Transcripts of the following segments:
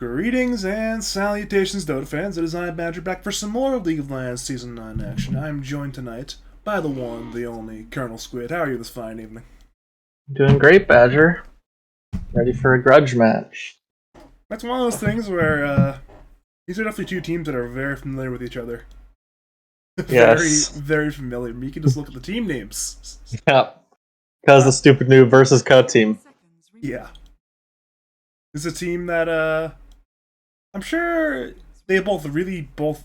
Greetings and salutations, Dota fans. It is I, Badger, back for some more of League of Legends Season 9 action. I'm joined tonight by the one, the only, ColonelSquid. How are you this fine evening? Doing great, Badger. Ready for a grudge match. That's one of those things where these are definitely two teams that are very familiar with each other. Very, Yes. very familiar. You can just look at the team names. Yep. Because the Stupidnoob versus Cut team. Yeah. It's a team that I'm sure they both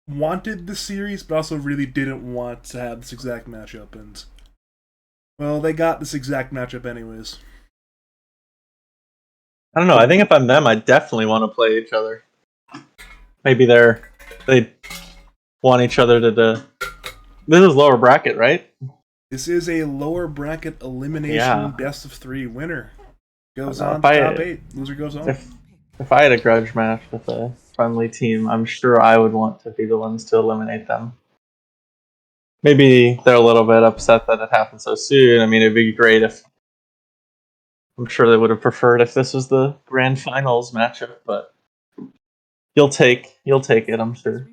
wanted the series, but also really didn't want to have this exact matchup, and well, they got this exact matchup anyways. I don't know. I think if I'm them, I definitely want to play each other. Maybe they want each other to do. This is lower bracket, right? This is a lower bracket elimination best of 3 winner. Goes on to top 8. Loser goes home. If I had a grudge match with a friendly team, I'm sure I would want to be the ones to eliminate them. Maybe they're a little bit upset that it happened so soon. I mean, it'd be great if... I'm sure they would have preferred if this was the grand finals matchup, but you'll take it, I'm sure.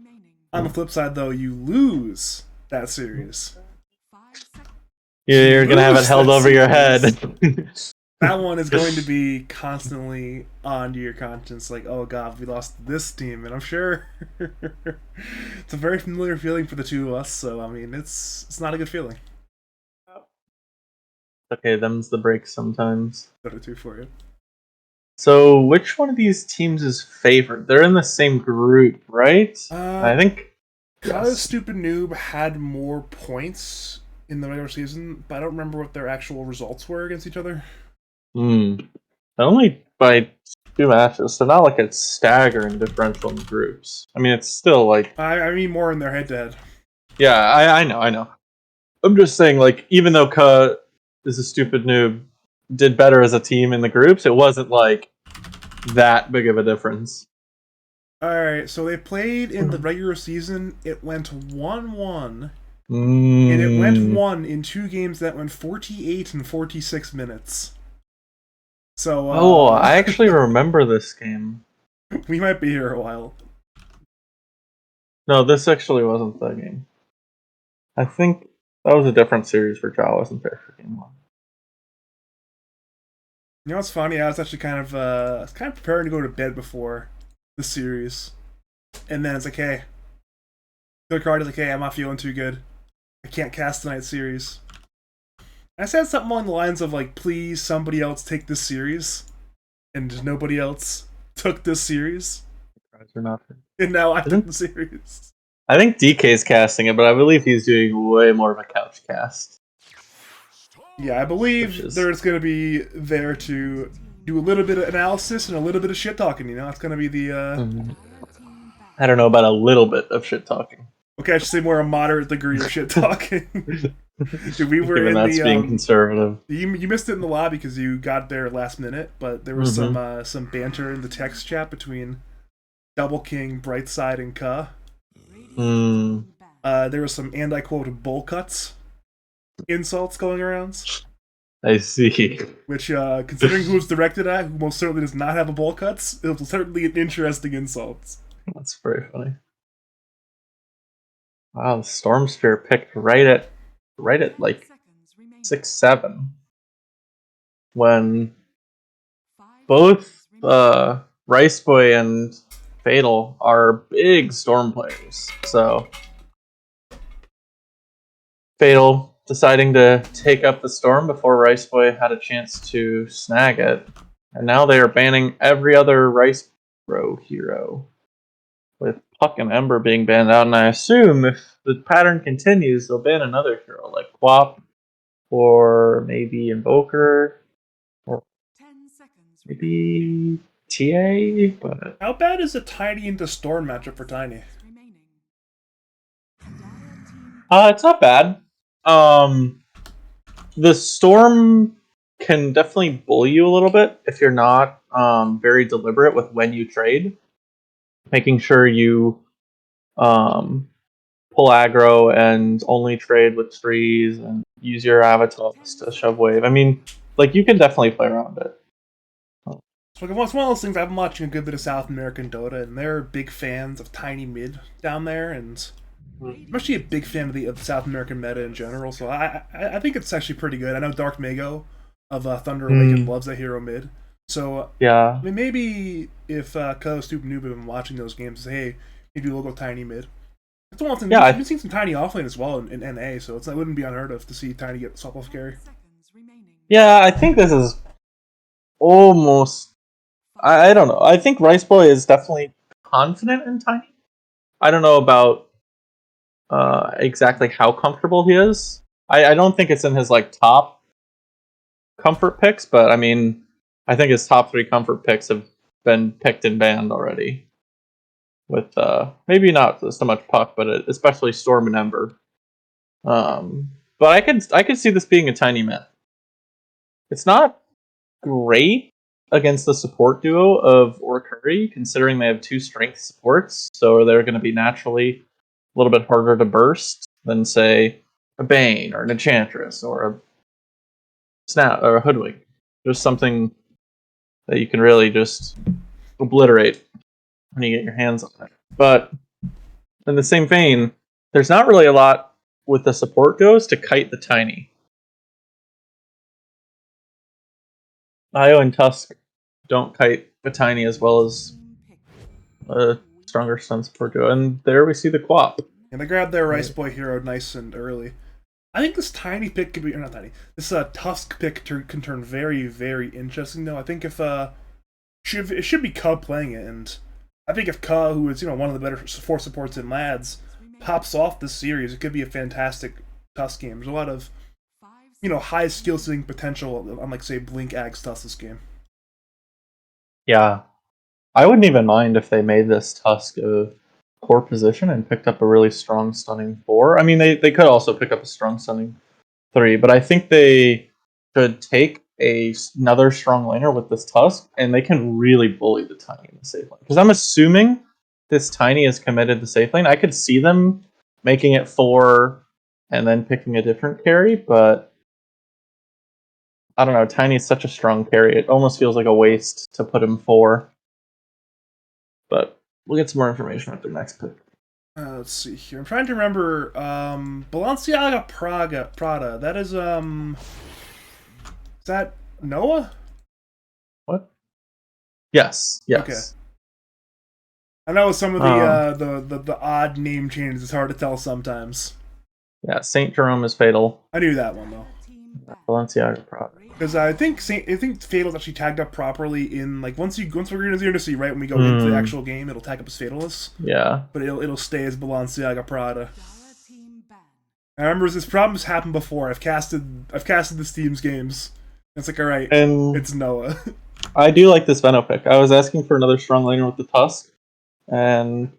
On the flip side, though, you lose that series. You're gonna have it held over your head. That one is going to be constantly on your conscience, like, oh god, we lost this team, and I'm sure it's a very familiar feeling for the two of us. So I mean, it's not a good feeling. Okay, them's the break sometimes. Better two for you. So, which one of these teams is favored? They're in the same group, right? I think. Stupidnoob had more points in the regular season, but I don't remember what their actual results were against each other. Only by 2 matches, so not like it's staggering differential in groups. I mean, it's still like... I mean more in their head-to-head. Yeah, I know. I'm just saying, like, even though Ka is a Stupidnoob did better as a team in the groups, it wasn't, like, that big of a difference. Alright, so they played in the regular season. It went 1-1. And it went 1 in 2 games that went 48 and 46 minutes. So, I actually remember this game. We might be here a while. No, this actually wasn't the game. I think that was a different series where Ja wasn't there for game 1. You know what's funny? I was actually kind of preparing to go to bed before the series, and then it's like, hey, the card is like, hey, I'm not feeling too good. I can't cast tonight's series. I said something along the lines of like, please, somebody else take this series, and nobody else took this series. And now I took the series. I think DK's casting it, but I believe he's doing way more of a couch cast. Yeah, I believe there's going to be there to do a little bit of analysis and a little bit of shit talking. You know, it's going to be the. I don't know about a little bit of shit talking. Okay, I should say more a moderate degree of shit talking. Dude, we were Given in that's the being conservative. You missed it in the lobby because you got there last minute, but there was some banter in the text chat between Double King, Brightside, and Ka. There was some, and I quote, bull cuts insults going around. I see. Which, considering who it's directed at, who most certainly does not have a bull cuts, it was certainly an interesting insult. That's very funny. Wow, the Storm Spear picked right at like 6-7 when both Rice Boy and Fatal are big Storm players. So Fatal deciding to take up the Storm before Rice Boy had a chance to snag it, and now they are banning every other Rice Bro hero, with Puck and Ember being banned out, and I assume if the pattern continues, they'll ban another hero like Quap, or maybe Invoker, or maybe TA. But how bad is a Tiny into Storm matchup for Tiny? It's not bad. The Storm can definitely bully you a little bit if you're not very deliberate with when you trade, making sure you pull aggro and only trade with trees and use your avatars to shove wave. I mean, like, you can definitely play around it. So like, it's one of those things. I've been watching a good bit of South American Dota, and they're big fans of tiny mid down there, and I'm actually a big fan of South American meta in general. So I think it's actually pretty good. I know Dark Mago of Thunder Awakened loves that hero mid. So Yeah. I mean, maybe if Stupidnoob have been watching those games, say, hey, maybe we'll go tiny mid. That's one thing. Yeah, We've been seeing some tiny offlane as well in NA, so it wouldn't be unheard of to see tiny get swap off carry. yeah, I think this is almost. I don't know. I think Rice Boy is definitely confident in Tiny. I don't know about exactly how comfortable he is. I don't think it's in his like top comfort picks, but I mean, I think his top 3 comfort picks have been picked and banned already. With maybe not so much Puck, but especially Storm and Ember. But I could see this being a Tiny myth. It's not great against the support duo of Orkuri, considering they have 2 strength supports, so they're going to be naturally a little bit harder to burst than, say, a Bane or an Enchantress or a Snap or a Hoodwink. Just something that you can really just obliterate when you get your hands on it. But in the same vein, there's not really a lot with the support duos to kite the Tiny. Io and Tusk don't kite the Tiny as well as a stronger stun support duo. And there we see the Quap. And they grabbed their Rice Boy hero nice and early. I think this tiny pick could be, or not tiny, this Tusk pick can turn very, very interesting though. I think if it should be Ka playing it, and I think if Ka, who is one of the better force supports in Lads, pops off this series, it could be a fantastic Tusk game. There's a lot of high skill setting potential on like say Blink Ag's Tusk this game. Yeah. I wouldn't even mind if they made this Tusk a core position and picked up a really strong stunning 4. I mean, they could also pick up a strong stunning 3, but I think they could take another strong laner with this Tusk, and they can really bully the Tiny in the safe lane. Because I'm assuming this Tiny is committed to safe lane. I could see them making it 4 and then picking a different carry, but I don't know. Tiny is such a strong carry. It almost feels like a waste to put him 4. But we'll get some more information at their next pick. Let's see here. I'm trying to remember. Balenciaga Prada. That is that Noah? What? Yes. Yes. Okay. I know some of the odd name changes. It's hard to tell sometimes. Yeah, Saint Jerome is Fatal. I knew that one though. Balenciaga Prada. Because I think Fatal's actually tagged up properly in like once we're going to see right when we go into the actual game, it'll tag up as Fatalist. Yeah. But it'll stay as Balenciaga Prada. I remember this problem's happened before. I've casted this team's games. It's like, all right, and it's Noah. I do like this Veno pick. I was asking for another strong laner with the Tusk, and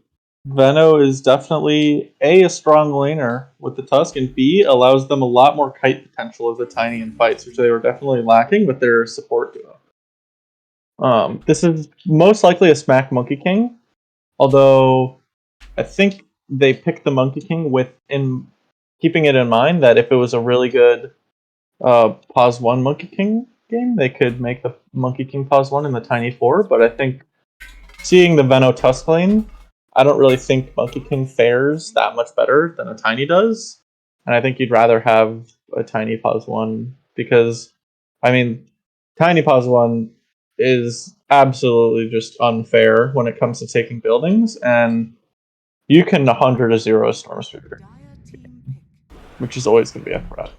Veno is definitely a strong laner with the Tusk, and B allows them a lot more kite potential of the Tiny in fights, which they were definitely lacking with their support duo. This is most likely a Smack Monkey King, although I think they picked the Monkey King keeping it in mind that if it was a really good pause 1 Monkey King game, they could make the Monkey King pause 1 in the Tiny 4, but I think seeing the Veno Tusk lane, I don't really think Monkey King fares that much better than a Tiny does, and I think you'd rather have a Tiny pause 1, because, I mean, Tiny pause 1 is absolutely just unfair when it comes to taking buildings, and you can 100-0 a Storm Speaker, which is always going to be a threat.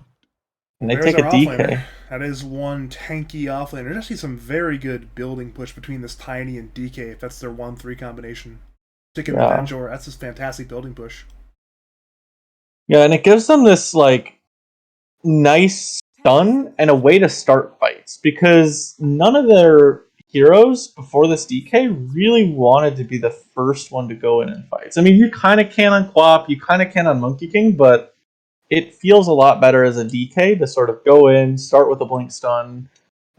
And they take a DK. That is one tanky offlaner. There's actually some very good building push between this Tiny and DK if that's their 1-3 combination. Chicken Revenge, or that's just fantastic building push. Yeah, and it gives them this like nice stun and a way to start fights, because none of their heroes before this DK really wanted to be the first one to go in fights. I mean, you kind of can on Quap, you kind of can on Monkey King, but it feels a lot better as a DK to sort of go in, start with a blink stun,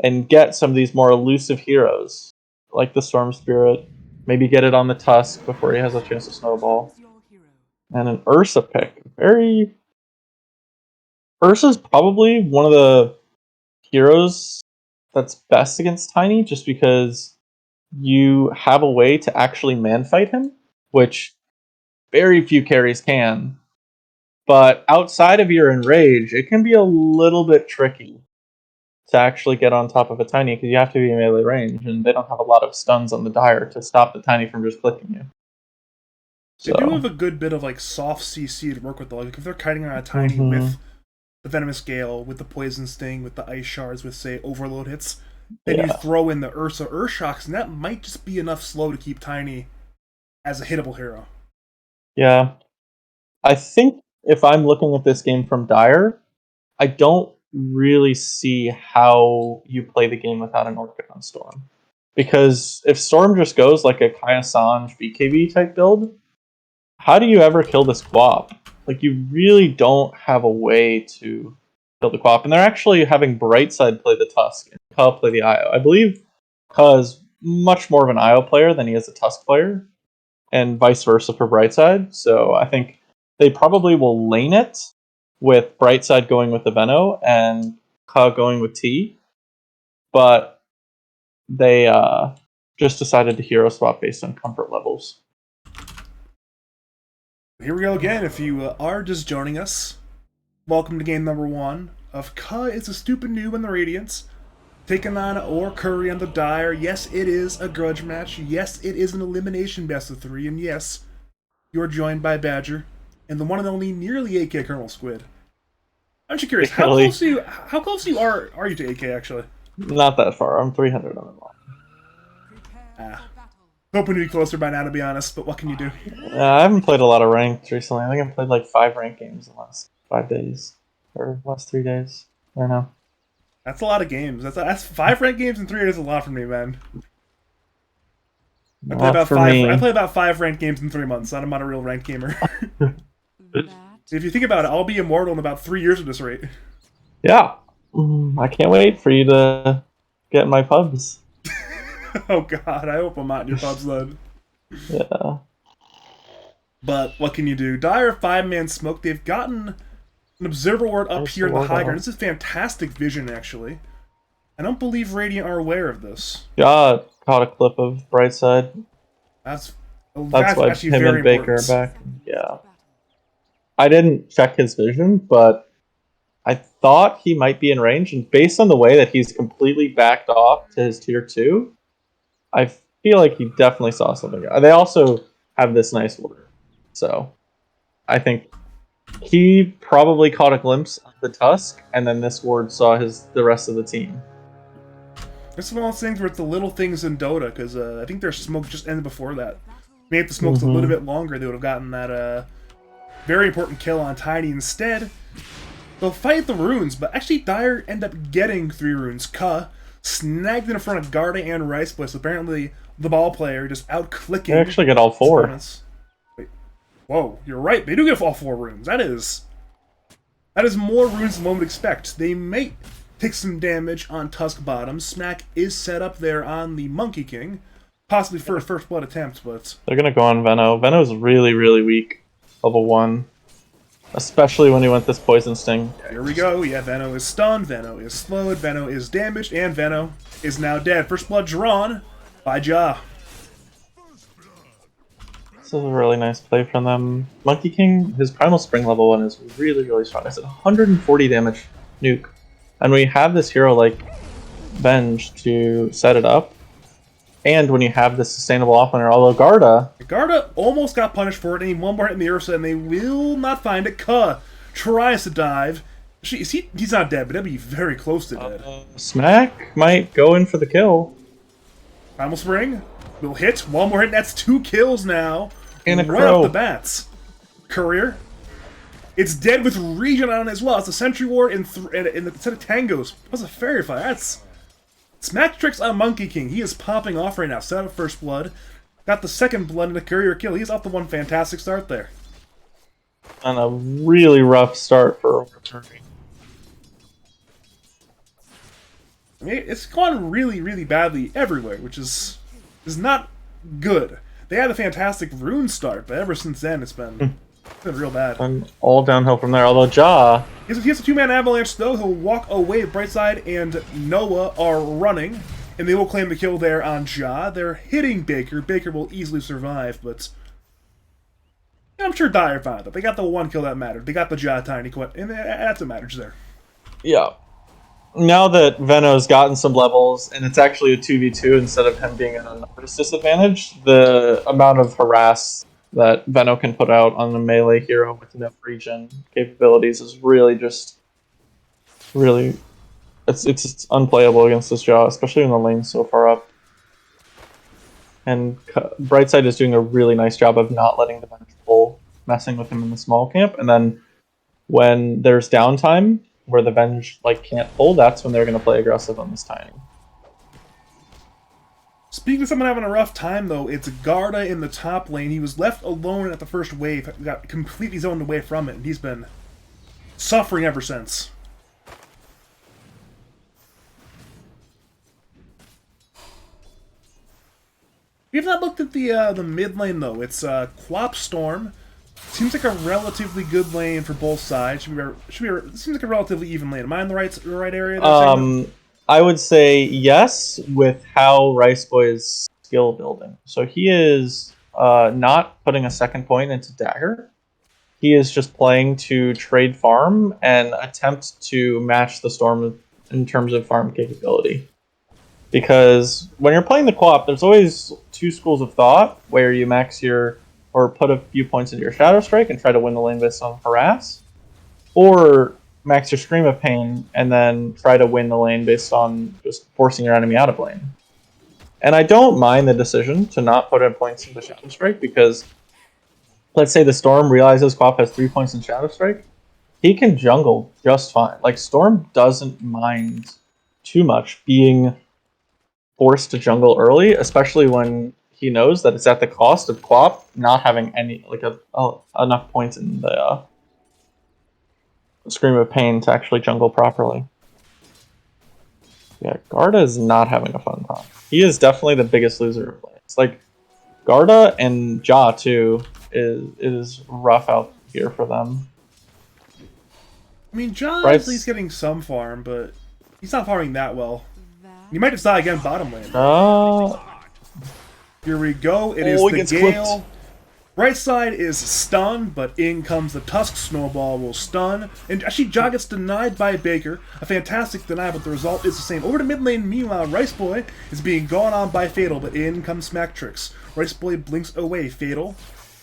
and get some of these more elusive heroes, like the Storm Spirit, maybe get it on the Tusk before he has a chance to snowball. And an Ursa pick. Ursa's probably one of the heroes that's best against Tiny, just because you have a way to actually man-fight him, which very few carries can. But outside of your enrage, it can be a little bit tricky to actually get on top of a tiny because you have to be in melee range, and they don't have a lot of stuns on the Dire to stop the tiny from just clicking you. They do have a good bit of like soft CC to work with though. Like if they're kiting on a tiny with the Venomous Gale, with the Poison Sting, with the Ice Shards, with say Overload hits, then you throw in the Ursa Earth Shocks, and that might just be enough slow to keep Tiny as a hittable hero. Yeah. I think if I'm looking at this game from Dire, I don't really see how you play the game without an Orchid on Storm. Because if Storm just goes like a Kaya Sanj BKB type build, how do you ever kill this Quap? Like, you really don't have a way to kill the Quap. And they're actually having Brightside play the Tusk and Ka play the IO. I believe Ka is much more of an IO player than he is a Tusk player, and vice versa for Brightside. So I think they probably will lane it with Brightside going with the Veno and Ka going with T. But they just decided to hero swap based on comfort levels. Here we go again. If you are just joining us, welcome to game number 1 of Ka is a Stupidnoob in the Radiance, taking on Or Curry on the Dire. Yes, it is a grudge match. Yes, it is an elimination best of 3. And yes, you're joined by Badger and the one and only nearly AK ColonelSquid. I'm just curious, how close you are you to AK actually? Not that far. I'm 300 on it. Hoping to be closer by now, to be honest, but what can you do? I haven't played a lot of ranked recently. I think I've played like 5 ranked games in the last 5 days. Or last 3 days. I don't know. That's a lot of games. That's 5 ranked games in 3 days is a lot for me, man. I play about 5 ranked games in 3 months. I'm not a real ranked gamer. If you think about it, I'll be immortal in about 3 years at this rate. Yeah. I can't wait for you to get my pubs. Oh god, I hope I'm not in your pubs then. Yeah. But what can you do? Dire 5-man smoke. They've gotten an observer ward up here in the high ground. This is fantastic vision, actually. I don't believe Radiant are aware of this. Yeah, caught a clip of Brightside. That's why him and Baker are back. Yeah. I didn't check his vision, but I thought he might be in range, and based on the way that he's completely backed off to his tier 2, I feel like he definitely saw something. They also have this nice ward, so I think he probably caught a glimpse of the Tusk, and then this ward saw the rest of the team. It's one of those things where it's the little things in Dota, because I think their smoke just ended before that. Maybe if the smoke's a little bit longer, they would have gotten that very important kill on Tiny instead. They'll fight the runes, but actually Dire end up getting 3 runes. Ka snagged in front of Garda and Rice Boy, so apparently the ball player just out-clicking. They actually get all 4. Wait. Whoa, you're right. They do get all 4 runes. That is more runes than one would expect. They may take some damage on Tusk bottom. Smack is set up there on the Monkey King. Possibly for a first blood attempt, but... They're going to go on Veno. Veno's really, really weak. Level 1. Especially when he went this Poison Sting. Here we go. Yeah, Veno is stunned, Veno is slowed, Veno is damaged, and Veno is now dead. First blood drawn by Ja. This is a really nice play from them. Monkey King, his Primal Spring level 1 is really, really strong. It's at 140 damage nuke. And we have this hero like Venge to set it up. And when you have the sustainable offlaner, although Garda almost got punished for it, and he one more hit in the Ursa, and they will not find it. Ka tries to dive. He's not dead, but that'd be very close to dead. Smack might go in for the kill. Primal Spring will hit. One more hit, and that's 2 kills now. And a right crow. Off the bats. Courier. It's dead with Regen on it as well. It's a Sentry Ward in the set of Tangos. That's a Fairy Fire. That's... Smack tricks on Monkey King. He is popping off right now. Set up first blood. Got the second blood and a courier kill. He's off the one fantastic start there. And a really rough start for returning. It's gone really, really badly everywhere, which is not good. They had a fantastic rune start, but ever since then it's been real bad. And all downhill from there, although Ja... He has a 2-man avalanche, though. He'll walk away. Brightside and Noah are running. and they will claim the kill there on Ja. They're hitting Baker. Baker will easily survive, but I'm sure Dire found that. They got the one kill that mattered. They got the Ja Tiny quit, and that's what matters there. Yeah. Now that Veno's gotten some levels, and it's actually a 2v2 instead of him being at a numbers disadvantage, the amount of harass that Veno can put out on a melee hero with enough regen capabilities is really just it's unplayable against this Jaw, especially when the lane's so far up. And Brightside is doing a really nice job of not letting the Venge pull, messing with him in the small camp, and then when there's downtime where the Venge can't pull, that's when they're going to play aggressive on this Tiny. Speaking of someone having a rough time, though, it's Garda in the top lane. He was left alone at the first wave, got completely zoned away from it, and he's been suffering ever since. We've not looked at the mid lane, though. It's Quap Storm. Seems like a relatively good lane for both sides. Seems like a relatively even lane. Am I in the right area? I would say yes, with how Riceboy is skill building. So he is not putting a second point into Dagger. He is just playing to trade farm and attempt to match the Storm in terms of farm capability. Because when you're playing the co-op, there's always two schools of thought where you max your or put a few points into your Shadow Strike and try to win the lane based on harass, or max your Scream of Pain and then try to win the lane based on just forcing your enemy out of lane. And I don't mind the decision to not put in points into Shadow Strike because let's say the Storm realizes Quap has 3 points in Shadow Strike, he can jungle just fine. Like, Storm doesn't mind too much being forced to jungle early, especially when he knows that it's at the cost of Quap not having any enough points in the Scream of Pain to actually jungle properly. Yeah, Garda is not having a fun time. He is definitely the biggest loser of lanes. Like, Garda and Ja too is rough out here for them. I mean, Ja is at least getting some farm, but he's not farming that well. He might just die again bottom lane. Here we go. It is the Gale. Right side is stunned, but in comes the Tusk Snowball will stun. And actually, Ja gets denied by Baker. A fantastic deny, but the result is the same. Over to mid lane, meanwhile, Riceboy is being gone on by Fatal, but in comes Smack Tricks. Riceboy blinks away. Fatal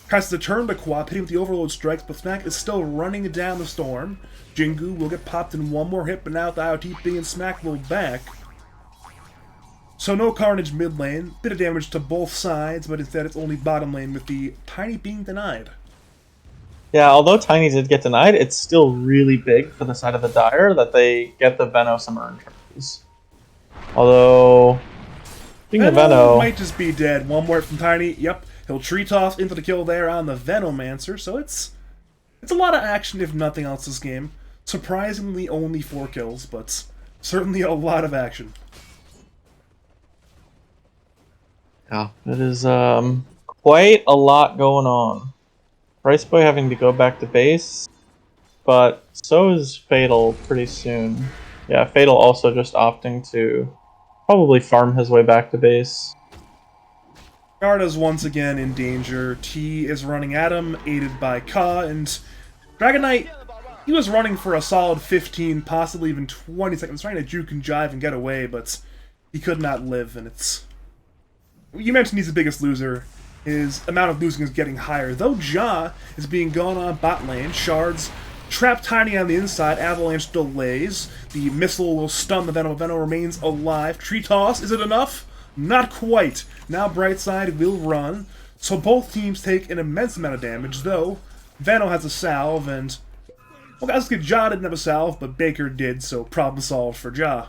tries to turn to Quap, hitting with the overload strikes, but Smack is still running down the storm. Jingu will get popped in one more hit, but now the IoT being Smack will back. So no carnage mid lane, bit of damage to both sides, but instead it's only bottom lane with the Tiny being denied. Yeah, although Tiny did get denied, it's still really big for the side of the Dire that they get the Veno some earned trophies. Although, speaking of Veno, might just be dead. One more from Tiny. Yep, he'll tree toss into the kill there on the Venomancer. So it's a lot of action if nothing else this game. Surprisingly, only 4 kills, but certainly a lot of action. Yeah, it is quite a lot going on. Riceboy having to go back to base, but so is Fatal pretty soon. Yeah, Fatal also just opting to probably farm his way back to base. Garda's once again in danger. T is running at him, aided by Ka, and Dragon Knight, he was running for a solid 15, possibly even 20 seconds, trying to juke and jive and get away, but he could not live, and it's... You mentioned he's the biggest loser. His amount of losing is getting higher. Though Ja is being gone on bot lane, Shards trap Tiny on the inside, Avalanche delays. The missile will stun the Veno. Veno remains alive. Tree toss, is it enough? Not quite. Now Brightside will run. So both teams take an immense amount of damage, though Veno has a salve, and... Well, guys, Ja didn't have a salve, but Baker did, so problem solved for Ja.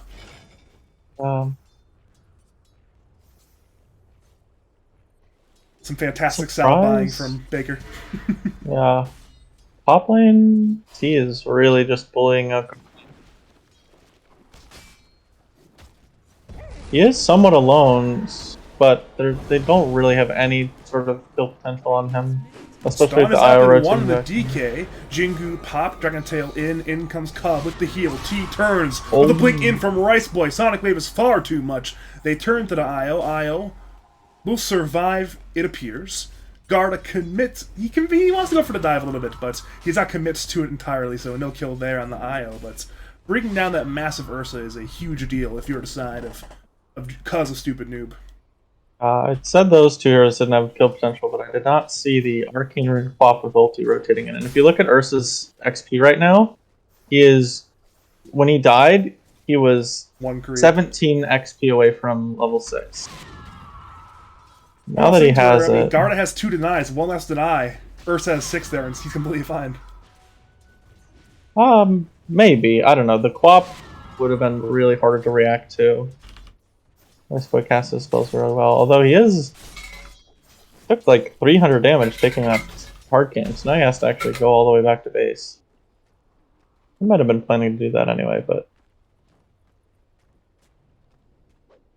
Some fantastic salve buying from Baker. Yeah. Top lane, T is really just bullying up. He is somewhat alone, but they don't really have any sort of kill potential on him. Especially with Stun the is IO up and one rotating in the back. DK. Jingu pop, Dragon Tail in comes Cub with the heal. T turns Oh. with a blink in from Rice Boy. Sonic Wave is far too much. They turn to the IO. IO will survive, it appears. Garda commits. He wants to go for the dive a little bit, but he's not commits to it entirely, so no kill there on the IO. But bringing down that massive Ursa is a huge deal if you're the side of cause of Stupidnoob. I said those two heroes didn't have kill potential, but I did not see the Arcane Rune Quap with ulti rotating in. And if you look at Ursa's XP right now, he is, when he died, he was 17 XP away from level 6. Now that he has it... Garda has 2 denies, 1 less deny. Ursa has 6 there, and he's completely fine. Maybe. I don't know. The Quap would have been really harder to react to. Rice Boy casts his spells really well. Although he took like 300 damage taking that hard camp, so now he has to actually go all the way back to base. He might have been planning to do that anyway, but...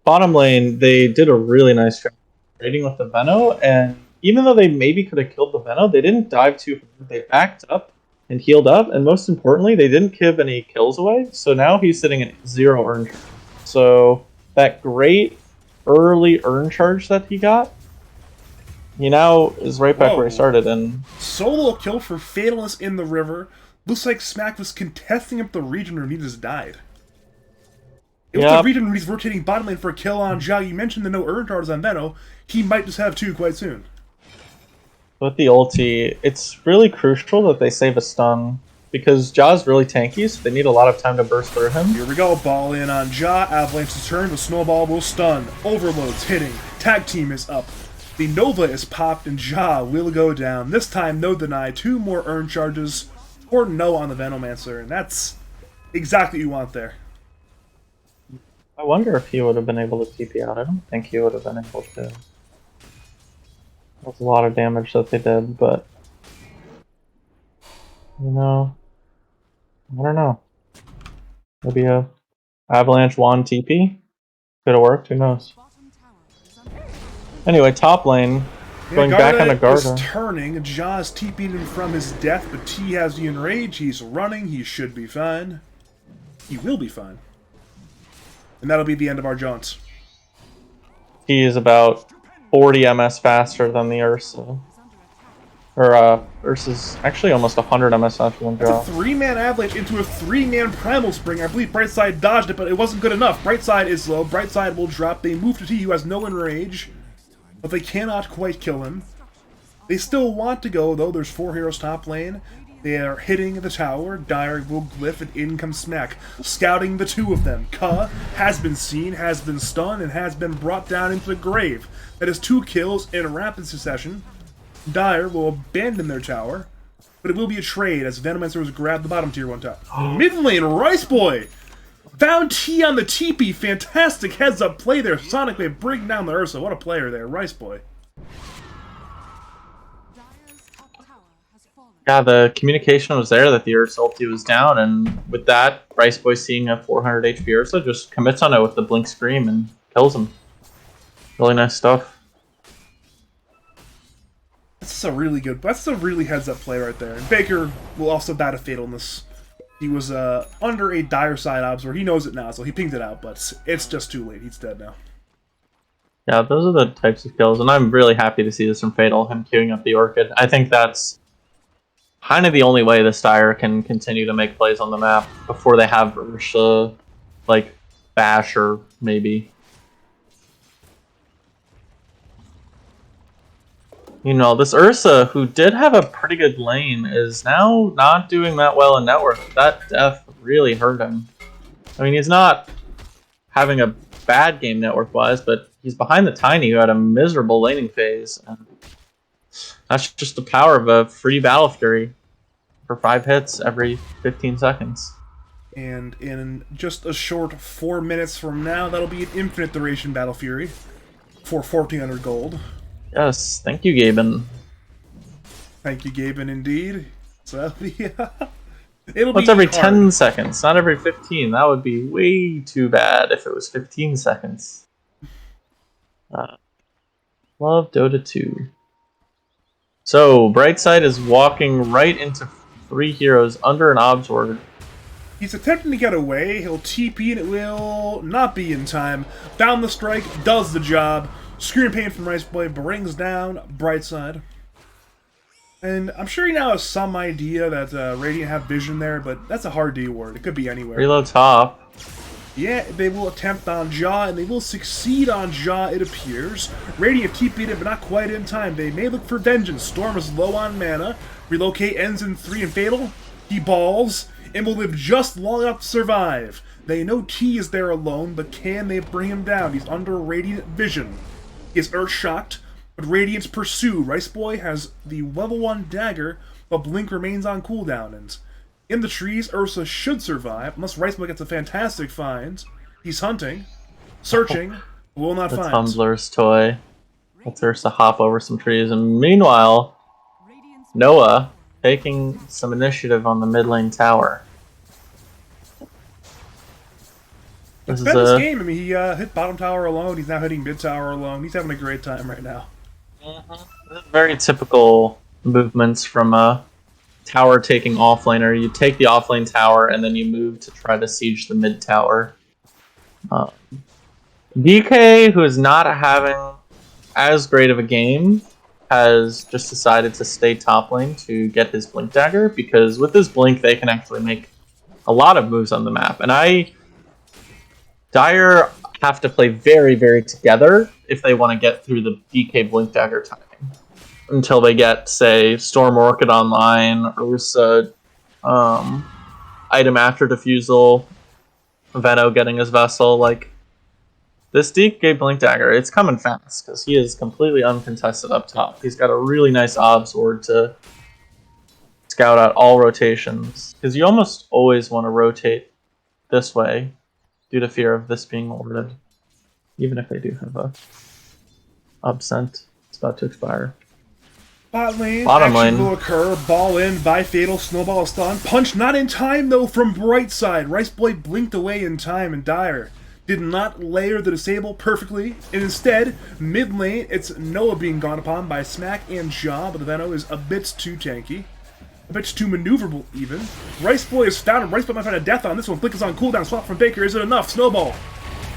Bottom lane, they did a really nice job trading with the Veno, and even though they maybe could have killed the Veno, they didn't dive too hard. They backed up and healed up, and most importantly, they didn't give any kills away, so now he's sitting at 0 urn charge. So that great early urn charge that he got, he now is right back where he started. And solo kill for Fatalist in the river. Looks like Smack was contesting up the region where he just died. It was the region where he's rotating bottom lane for a kill on Zhao. You mentioned the no urn charges on Veno. He might just have 2 quite soon. With the ulti, it's really crucial that they save a stun, because Jaw's really tanky, so they need a lot of time to burst through him. Here we go, ball in on Ja. Avalanche's turn, the snowball will stun. Overload's hitting. Tag team is up. The Nova is popped, and Ja will go down. This time, no deny. 2 more urn charges, or no on the Venomancer, and that's exactly what you want there. I wonder if he would have been able to TP out. I don't think he would have been able to. That's a lot of damage that they did, but... You know... I don't know. Maybe a Avalanche Wand TP? Could have worked, who knows. Anyway, top lane, going back on the Garda. Is turning, Jaws TP'd him from his death, but T has the enrage, he's running, he should be fine. He will be fine. And that'll be the end of our jaunts. He is about 40 MS faster than the Ursa. Or, Ursa's actually almost 100 MS faster than Jaw. It's a 3-man avalanche into a 3-man primal spring. I believe Brightside dodged it, but it wasn't good enough. Brightside is low. Brightside will drop. They move to T, who has no enrage, but they cannot quite kill him. They still want to go, though. There's 4 heroes top lane. They are hitting the tower. Dire will glyph, and in comes Smack, scouting the 2 of them. Ka has been seen, has been stunned, and has been brought down into the grave. That is 2 kills in rapid succession. Dire will abandon their tower, but it will be a trade as Venomancers grab the bottom tier 1 top. Mid lane, Rice Boy! Found T on the TP. Fantastic heads up play there. Sonic Wave bring down the Ursa. What a player there, Rice Boy. Yeah, the communication was there that the Ursa ulti was down, and with that, Rice Boy seeing a 400 HP Ursa just commits on it with the Blink Scream and kills him. Really nice stuff. That's a really heads up play right there. And Baker will also bat a fatalness. He was under a dire side obs where he knows it now, so he pinged it out, but it's just too late. He's dead now. Yeah, those are the types of kills, and I'm really happy to see this from Fatal, him queuing up the Orchid. I think that's kind of the only way this Dire can continue to make plays on the map before they have Ursa, like, bash or maybe. You know, this Ursa, who did have a pretty good lane, is now not doing that well in network. That death really hurt him. I mean, he's not having a bad game network-wise, but he's behind the Tiny, who had a miserable laning phase. And that's just the power of a free Battle Fury for 5 hits every 15 seconds. And in just a short 4 minutes from now, that'll be an infinite duration Battle Fury for 1,400 gold. Yes, thank you, Gaben. Thank you, Gaben, indeed. So that'll be... it'll What's be every hard. 10 seconds, not every 15. That would be way too bad if it was 15 seconds. Love Dota 2. So, Brightside is walking right into 3 heroes under an Obs Ward. He's attempting to get away. He'll TP and it will not be in time. Down the strike, does the job. Scream Pain from Rice Boy brings down Brightside. And I'm sure he now has some idea that Radiant have vision there, but that's a hard D word. It could be anywhere. Reload top. Yeah, they will attempt on Jaw, and they will succeed on Jaw, it appears. Radiant TP'd it, but not quite in time. They may look for vengeance. Storm is low on mana. Relocate ends in 3 and Fatal. He balls, and will live just long enough to survive. They know T is there alone, but can they bring him down? He's under Radiant vision. He is Earth-shocked, but Radiant's pursue. Rice Boy has the level 1 dagger, but Blink remains on cooldown, and in the trees, Ursa should survive, unless Rice Boy gets a fantastic find. He's hunting, searching, will not The find. Tumblr's toy. Lets Ursa hop over some trees, and meanwhile, Noah taking some initiative on the mid lane tower. It's been this game. I mean, he hit bottom tower alone. He's now hitting mid tower alone. He's having a great time right now. Very typical movements from a tower taking offlaner. You take the offlane tower and then you move to try to siege the mid tower. DK, who is not having as great of a game, has just decided to stay top lane to get his Blink Dagger, because with his Blink they can actually make a lot of moves on the map. And Dire have to play very, very together if they want to get through the DK Blink Dagger timing. Until they get, say, Storm Orchid online, Ursa, item after Diffusal, Veno getting his Vessel. Like, this DK Blink Dagger, it's coming fast, because he is completely uncontested up top. He's got a really nice Obs Ward to scout out all rotations, because you almost always want to rotate this way, due to fear of this being warded. Even if they do have a Absent. It's about to expire. Bot lane, Bottom action lane will occur. Ball in by Fatal. Snowball is stun. Punch not in time, though, from Brightside. Rice Boy blinked away in time, and Dire did not layer the disable perfectly. And instead, mid lane, it's Noah being gone upon by Smack and Jaw, but the Veno is a bit too tanky. A bit too maneuverable, even. Rice Boy is found, and Rice Boy might find a death on this one. Blink is on cooldown. Swap from Baker. Is it enough? Snowball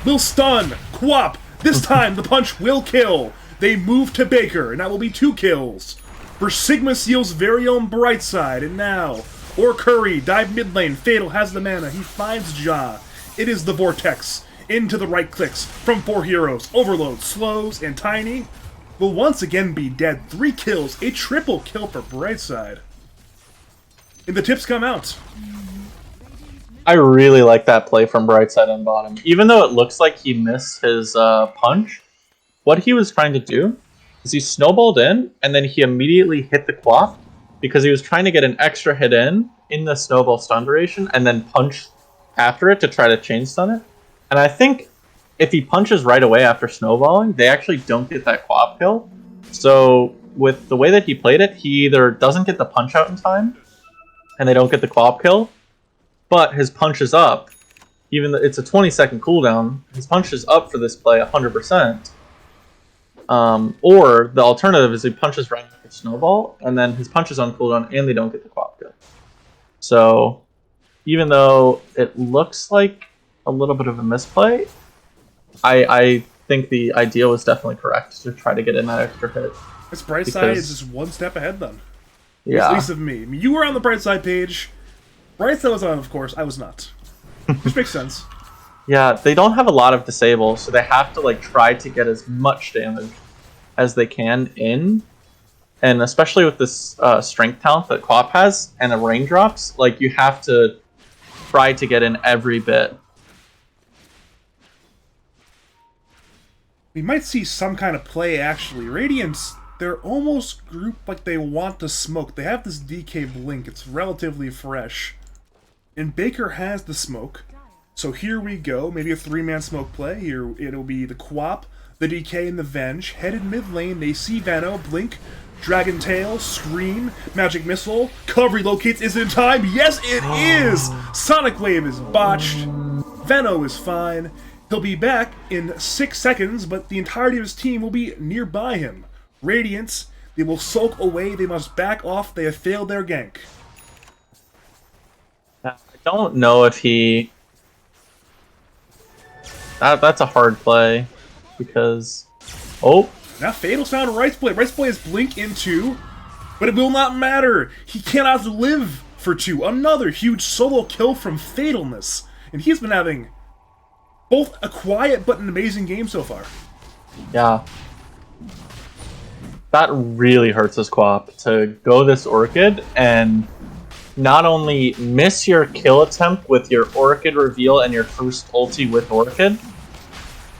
will stun. Quap. This time, the punch will kill. They move to Baker, and that will be 2 kills for Sigma Seal's very own Brightside. And now, or Curry, dive mid lane. Fatal has the mana. He finds Jaw. It is the Vortex. Into the right clicks from 4 heroes. Overload, Slows, and Tiny will once again be dead. 3 kills. A triple kill for Brightside. And the tips come out. I really like that play from Brightside on bottom. Even though it looks like he missed his punch, what he was trying to do is he snowballed in, and then he immediately hit the quaff, because he was trying to get an extra hit in the snowball stun duration, and then punch after it to try to chain stun it. And I think if he punches right away after snowballing, they actually don't get that quaff kill. So with the way that he played it, he either doesn't get the punch out in time, and they don't get the quaff kill, but his punch is up. Even though it's a 20-second cooldown, his punch is up for this play 100%. Or the alternative is he punches right after snowball, and then his punch is on cooldown, and they don't get the quaff kill. So even though it looks like a little bit of a misplay, I think the idea was definitely correct to try to get in that extra hit. This Brightside is just one step ahead then. Yeah. At least of me. I mean, you were on the Brightside page. Brightside was on, of course. I was not. Which makes sense. Yeah, they don't have a lot of disable, so they have to like try to get as much damage as they can in. And especially with this strength talent that Quap has and the raindrops, like you have to try to get in every bit. We might see some kind of play, actually. Radiance, they're almost grouped like they want to smoke. They have this DK blink. It's relatively fresh. And Baker has the smoke. So here we go. Maybe a 3-man smoke play. Here it'll be the Quap, the DK, and the Venge. Headed mid lane, they see Veno, blink, Dragon Tail, Scream, Magic Missile. Cover relocates. Is it in time? Yes, it is! Sonic Wave is botched. Veno is fine. He'll be back in 6 seconds, but the entirety of his team will be nearby him. Radiance, They will sulk away. They must back off. They have failed their gank. I don't know if he... That's a hard play, because... Oh! Now Fatal's found Riceboy. Riceboy is Blink in 2, but it will not matter. He cannot live for 2. Another huge solo kill from Fatalness. And he's been having both a quiet but an amazing game so far. Yeah. That really hurts his co-op to go this Orchid and not only miss your kill attempt with your Orchid reveal and your first ulti with Orchid,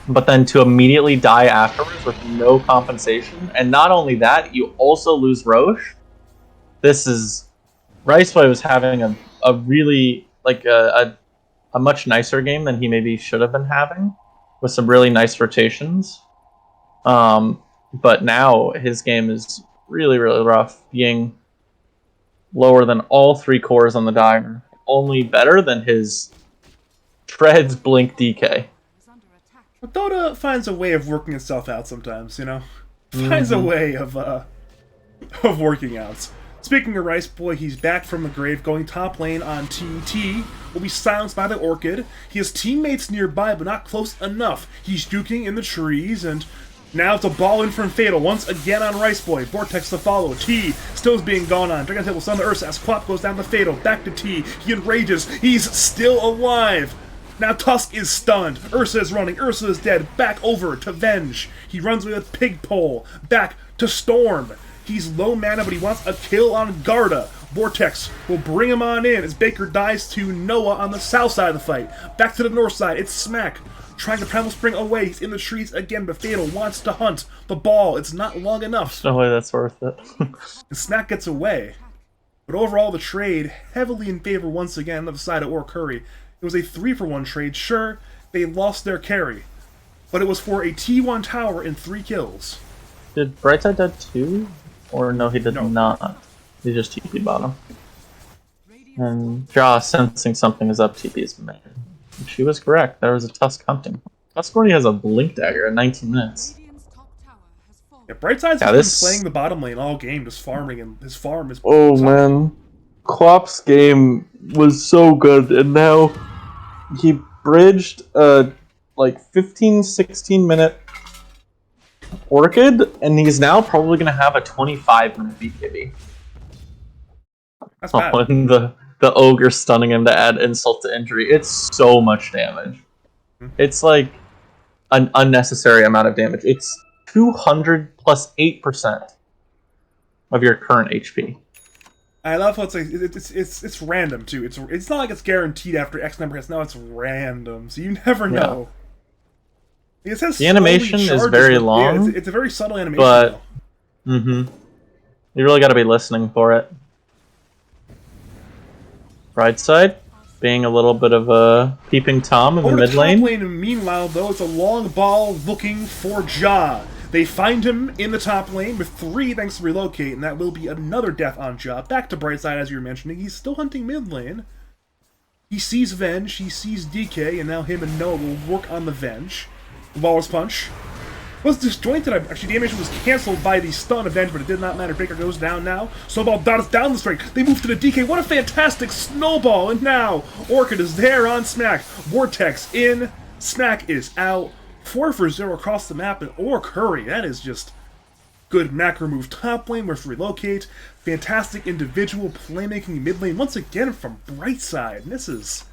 but then to immediately die afterwards with no compensation. And not only that, you also lose Roche. This is... Riceboy was having a really, like, a much nicer game than he maybe should have been having, with some really nice rotations. But now his game is really, really rough, being lower than all 3 cores on the dimer. Only better than his Treads Blink DK. But Dota finds a way of working itself out sometimes, you know? Finds a way of working out. Speaking of Riceboy, he's back from the grave, going top lane on TT. Will be silenced by the Orchid. He has teammates nearby, but not close enough. He's juking in the trees, and now it's a ball in from Fatal. Once again on Riceboy. Vortex to follow. T still is being gone on. Dragon Table stun to Ursa as Quap goes down to Fatal. Back to T. He enrages. He's still alive. Now Tusk is stunned. Ursa is running. Ursa is dead. Back over to Venge. He runs with Pig Pole. Back to Storm. He's low mana, but he wants a kill on Garda. Vortex will bring him on in as Baker dies to Noah on the south side of the fight. Back to the north side. It's Smack trying to Primal Spring away. He's in the trees again, but Fatal wants to hunt the ball. It's not long enough. No way that's worth it. And Smack gets away. But overall, the trade heavily in favor once again of the side of Curry. It was a 3-for-1 trade. Sure, they lost their carry, but it was for a T1 tower and 3 kills. Did Brightside dead too? Or no, he did not. He just TP bottom. And Jaw, sensing something is up, TP is made. She was correct. There was a Tusk hunting. Tusk already has a Blink Dagger at 19 minutes. Yeah, Brightside's been playing the bottom lane all game, just farming, and his farm is... Oh man. Quap's game was so good, and now he bridged a like 15-16 minute Orchid, and he's now probably going to have a 25-minute BKB. That's bad. And the Ogre stunning him to add insult to injury. It's so much damage. It's like an unnecessary amount of damage. It's 200 plus 8% of your current HP. I love how it's like it's random too. It's not like it's guaranteed after X number hits. No, it's random, so you never know. Yeah. It says the animation is very long. Yeah, it's a very subtle animation. But you really got to be listening for it. Brightside being a little bit of a peeping Tom in the mid lane. Meanwhile, though, it's a long ball looking for Ja. They find him in the top lane with 3 thanks to relocate, and that will be another death on Ja. Back to Brightside, as you were mentioning. He's still hunting mid lane. He sees Venge, he sees DK, and now him and Noah will work on the Venge. Walrus Punch was disjointed. Actually, the animation was cancelled by the stun of Venge, but it did not matter. Baker goes down now. Snowball dots down the strike. They move to the DK. What a fantastic snowball! And now Orchid is there on Smack. Vortex in. Smack is out. 4 for 0 across the map, and Curry. That is just good macro move top lane with relocate. Fantastic individual playmaking mid lane once again from Brightside. And this is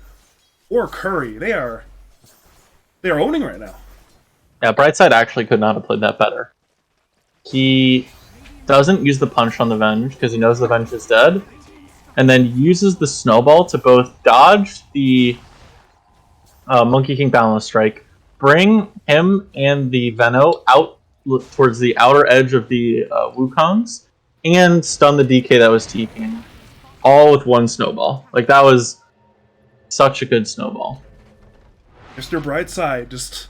Curry. They are owning right now. Yeah, Brightside actually could not have played that better. He doesn't use the punch on the Venge because he knows the Venge is dead, and then uses the snowball to both dodge the Monkey King Balance Strike, bring him and the Veno out towards the outer edge of the Wukongs, and stun the DK that was TPing. All with one snowball. Like, that was such a good snowball. Mr. Brightside, just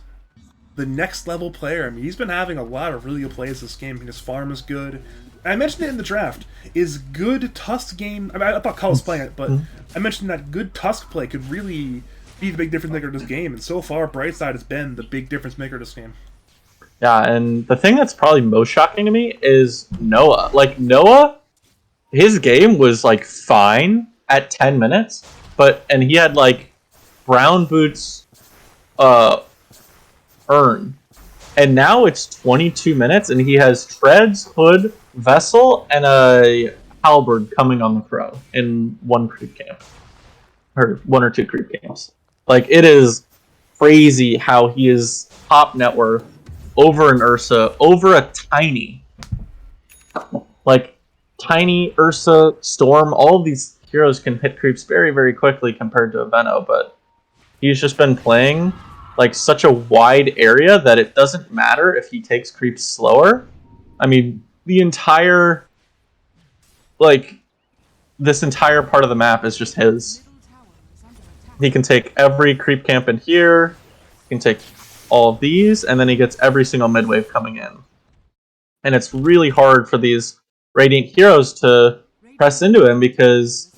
the next level player. I mean, he's been having a lot of really good plays this game. His farm is good. I mentioned it in the draft. Is good Tusk game... I mean, I thought Kyle was playing it, but I mentioned that good Tusk play could really be the big difference maker of this game. And so far, Brightside has been the big difference maker of this game. Yeah, and the thing that's probably most shocking to me is Noah. Like, Noah, his game was, like, fine at 10 minutes, and he had, like, brown boots earn. And now it's 22 minutes, and he has treads, hood, vessel, and a halberd coming on the crow in one creep camp. Or one or two creep camps. Like, it is crazy how he is top net worth over an Ursa, over a Tiny. Like, Tiny, Ursa, Storm, all of these heroes can hit creeps very, very quickly compared to a Veno, but he's just been playing like such a wide area that it doesn't matter if he takes creeps slower. I mean, the entire, like, this entire part of the map is just his. He can take every creep camp in here, he can take all of these, and then he gets every single mid-wave coming in. And it's really hard for these Radiant heroes to press into him because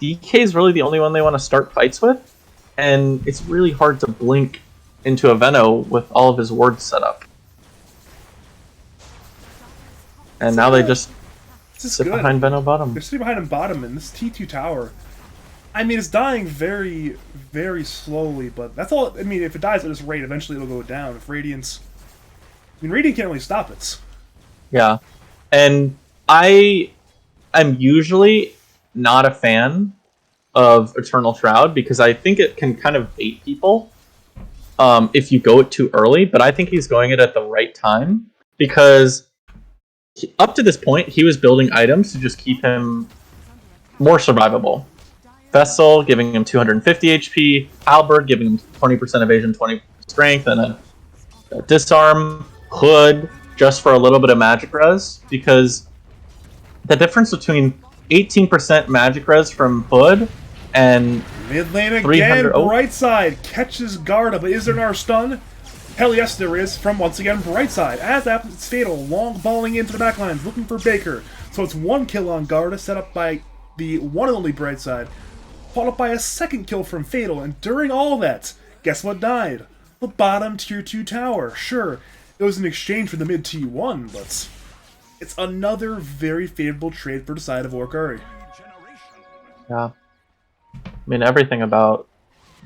DK is really the only one they want to start fights with, and it's really hard to blink into a Veno with all of his wards set up. And now they just sit behind Veno bottom. They're sitting behind him bottom, and this T2 tower, I mean, it's dying very, very slowly, but that's all. I mean, if it dies at this rate, eventually it'll go down. If Radiant's... I mean, Radiant can't really stop it. Yeah. And I am usually not a fan of Eternal Shroud because I think it can kind of bait people if you go it too early, but I think he's going it at the right time because up to this point, he was building items to just keep him more survivable. Vessel, giving him 250 HP. Halberd, giving him 20% evasion, 20 strength, and a disarm. Hood, just for a little bit of magic res, because the difference between 18% magic res from Hood and mid lane again, bright side catches Garda, but is there another stun? Hell yes, there is, from once again bright side. As happens, it's Fatal, long balling into the backlines, looking for Baker. So it's one kill on Garda, set up by the one and only bright side, followed by a second kill from Fatal, and during all that, guess what died? The bottom tier 2 tower. Sure, it was in exchange for the mid T1, but it's another very favorable trade for the side of Orkari. Yeah. I mean, everything about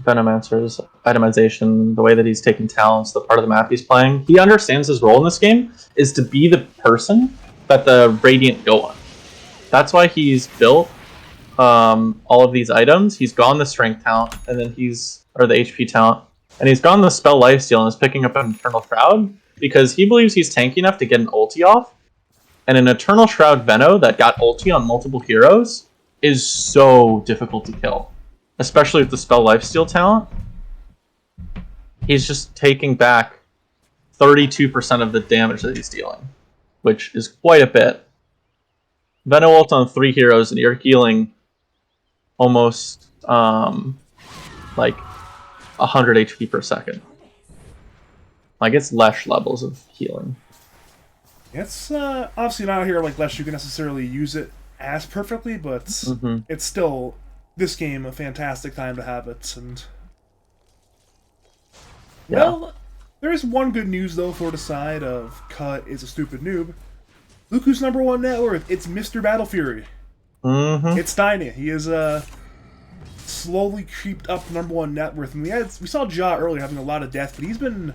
Venomancer's itemization, the way that he's taking talents, the part of the map he's playing, he understands his role in this game is to be the person that the Radiant go on. That's why he's built all of these items. He's gone the strength talent, and then or the HP talent, and he's gone the spell lifesteal and is picking up an Eternal Shroud because he believes he's tanky enough to get an ulti off. And an Eternal Shroud Veno that got ulti on multiple heroes is so difficult to kill. Especially with the spell lifesteal talent. He's just taking back 32% of the damage that he's dealing, which is quite a bit. Veno ult on 3 heroes and you're healing almost like 100 HP per second. Like, it's Lesh levels of healing. It's obviously not here like Lesh you can necessarily use it as perfectly, but it's still, this game, a fantastic time to have it. And well, there is one good news though for the side of Cut is a stupid noob. Look who's #1 net worth. It's Mr. Battle Fury. It's Tiny. He is slowly creeped up to #1 net worth. And we saw Ja earlier having a lot of death, but he's been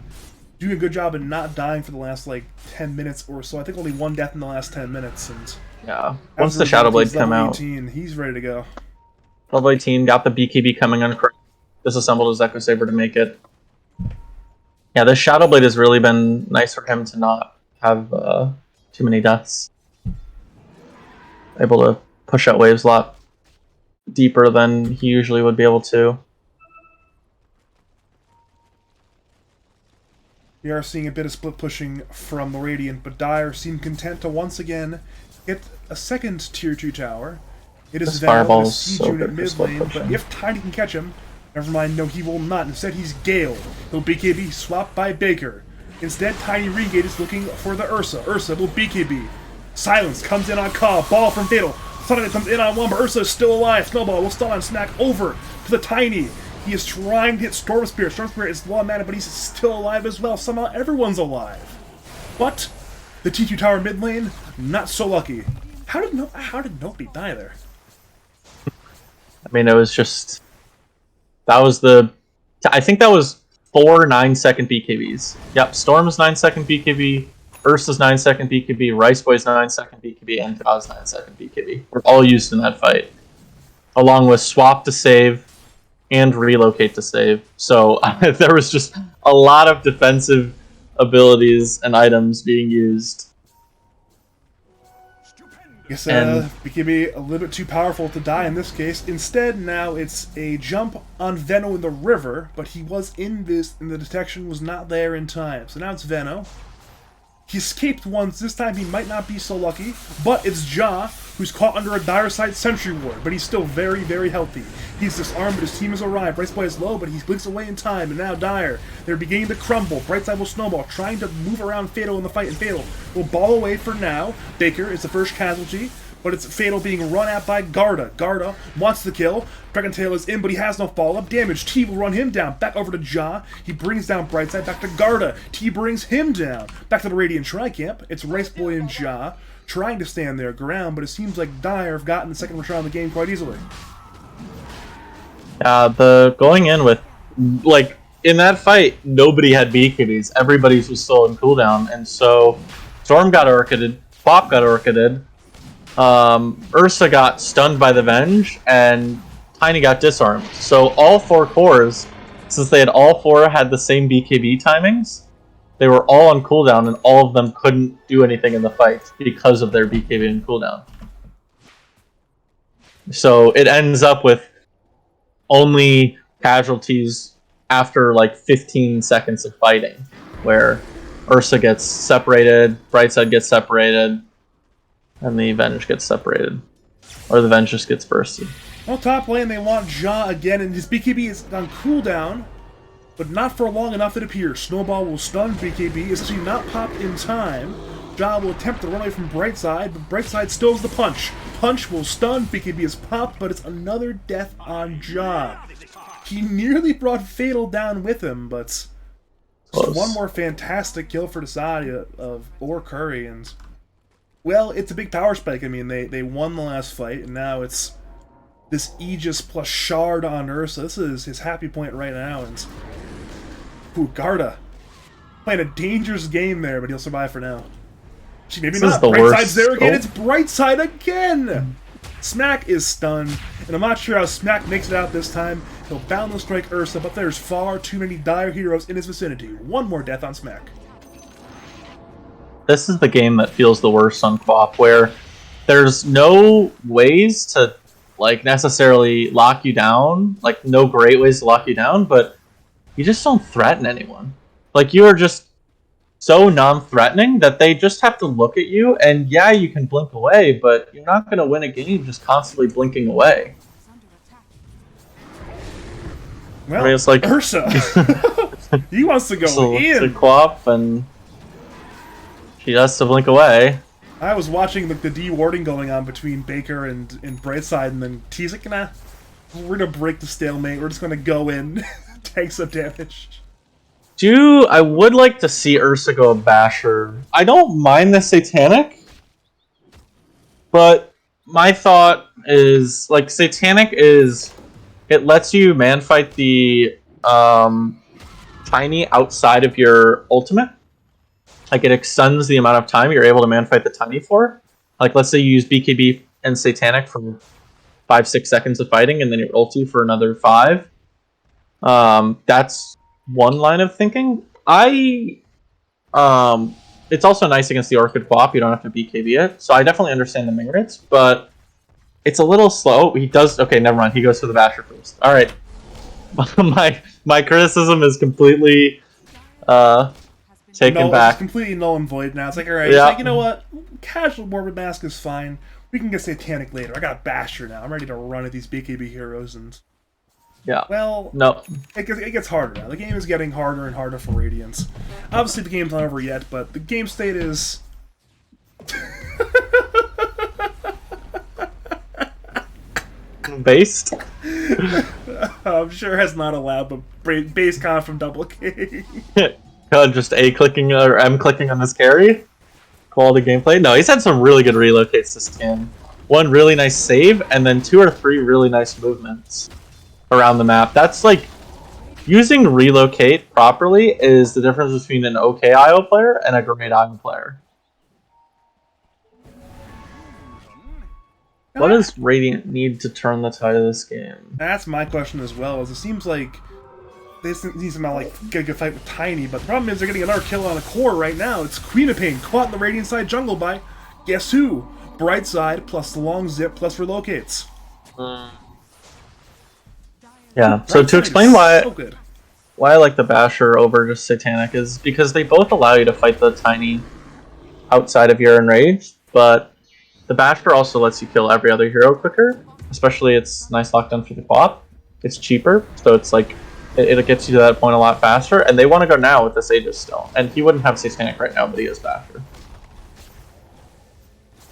doing a good job in not dying for the last like 10 minutes or so. I think only 1 death in the last 10 minutes. And yeah, once the Shadowblade come out, 18, he's ready to go. Level 18 got the BKB coming on. Disassembled his Echo Saber to make it. Yeah, this Shadowblade has really been nice for him to not have too many deaths. Able to push out waves a lot deeper than he usually would be able to. We are seeing a bit of split pushing from the Radiant, but Dire seem content to once again get a second tier 2 tower. It is Veno, the siege unit mid lane, but if Tiny can catch him, never mind, no he will not. Instead he's Gale. He'll BKB swapped by Baker. Instead Tiny Regate is looking for the Ursa. Ursa will BKB. Silence comes in on Cobb, ball from Fatal. Suddenly comes in on one, but Ursa is still alive. Snowball will stun on Snack over to the Tiny. He is trying to hit Storm Spirit. Storm Spirit is low on mana, but he's still alive as well. Somehow everyone's alive. But the T2 tower mid lane, not so lucky. How did nobody die there? I mean, it was just... That was the... I think that was 4 9-second BKBs. Yep, Storm's 9-second BKB, Ursa's 9-second BKB, Riceboy's 9-second BKB, and God's 9-second BKB. Were all used in that fight. Along with Swap to save and Relocate to save. So there was just a lot of defensive abilities and items being used. I guess BKB a little bit too powerful to die in this case. Instead, now it's a jump on Veno in the river, but he was in this, and the detection was not there in time. So now it's Veno. He escaped once. This time he might not be so lucky, but it's Ja, who's caught under a dire side sentry ward, but he's still very, very healthy. He's disarmed, but his team has arrived. Brightside is low, but he blinks away in time, and now Dire. They're beginning to crumble. Brightside will snowball, trying to move around Fatal in the fight, and Fatal will ball away for now. Baker is the first casualty, but it's Fatal being run at by Garda. Garda wants the kill. Dragon Tail is in, but he has no follow-up damage. T will run him down. Back over to Ja. He brings down Brightside. Back to Garda. T brings him down. Back to the Radiant Tri-Camp. It's Riceboy and Ja trying to stand their ground, but it seems like Dire have gotten the second return on the game quite easily. The going in with, like, in that fight, nobody had BKBs. Everybody's was still in cooldown, and so Storm got orchided, Pop got orchided, Ursa got stunned by the Venge, and Tiny got disarmed. So all 4 cores, since they had all 4 had the same BKB timings, they were all on cooldown, and all of them couldn't do anything in the fight because of their BKB and cooldown. So it ends up with only casualties after like 15 seconds of fighting, where Ursa gets separated, Brightside gets separated, and the Venge gets separated. Or the Venge just gets bursted. Well, top lane, they want Ja again, and his BKB is on cooldown, but not for long enough, it appears. Snowball will stun BKB, is actually not popped in time. Ja will attempt to run away from Brightside, but Brightside stills the punch. Punch will stun, BKB is popped, but it's another death on Ja. He nearly brought Fatal down with him, but one more fantastic kill for the side of Or Curry, and well, it's a big power spike. I mean, they won the last fight, and now it's this Aegis plus Shard on Ursa. This is his happy point right now, and ooh, Garda playing a dangerous game there, but he'll survive for now. Maybe not. Brightside's there again. It's Brightside again. Smack is stunned, and I'm not sure how Smack makes it out this time. He'll boundless strike Ursa, but there's far too many dire heroes in his vicinity. One more death on Smack. This is the game that feels the worst on QoP, where there's no ways to like necessarily lock you down, like no great ways to lock you down, but you just don't threaten anyone. Like, you are just so non-threatening that they just have to look at you, and yeah, you can blink away, but you're not going to win a game just constantly blinking away. Well, I mean, it's like Ursa. He wants to go in. It's a QoP, and she has to blink away. I was watching the de-warding going on between Baker and Brightside, and then T's like, nah, we're going to break the stalemate. We're just going to go in, take some damage. I would like to see Ursa go Basher. I don't mind the Satanic, but my thought is, like, Satanic is, it lets you man-fight the Tiny outside of your ultimate. Like, it extends the amount of time you're able to man-fight the Tiny for. Like, let's say you use BKB and Satanic for 5-6 seconds of fighting, and then your ulti for another 5. That's one line of thinking. It's also nice against the Orchid QoP. You don't have to BKB it, so I definitely understand the merits, but it's a little slow. He does... Okay, never mind. He goes for the Basher first. Alright. my criticism is completely taken back. It's completely null and void now. It's like, alright, yeah. Like, you know what? Casual Morbid Mask is fine. We can get Satanic later. I got Basher now. I'm ready to run at these BKB heroes, and yeah. Well, no. It gets harder now. The game is getting harder and harder for Radiance. Obviously, the game's not over yet, but the game state is... Based? I'm sure has not allowed, but base con from Double K. Just A clicking or M clicking on this carry. Quality gameplay. No, he's had some really good relocates this game. One really nice save, and then 2 or 3 really nice movements around the map. That's like using relocate properly is the difference between an okay IO player and a great IO player. What does Radiant need to turn the tide of this game? That's my question as well. Is it seems like they need somehow like get a good fight with Tiny, but the problem is they're getting another kill on the core right now. It's Queen of Pain caught in the Radiant side jungle by guess who? Brightside plus the long zip plus relocates. Yeah. So to explain why I like the Basher over just Satanic is because they both allow you to fight the Tiny outside of your enraged, but the Basher also lets you kill every other hero quicker, especially it's nice lockdown for the co-op. It's cheaper, so it's like it gets you to that point a lot faster, and they want to go now with this Aegis still. And he wouldn't have Satanic right now, but he is Basher.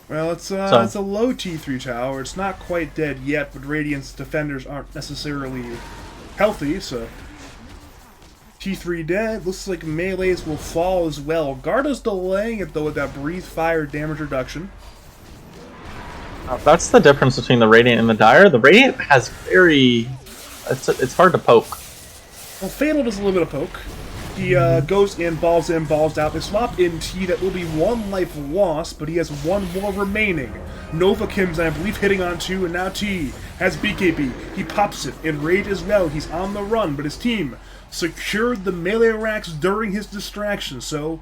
Well, it's a low T3 tower. It's not quite dead yet, but Radiant's defenders aren't necessarily healthy, so T3 dead. Looks like melees will fall as well. Garda's delaying it though with that breathe fire damage reduction. That's the difference between the Radiant and the Dire. The Radiant has very... It's hard to poke. Well, Fatal does a little bit of poke. He goes in, balls out. They swap in T. That will be 1 life lost, but he has 1 more remaining. Nova Kim's, I believe, hitting on 2, and now T has BKB. He pops it. In Rage as well. He's on the run, but his team secured the melee racks during his distraction, so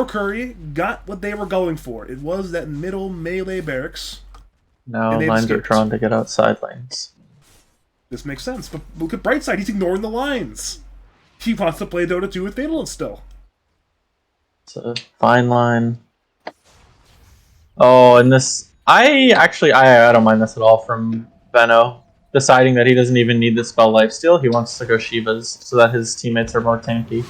Curry got what they were going for. It was that middle melee barracks. Now lines are trying to get outside lanes. This makes sense, but look at Brightside. He's ignoring the lines. He wants to play Dota 2 with Fatal still. It's a fine line. Oh, and this... I don't mind this at all from Veno. Deciding that he doesn't even need the spell lifesteal. He wants to go Shiva's so that his teammates are more tanky.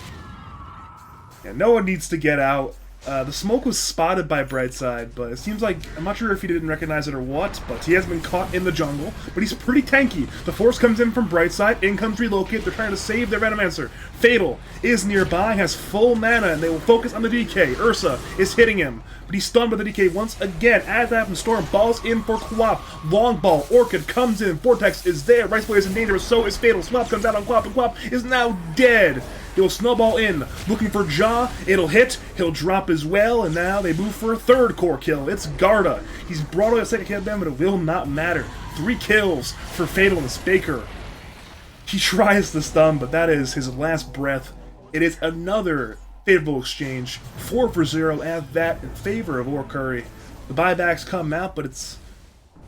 Yeah, no one needs to get out. The smoke was spotted by Brightside, but it seems like, I'm not sure if he didn't recognize it or what, but he has been caught in the jungle, but he's pretty tanky. The force comes in from Brightside, in comes Relocate, they're trying to save their Venomancer. Fatal is nearby, has full mana, and they will focus on the DK. Ursa is hitting him, but he's stunned by the DK once again. As that happens, Storm balls in for Quap. Long ball, Orchid comes in, Vortex is there, Riceboy is in danger, so is Fatal. Swap comes out on Quap, and Quap is now dead. He'll snowball in, looking for Ja. It'll hit. He'll drop as well, and now they move for a 3rd core kill. It's Garda. He's brought away a 2nd kill them, but it will not matter. 3 kills for Fatalness. Baker. He tries to stun, but that is his last breath. It is another favorable exchange. 4 for 0, and that in favor of Curry. The buybacks come out, but it's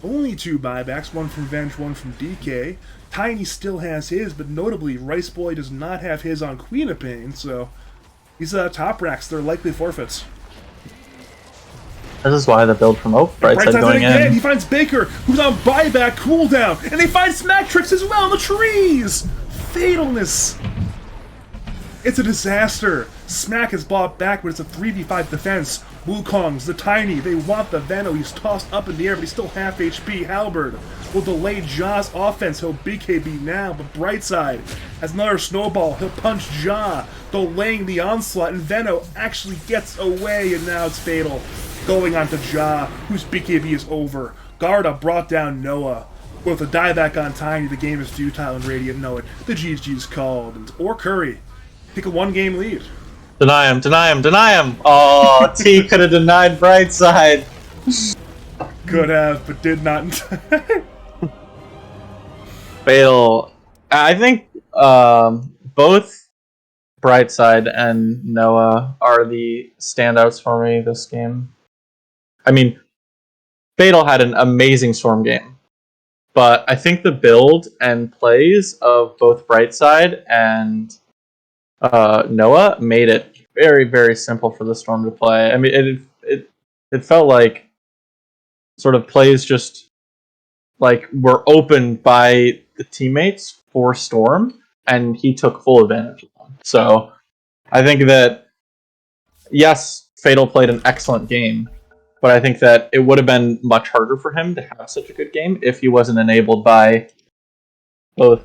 only 2 buybacks. 1 from Venge, 1 from DK. Tiny still has his, but notably, Riceboy does not have his on Queen of Pain, so these top racks, they're likely forfeits. This is why the build from Brightside going in. He finds Baker, who's on buyback cooldown, and they find Smacktrix as well in the trees! Fatalness! It's a disaster. Smack is bought back, but it's a 3v5 defense. Wukong's, the Tiny, they want the Veno. He's tossed up in the air, but he's still half HP. Halberd will delay Ja's offense. He'll BKB now, but Brightside has another snowball. He'll punch Ja, delaying the onslaught, and Veno actually gets away, and now it's Fatal. Going on to Ja, whose BKB is over. Garda brought down Noah. With a dieback on Tiny, the game is futile and Radiant know it. The GG's called, and Curry take a 1-game lead. Deny him, deny him, deny him! Oh, T could have denied Brightside. Could have, but did not. Fatal. I think both Brightside and Noah are the standouts for me this game. I mean, Fatal had an amazing Storm game, but I think the build and plays of both Brightside and Noah made it very, very simple for the Storm to play. I mean, it felt like sort of plays just like were opened by the teammates for Storm, and he took full advantage of them. So I think that yes, Fatal played an excellent game, but I think that it would have been much harder for him to have such a good game if he wasn't enabled by both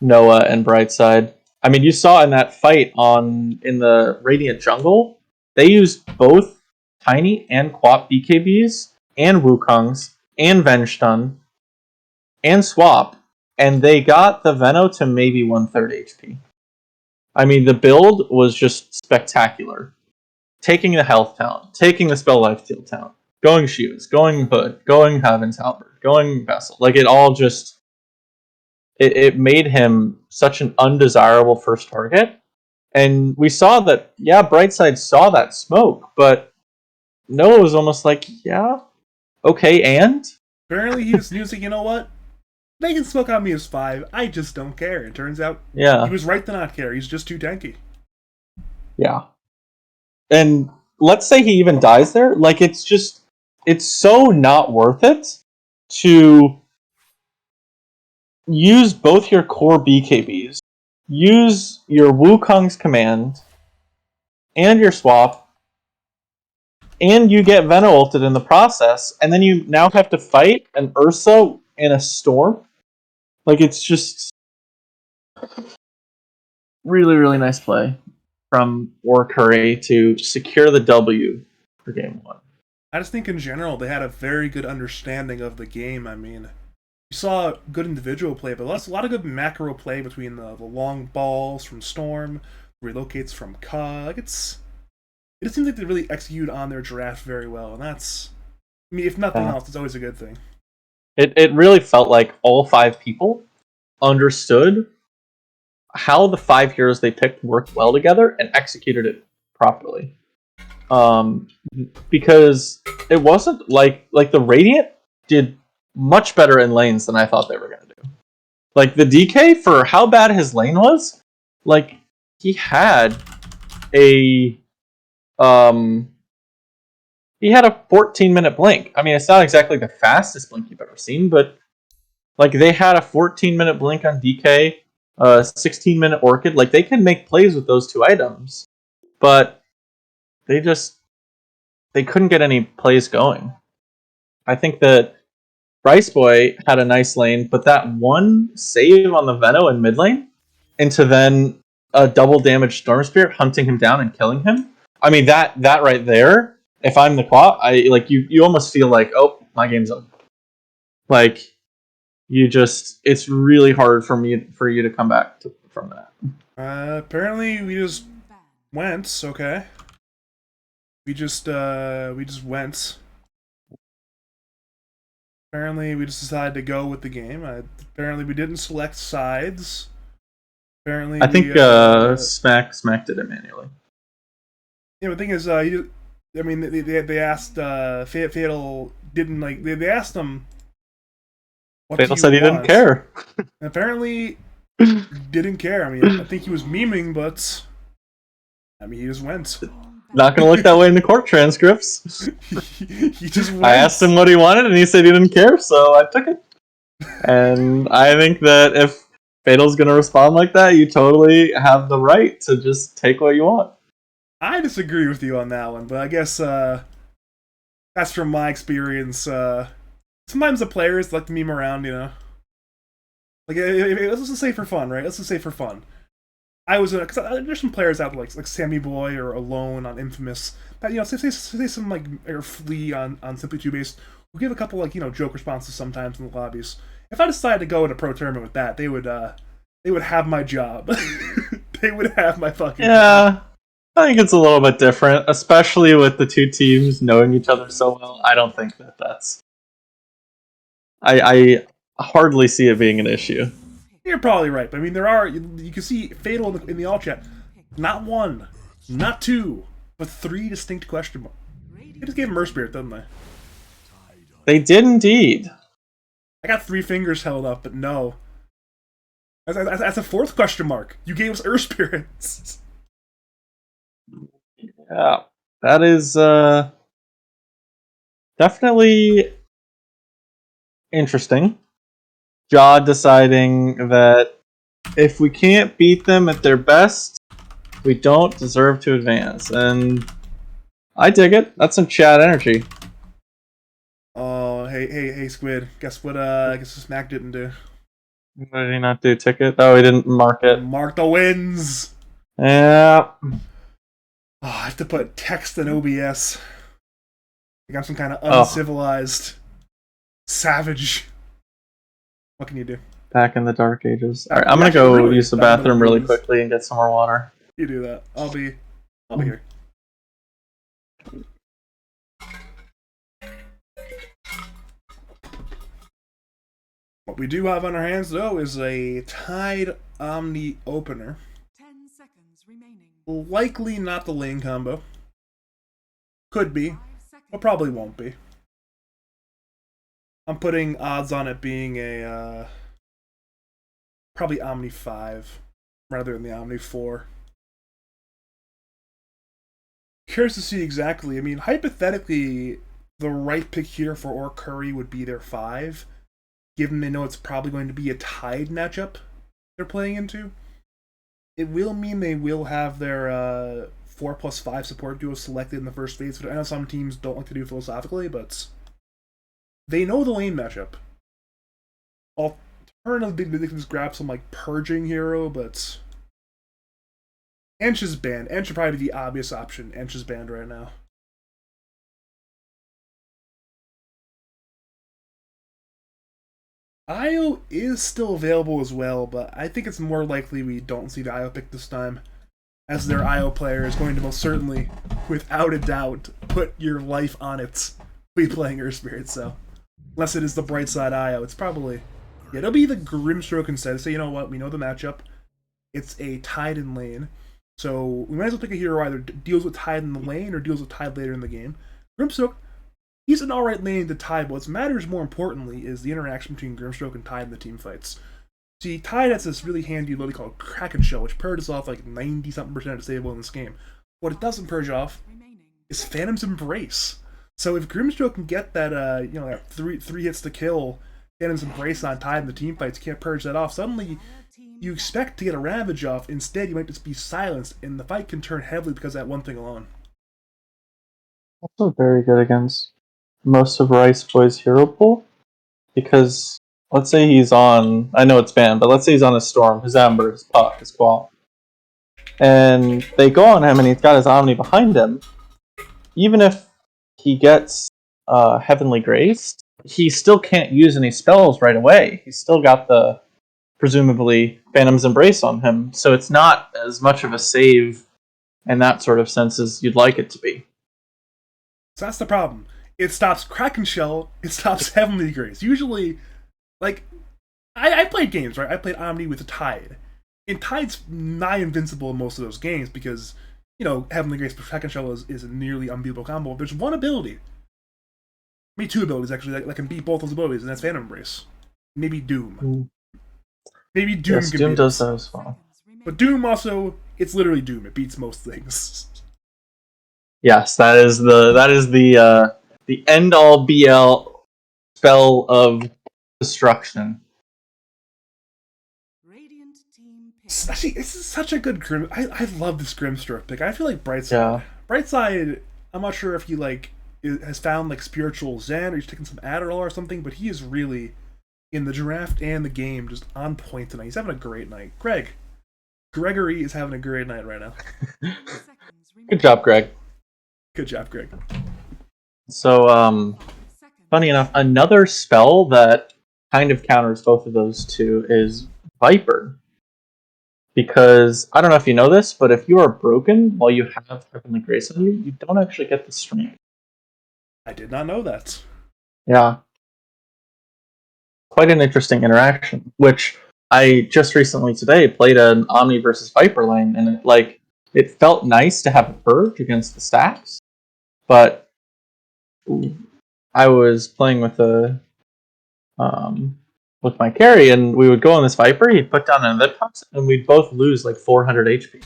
Noah and Brightside. I mean, you saw in that fight in the Radiant Jungle, they used both Tiny and Quap BKBs and Wukongs and Venstun and Swap, and they got the Veno to maybe 1/3 HP. I mean, the build was just spectacular. Taking the health talent, taking the spell lifesteal talent, going Shoes, going Hood, going Heaven's Halberd, going Vessel. Like, it all just... It made him such an undesirable first target. And we saw that, yeah, Brightside saw that smoke, but Noah was almost like, yeah, okay, and? Apparently he was like, you know what? They can smoke on me as 5. I just don't care. It turns out Yeah. he was right to not care. He's just too tanky. Yeah. And let's say he even dies there. Like, it's so not worth it to use both your core BKBs, use your Wukong's command, and your swap, and you get Veno ulted in the process, and then you now have to fight an Ursa in a storm. Like, it's just really, really nice play from Curry to secure the W for game 1. I just think in general they had a very good understanding of the game. I mean, you saw good individual play, but a lot of good macro play between the long balls from Storm, relocates from Ka. Like, it just seems like they really execute on their draft very well, and that's, I mean, if nothing else, it's always a good thing. It really felt like all 5 people understood how the 5 heroes they picked worked well together and executed it properly. Because it wasn't like the Radiant did much better in lanes than I thought they were going to do. Like, the DK, for how bad his lane was, like, he had a 14-minute blink. I mean, it's not exactly the fastest blink you've ever seen, but like, they had a 14-minute blink on DK, 16-minute Orchid. Like, they can make plays with those 2 items, but they couldn't get any plays going. I think that Rice Boy had a nice lane, but that one save on the Veno in mid lane into then a double damage Storm Spirit hunting him down and killing him. I mean, that right there, if I'm the Quap, you almost feel like, oh, my game's up. Like, it's really hard for you to come back from that. Apparently we just went, okay. We just went. Apparently we just decided to go with the game. Apparently we didn't select sides. Apparently I think Smack did it manually. Yeah, the thing is, I mean, they asked Fatal didn't like they asked him. Fatal said he didn't care. Apparently, didn't care. I mean, I think he was memeing, but I mean, he just went. Not gonna look that way in the court transcripts. He just went. I asked him what he wanted, and he said he didn't care, so I took it. And I think that if Fatal's gonna respond like that, you totally have the right to just take what you want. I disagree with you on that one, but I guess that's from my experience. Sometimes the players like to meme around, you know. Like, let's just say for fun, right? Let's just say for fun. I was because there's some players out like Sammy Boy or Alone on Infamous that, you know, say some like, or Flea on Simply 2 Base, who give a couple, like, you know, joke responses sometimes in the lobbies. If I decided to go in a pro tournament with that, they would have my job. They would have my fucking job. I think it's a little bit different, especially with the 2 teams knowing each other so well. I don't think that's... I hardly see it being an issue. You're probably right, but I mean, there are, you can see Fatal in the all chat. Not 1, not 2, but 3 distinct question marks. They just gave him Earth Spirit, didn't they? They did indeed. I got 3 fingers held up, but no. That's a 4th question mark. You gave us Earth Spirits. Yeah, that is definitely interesting. Jaw deciding that if we can't beat them at their best, we don't deserve to advance. And I dig it. That's some chat energy. Oh, hey, Squid. Guess what? Guess what Smack didn't do. Why did he not do ticket? Oh, he didn't mark it. Mark the wins! Yeah. Oh, I have to put text in OBS. Like I'm some kind of Oh. uncivilized savage. What can you do? Back in the dark ages. Alright, I'm gonna go use the bathroom really quickly and get some more water. You do that. I'll be here. What we do have on our hands, though, is a Tide Omni opener. 10 seconds remaining. Likely not the lane combo. Could be, but probably won't be. I'm putting odds on it being a probably Omni 5 rather than the Omni 4. Curious to see exactly. I mean, hypothetically, the right pick here for Orc Curry would be their 5, given they know it's probably going to be a Tide matchup they're playing into. It will mean they will have their 4+5 support duo selected in the first phase, which I know some teams don't like to do philosophically, but they know the lane matchup. Alternatively, they can just grab some like purging hero, but Ench is banned. Ench should probably be the obvious option. Ench is banned right now. IO is still available as well, but I think it's more likely we don't see the IO pick this time, as their IO player is going to most certainly, without a doubt, put your life on it be playing Earth Spirit, so unless it is the bright side IO, it's probably... Yeah, it'll be the Grimstroke instead. So you know what, we know the matchup. It's a Tide in lane. So we might as well pick a hero either deals with Tide in the lane or deals with Tide later in the game. Grimstroke, he's an alright lane to Tide, but what matters more importantly is the interaction between Grimstroke and Tide in the team fights. See, Tide has this really handy ability called Kraken Shell, which purges off like 90-something% disable in this game. What it doesn't purge off is Phantom's Embrace. So if Grimstroke can get that, that three hits to kill Phantom's Embrace on Tide in the team fights, can't purge that off, suddenly you expect to get a Ravage off, instead you might just be silenced, and the fight can turn heavily because of that one thing alone. Also very good against most of Rice Boy's hero pool, because let's say he's on, I know it's banned, but let's say he's on his Storm, his Ember, his Puck, his Qual, and they go on him and he's got his Omni behind him. Even if he gets Heavenly Grace, he still can't use any spells right away. He's still got the, presumably, Phantom's Embrace on him, so it's not as much of a save in that sort of sense as you'd like it to be. So that's the problem. It stops Kraken Shell, it stops Heavenly Grace. Usually, like, I played games, right? I played Omni with a Tide. And Tide's nigh invincible in most of those games because, Heavenly Grace plus Kraken Shell is a nearly unbeatable combo. There's one ability, maybe two abilities actually, that can beat both those abilities, and that's Phantom Embrace. Maybe Doom. Maybe Doom can Doom beat does it. that as well. But Doom also, it's literally Doom. It beats most things. Yes, that is the end all BL spell of destruction. Actually, this is such a good Grim. I love this Grimstroke pick. I feel like Brightside. Yeah. Brightside, I'm not sure if he has found like spiritual Zen or he's taken some Adderall or something, but he is really in the draft and the game just on point tonight. He's having a great night. Gregory is having a great night right now. Good job, Greg. Good job, Greg. So, funny enough, another spell that kind of counters both of those two is Viper. Because, I don't know if you know this, but if you are broken while you have Heavenly Grace on you, you don't actually get the strength. I did not know that. Yeah. Quite an interesting interaction, which I just recently today played an Omni versus Viper lane, and it felt nice to have a purge against the stacks, but I was playing with with my carry, and we would go on this Viper, he'd put down an Hitbox, and we'd both lose like 400 HP.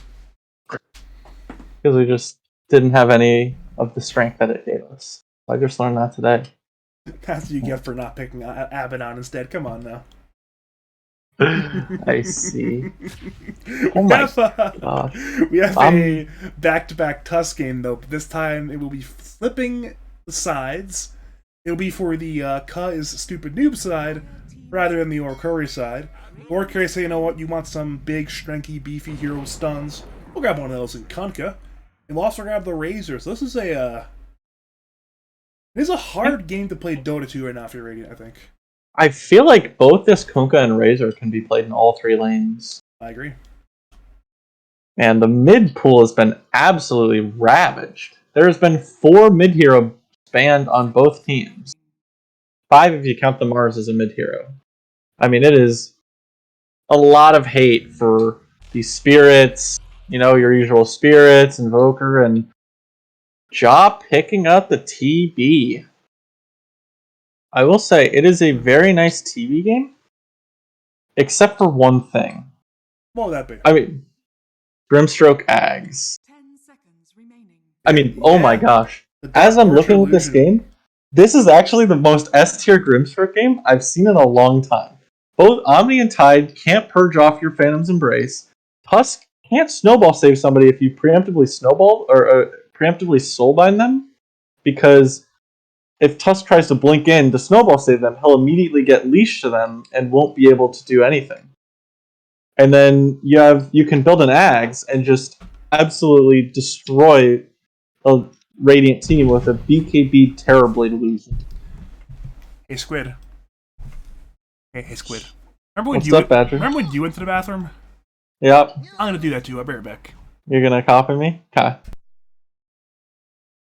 Because we just didn't have any of the strength that it gave us. I just learned that today. That's what you get for not picking Abaddon instead. Come on now. I see. Oh my god. We have a back-to-back Tusk game, though. But this time it will be flipping the sides. It'll be for the Ka is Stupidnoob side. rather than the Orkuri side. Orkuri say, you know what, you want some big, strengthy, beefy hero with stuns. We'll grab one of those in Kunkka. And we'll also grab the Razors. This is it is a hard game to play Dota 2 right now if you're Radiant, I think. I feel like both this Kunkka and Razor can be played in all three lanes. I agree. And the mid pool has been absolutely ravaged. There's been 4 mid hero banned on both teams. 5 if you count the Mars as a mid hero. I mean, it is a lot of hate for these spirits, you know, your usual spirits, Invoker, and Ja picking up the TB. I will say, it is a very nice TB game, except for one thing. What would that be? I mean, Grimstroke Ags. 10 seconds remaining. I mean, oh my gosh. The Dark As I'm Orchard looking at this Illusion. game, this is actually the most S-tier Grimstroke game I've seen in a long time. Both Omni and Tide can't purge off your Phantom's Embrace. Tusk can't snowball save somebody if you preemptively snowball or preemptively soulbind them, because if Tusk tries to blink in to snowball save them, he'll immediately get leashed to them and won't be able to do anything. And then you can build an Ags and just absolutely destroy a Radiant team with a BKB Terrorblade illusion. Hey, Squid. Hey, Squid. Remember when What's up, Badger? Remember when you went to the bathroom? Yep. I'm gonna do that too. I'll be right back. You're gonna copy me? Okay.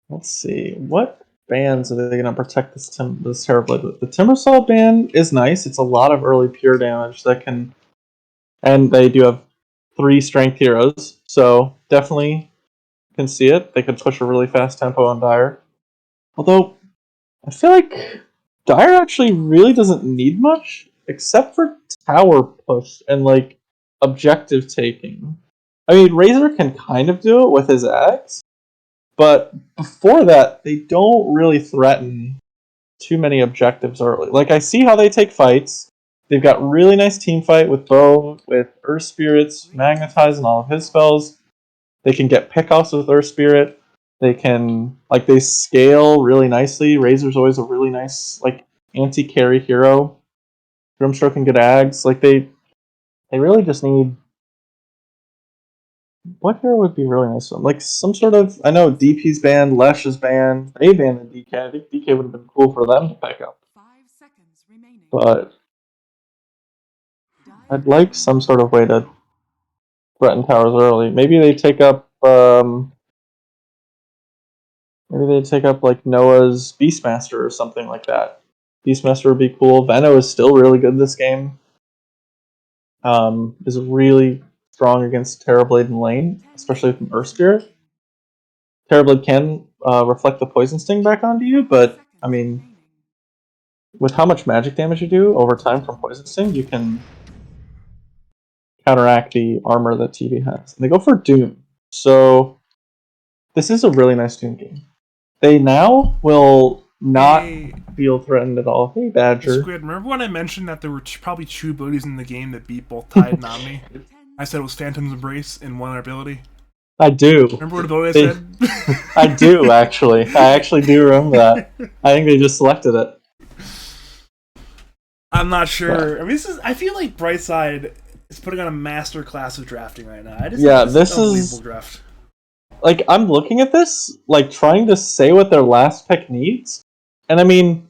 Let's see. What bans are they gonna protect this Terrorblade with? The Timbersaw ban is nice. It's a lot of early pure damage that can... And they do have 3 strength heroes, so definitely can see it. They could push a really fast tempo on Dire. Although, I feel like Dire actually really doesn't need much, except for tower push and, like, objective taking. I mean, Razor can kind of do it with his axe, but before that, they don't really threaten too many objectives early. Like, I see how they take fights. They've got really nice team fight with Bo, with Earth Spirits, Magnetize, and all of his spells. They can get pickoffs with Earth Spirit. They can, like, they scale really nicely. Razor's always a really nice, like, anti-carry hero. Grimstroke can get Ags. Like, they really just need... What hero would be really nice for them? Like, some sort of... I know DP's banned, Lesh is banned. They banned DK. I think DK would have been cool for them to pick up. 5 seconds remaining. But I'd like some sort of way to threaten towers early. Maybe they take up... maybe they take up, like, Noah's Beastmaster or something like that. Beastmaster would be cool. Veno is still really good this game. Is really strong against Terrorblade in lane, especially from Earth Spirit. Terrorblade can reflect the Poison Sting back onto you, but, I mean, with how much magic damage you do over time from Poison Sting, you can counteract the armor that TB has. And they go for Doom. So, this is a really nice Doom game. They now will not feel threatened at all. Hey, Badger. Squid, remember when I mentioned that there were probably 2 abilities in the game that beat both Tide and Omni? I said it was Phantom's Embrace and one ability. I do. Remember what ability I said? I do, actually. I actually do remember that. I think they just selected it. I'm not sure. I mean, I feel like Brightside is putting on a master class of drafting right now. This is an unbelievable draft. Like, I'm looking at this, like, trying to say what their last pick needs. And I mean...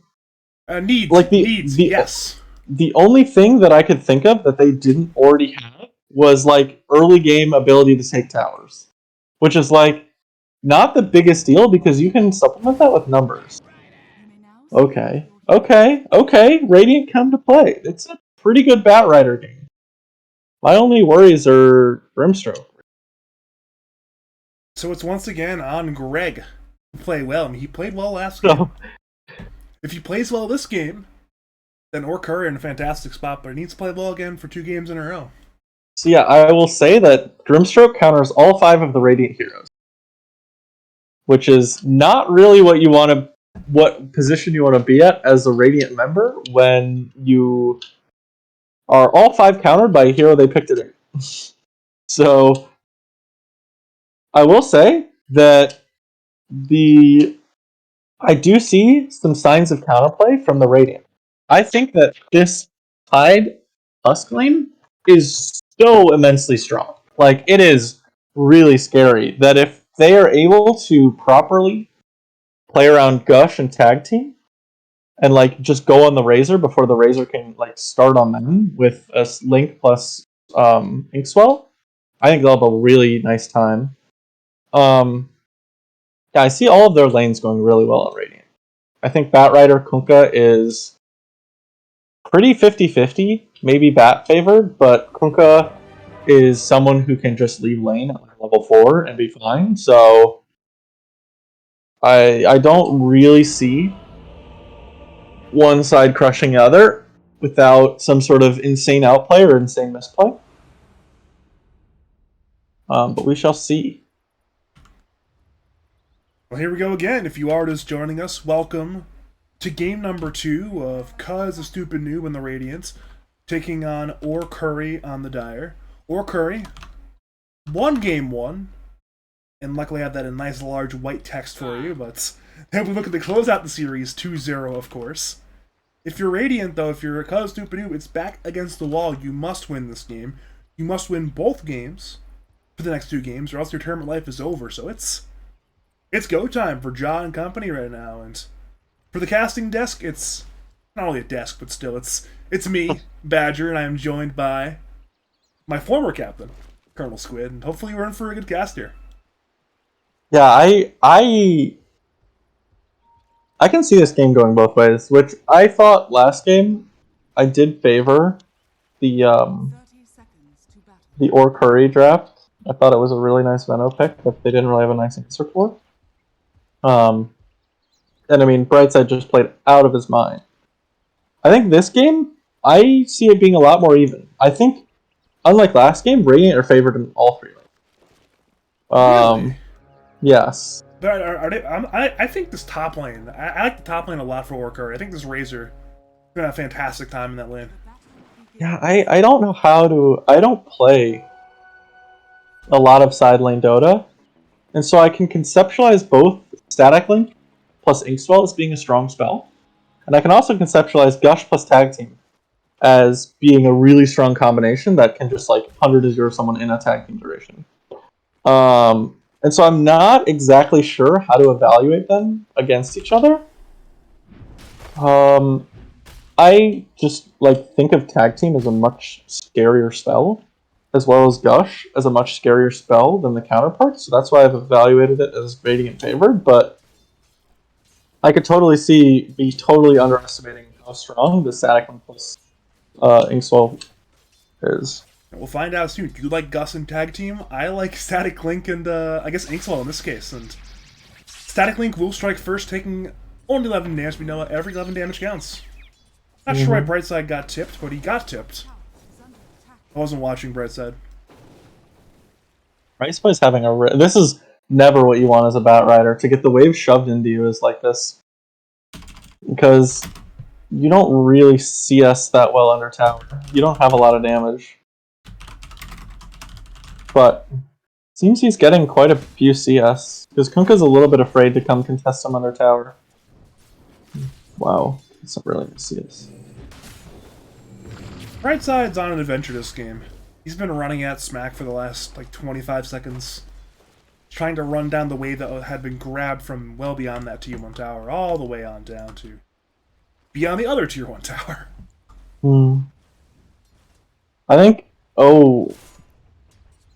Needs. Like, yes. The only thing that I could think of that they didn't already have was, like, early game ability to take towers. Which is, like, not the biggest deal because you can supplement that with numbers. Okay. Radiant come to play. It's a pretty good Batrider game. My only worries are Grimstroke. So it's once again on Greg to play well. I mean, he played well last game. If he plays well this game, then Orkuri in a fantastic spot, but he needs to play well again for 2 games in a row. So yeah, I will say that Grimstroke counters all 5 of the Radiant heroes. Which is not really what position you want to be at as a Radiant member when you are all 5 countered by a hero they picked it in. So I will say that I do see some signs of counterplay from the Radiant. I think that this Tide Husk lane is so immensely strong. Like, it is really scary that if they are able to properly play around Gush and tag team, and like just go on the Razor before the Razor can like start on them with a Link plus Inkswell, I think they'll have a really nice time. Yeah, I see all of their lanes going really well on Radiant. I think Batrider Kunkka is pretty 50-50, maybe Bat favored, but Kunkka is someone who can just leave lane at like level 4 and be fine. So I don't really see one side crushing the other without some sort of insane outplay or insane misplay. But we shall see. Well, here we go again. If you are just joining us, welcome to game number 2 of Cuz the Stupidnoob and the Radiants, taking on Or Curry on the Dire. Or Curry won game 1, and luckily I have that in nice large white text for you, but then we look at the close out the series 2-0, of course. If you're Radiant, though, if you're a Cuz Stupidnoob, it's back against the wall. You must win this game. You must win both games for the next 2 games, or else your tournament life is over. So it's go time for Ja and company right now. And for the casting desk, it's not only a desk, but still, it's me, Badger, and I am joined by my former captain, ColonelSquid, and hopefully we're in for a good cast here. Yeah, I can see this game going both ways, which I thought last game I did favor the 30 seconds to battle. the Or Curry draft. I thought it was a really nice Venno pick that they didn't really have a nice answer for. And I mean, Brightside just played out of his mind. I think this game, I see it being a lot more even. I think, unlike last game, Radiant are favored in all 3. Really? Yes. But are they? I think this top lane. I like the top lane a lot for Or Curry. I think this Razor is gonna have a fantastic time in that lane. Yeah, I don't know how to... I don't play a lot of side lane Dota, and so I can conceptualize both Static Link plus Inkswell as being a strong spell, and I can also conceptualize Gush plus Tag Team as being a really strong combination that can just like 100-0 someone in a tag team duration. And so I'm not exactly sure how to evaluate them against each other. I just like think of Tag Team as a much scarier spell, as well as Gush as a much scarier spell than the counterparts. So that's why I've evaluated it as Radiant favored. But I could totally be totally underestimating how strong the Static Link plus Inkswell is. We'll find out soon. Do you like Gus and Tag Team? I like Static Link and, I guess, Inkswell in this case. And Static Link will strike first, taking only 11 damage. We know every 11 damage counts. Not sure why Brightside got tipped, but he got tipped. I wasn't watching Brightside. Riceboy's having a... This is never what you want as a Batrider. To get the wave shoved into you is like this. Because you don't really CS that well under tower. You don't have a lot of damage. But seems he's getting quite a few CS, because Kunkka's a little bit afraid to come contest him under tower. Wow, that's not really good CS. Brightside's on an adventure this game. He's been running at Smack for the last, 25 seconds. Trying to run down the wave that had been grabbed from well beyond that Tier 1 tower, all the way on down to beyond the other Tier 1 tower. I think... Oh...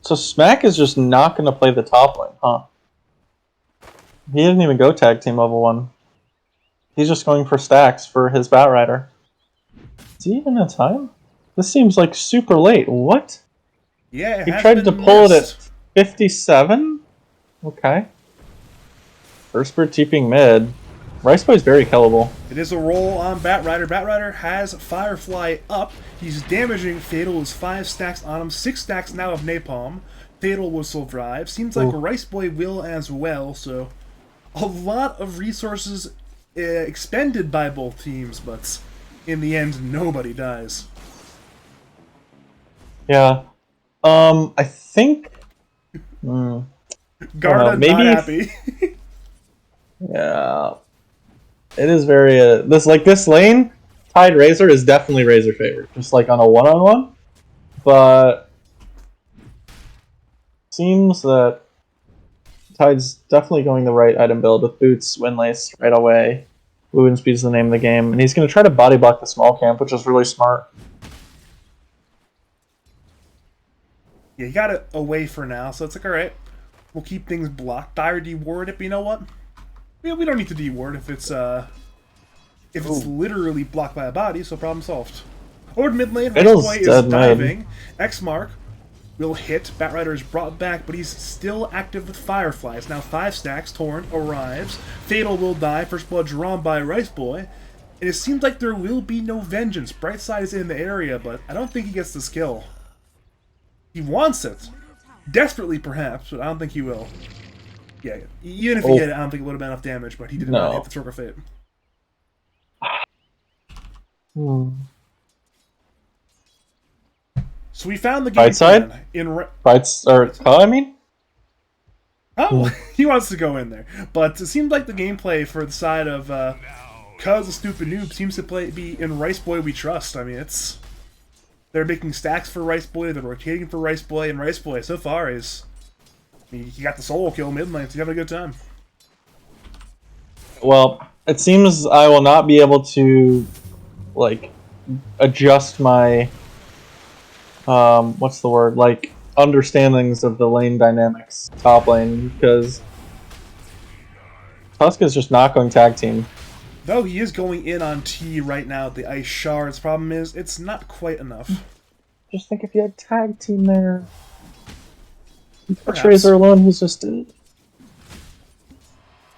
So Smack is just not going to play the top lane, huh? He didn't even go tag team level 1. He's just going for stacks for his Batrider. Is he even in time? This seems like super late. What? Yeah, he tried to pull it at 57? Okay. First bird TPing mid. Riceboy's very killable. It is a roll on Batrider. Batrider has Firefly up. He's damaging Fatal with 5 stacks on him. 6 stacks now of Napalm. Fatal will survive. Seems like Riceboy will as well, so a lot of resources expended by both teams, but in the end, nobody dies. Yeah. I think... Garda maybe not happy. Yeah. It is very... this lane, Tide Razor is definitely Razor favored, just like on a one-on-one. But seems that Tide's definitely going the right item build with boots, windlace right away. Movement speed's the name of the game, and he's going to try to body block the small camp, which is really smart. Yeah, he got it away for now, so it's like, alright, we'll keep things blocked. Dire deward it, but you know what? We don't need to deward if it's literally blocked by a body, so problem solved. Over to mid lane, Riceboy is diving. X-Mark will hit. Batrider is brought back, but he's still active with Fireflies. Now 5 stacks. Torrent arrives. Fatal will die. First blood drawn by Riceboy. And it seems like there will be no vengeance. Brightside is in the area, but I don't think he gets this kill. He wants it. Desperately, perhaps, but I don't think he will. Yeah, even if he hit it, I don't think it would have been enough damage, but he did not hit the Stroke of Fate. So we found the game Brightside? I mean? Oh, he wants to go in there. But it seems like the gameplay for the side of Cuz the Stupid Noob seems to be in Riceboy we trust. I mean, they're making stacks for Riceboy, they're rotating for Riceboy, and Riceboy so far is... I mean, he got the solo kill mid lane, so he's having a good time. Well, it seems I will not be able to, like, adjust my... what's the word? Like, understandings of the lane dynamics top lane, because Tusk is just not going tag team. Though he is going in on T right now with the Ice Shards. Problem is, it's not quite enough. Just think if you had tag team there. Razor alone, he's just dead.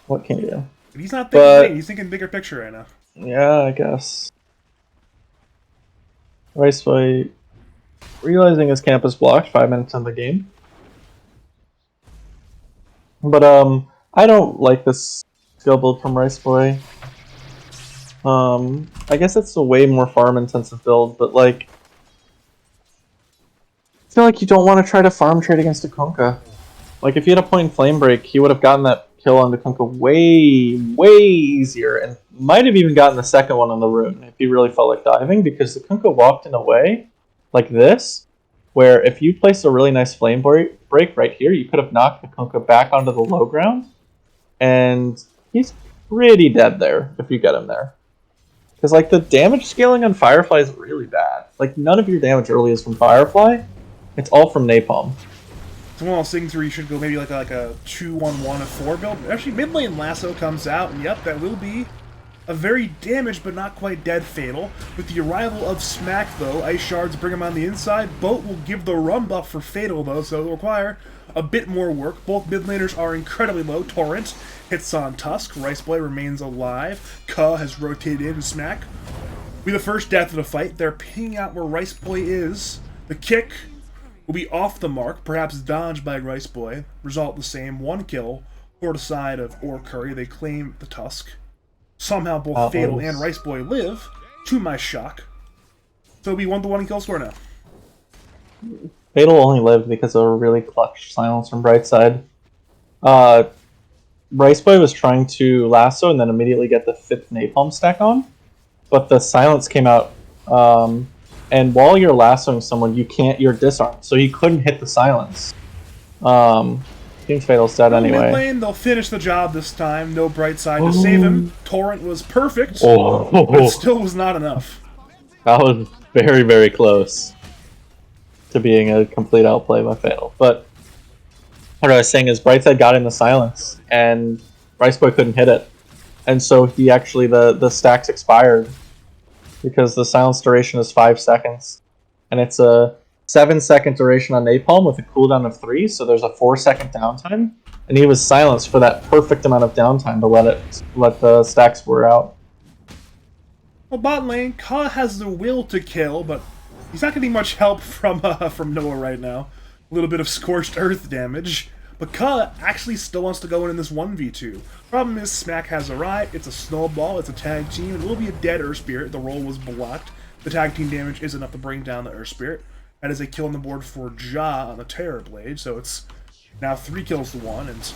What can you do? But he's not thinking lane, he's thinking bigger picture right now. Yeah, I guess. Riceboy realizing his camp is blocked 5 minutes in the game. But I don't like this skill build from Riceboy. I guess it's a way more farm intensive build, but like I feel like you don't want to try to farm trade against a Kunkka. Like if he had a point in Flame Break, he would have gotten that kill on the Kunkka way easier, and might have even gotten the second one on the rune if he really felt like diving, because the Kunkka walked in a way like this, where if you placed a really nice Flame Break right here, you could have knocked the Kunkka back onto the low ground, and he's pretty dead there if you get him there. Because like the damage scaling on Firefly is really bad. Like none of your damage early is from Firefly. It's all from Napalm. It's one of those things where you should go maybe like a 2-1-1-4 build. Actually, mid lane Lasso comes out, and yep, that will be a very damaged but not quite dead Fatal. With the arrival of Smack, though, Ice Shards bring him on the inside. Boat will give the run buff for Fatal, though, so it'll require a bit more work. Both mid laners are incredibly low. Torrent hits on Tusk. Riceboy remains alive. Ka has rotated in, and Smack will be the first death of the fight. They're pinging out where Riceboy is. The kick will be off the mark, perhaps dodged by Riceboy. Result the same, 1 kill for the side of Or Curry. They claim the Tusk. Somehow both Fatal and Riceboy live, to my shock. So it'll be 1-1 kill score now. Fatal only lived because of a really clutch silence from Brightside. Riceboy was trying to lasso and then immediately get the 5th napalm stack on, but the silence came out, and while you're lassoing someone, you're disarmed, so he couldn't hit the silence. Seems Fatal's dead anyway. Mid lane, they'll finish the job this time. No Brightside to save him. Torrent was perfect, but it still was not enough. That was very close to being a complete outplay by Fatal. But what I was saying is Brightside got in the silence, and Riceboy couldn't hit it. And so he actually, the stacks expired, because the silence duration is 5 seconds. And it's a 7-second duration on Napalm with a cooldown of 3, so there's a 4-second downtime. And he was silenced for that perfect amount of downtime to let the stacks wear out. Well, bot lane, Ka has the will to kill, but he's not getting much help from Noah right now. A little bit of scorched earth damage. But Ka actually still wants to go in this 1v2. Problem is, Smack has arrived, it's a snowball, it's a tag team, it will be a dead Earth Spirit, the roll was blocked. The tag team damage is enough to bring down the Earth Spirit. That is a kill on the board for Ja on the Terror Blade, so it's now 3 kills to 1, and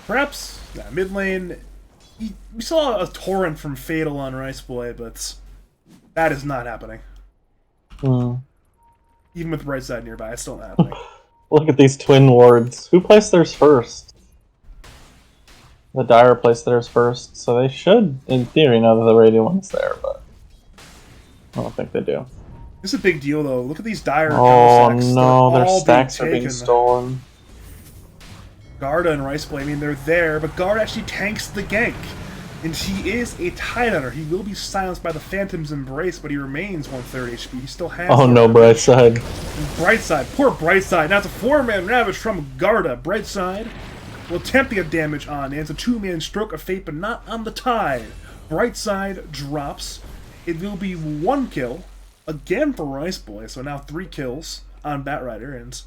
perhaps, mid lane, we saw a Torrent from Fatal on Riceboy, but That is not happening. Hmm. Even with Brightside nearby, it's still not happening. Look at these twin wards. Who placed theirs first? The Dire placed theirs first, so they should, in theory, know that the Radiant one's there, but I don't think they do. This is a big deal, though. Look at these Dire Oh counter stacks. no, They're their all stacks are being being taken. stolen. Garda and Riceplay, I mean, they're there, but Garda actually tanks the gank. And he is a Tidehunter. He will be silenced by the Phantom's Embrace, but he remains 1/3 HP. He still has... Oh no, Brightside. Brightside, poor Brightside. Now it's a 4-man Ravage from Garda. Brightside will attempt to get damage on, and it's a 2-man Stroke of Fate, but not on the Tide. Brightside drops. It will be 1 kill, again for Riceboy, so now 3 kills on Batrider, and